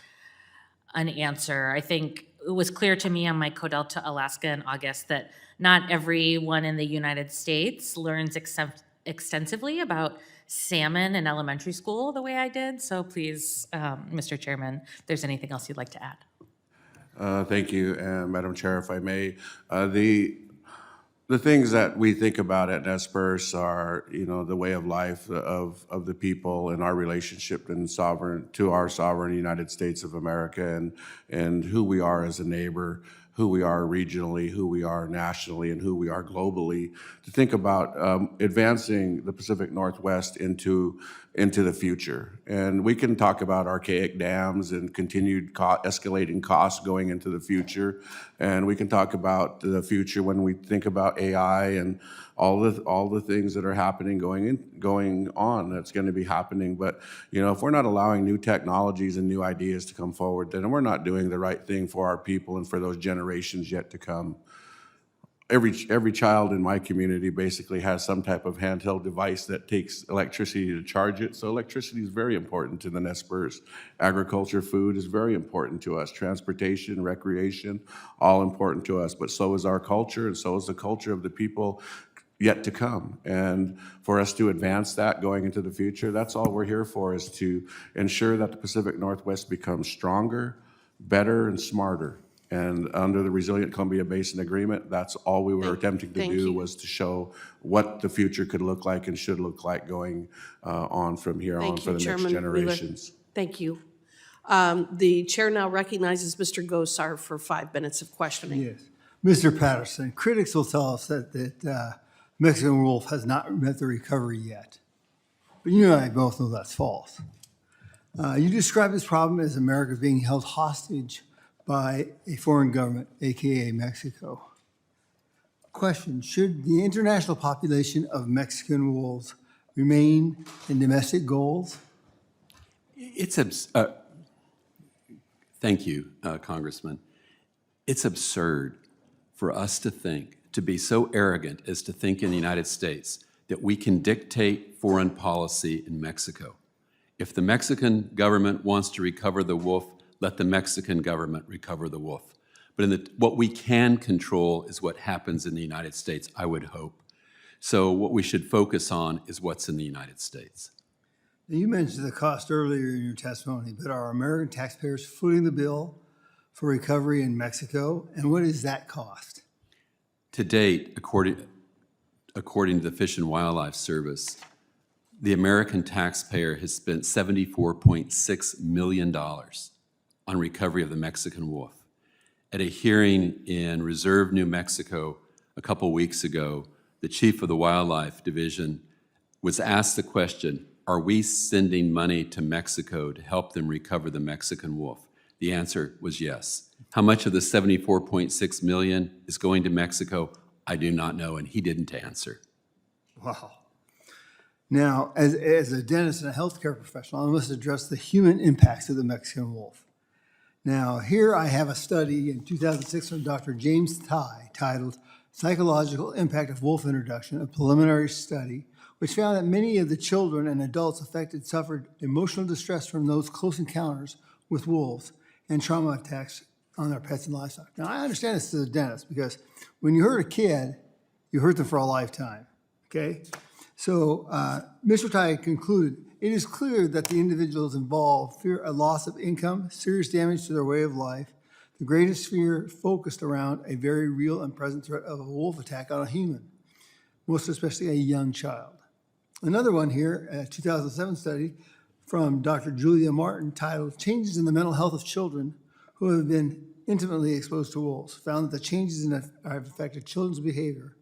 an answer. I think it was clear to me on my Codel to Alaska in August that not everyone in the United States learns extensively about salmon in elementary school the way I did. So please, Mr. Chairman, if there's anything else you'd like to add. Thank you, Madam Chair, if I may. The things that we think about at NSPERS are, the way of life of the people and our relationship to our sovereign United States of America, and who we are as a neighbor, who we are regionally, who we are nationally, and who we are globally, to think about advancing the Pacific Northwest into the future. And we can talk about archaic dams and continued escalating costs going into the future. And we can talk about the future when we think about AI and all the things that are happening going on that's going to be happening. But if we're not allowing new technologies and new ideas to come forward, then we're not doing the right thing for our people and for those generations yet to come. Every child in my community basically has some type of handheld device that takes electricity to charge it. So electricity is very important to the NSPERS. Agriculture, food is very important to us. Transportation, recreation, all important to us. But so is our culture, and so is the culture of the people yet to come. And for us to advance that going into the future, that's all we're here for, is to ensure that the Pacific Northwest becomes stronger, better, and smarter. And under the Resilient Columbia Basin Agreement, that's all we were attempting to do, was to show what the future could look like and should look like going on from here on for the next generations. Thank you. The chair now recognizes Mr. Gosar for 5 minutes of questioning. Yes. Mr. Patterson, critics will tell us that Mexican wolf has not met the recovery yet. But you and I both know that's false. You describe this problem as America being held hostage by a foreign government, AKA Mexico. Question, should the international population of Mexican wolves remain in domestic goals? Thank you, Congressman. It's absurd for us to be so arrogant as to think in the United States that we can dictate foreign policy in Mexico. If the Mexican government wants to recover the wolf, let the Mexican government recover the wolf. But what we can control is what happens in the United States, I would hope. So what we should focus on is what's in the United States. Now, you mentioned the cost earlier in your testimony, but are American taxpayers footing the bill for recovery in Mexico? And what is that cost? To date, according to the Fish and Wildlife Service, the American taxpayer has spent $74.6 million on recovery of the Mexican wolf. At a hearing in Reserve, New Mexico, a couple weeks ago, the chief of the Wildlife Division was asked the question, are we sending money to Mexico to help them recover the Mexican wolf? The answer was yes. How much of the $74.6 million is going to Mexico? I do not know, and he didn't answer. Wow. Now, as a dentist and a healthcare professional, I must address the human impacts of the Mexican wolf. Now, here I have a study in 2006 from Dr. James Ty titled Psychological Impact of Wolf Introduction, a preliminary study, which found that many of the children and adults affected suffered emotional distress from those close encounters with wolves and trauma attacks on their pets and livestock. Now, I understand this as a dentist because when you hurt a kid, you hurt them for a lifetime, okay? So Mr. Ty concluded, it is clear that the individuals involved fear a loss of income, serious damage to their way of life, the greatest fear focused around a very real and present threat of a wolf attack on a human, most especially a young child. Another one here, a 2007 study from Dr. Julia Martin titled Changes in the Mental Health of Children Who Have Been Intimately Exposed to Wolves, found that the changes have affected children's behavior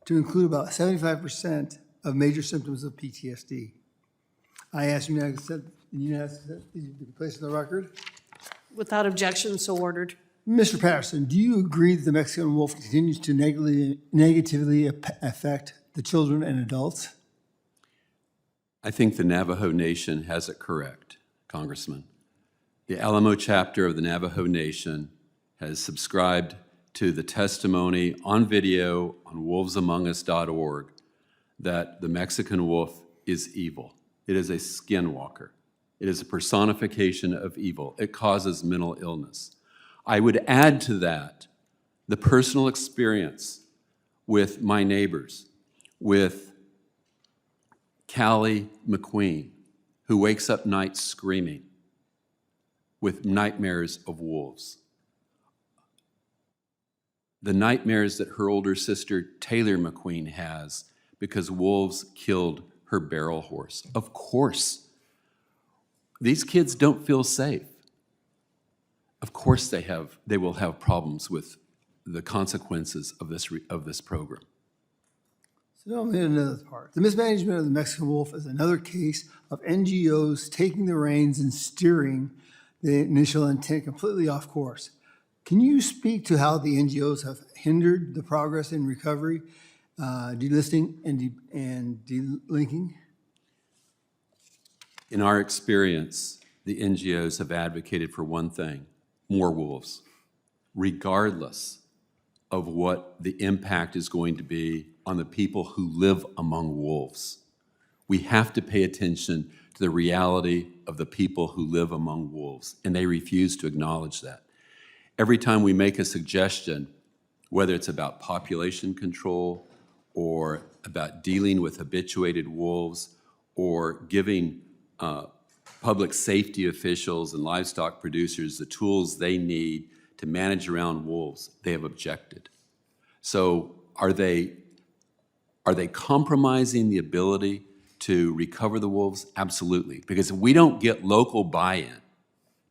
to include about 75% of major symptoms of PTSD. I ask you now to be placed in the record. Without objection, so ordered. Mr. Patterson, do you agree that the Mexican wolf continues to negatively affect the children and adults? I think the Navajo Nation has it correct, Congressman. The Alamo chapter of the Navajo Nation has subscribed to the testimony on video on wolvesamongus.org that the Mexican wolf is evil. It is a skinwalker. It is a personification of evil. It causes mental illness. I would add to that the personal experience with my neighbors, with Callie McQueen, who wakes up nights screaming with nightmares of wolves. The nightmares that her older sister Taylor McQueen has because wolves killed her barrel horse. Of course, these kids don't feel safe. Of course they will have problems with the consequences of this program. So now I'm in another part. The mismanagement of the Mexican wolf is another case of NGOs taking the reins and steering the initial intent completely off course. Can you speak to how the NGOs have hindered the progress in recovery, delisting, and delinking? In our experience, the NGOs have advocated for one thing: more wolves, regardless of what the impact is going to be on the people who live among wolves. We have to pay attention to the reality of the people who live among wolves, and they refuse to acknowledge that. Every time we make a suggestion, whether it's about population control or about dealing with habituated wolves or giving public safety officials and livestock producers the tools they need to manage around wolves, they have objected. So are they compromising the ability to recover the wolves? Absolutely, because if we don't get local buy-in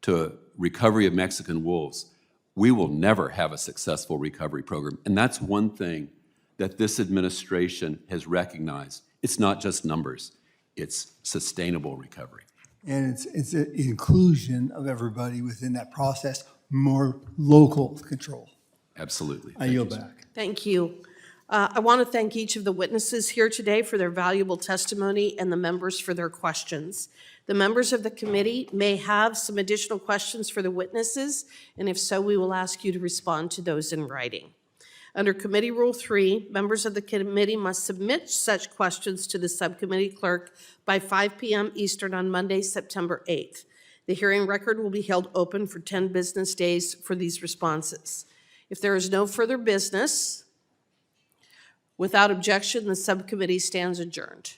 to recovery of Mexican wolves, we will never have a successful recovery program. And that's one thing that this administration has recognized. It's not just numbers, it's sustainable recovery. And it's an inclusion of everybody within that process, more local control. Absolutely. I yield back. Thank you. I want to thank each of the witnesses here today for their valuable testimony and the members for their questions. The members of the committee may have some additional questions for the witnesses, and if so, we will ask you to respond to those in writing. Under Committee Rule 3, members of the committee must submit such questions to the subcommittee clerk by 5 p.m. Eastern on Monday, September 8th. The hearing record will be held open for 10 business days for these responses. If there is no further business, without objection, the subcommittee stands adjourned.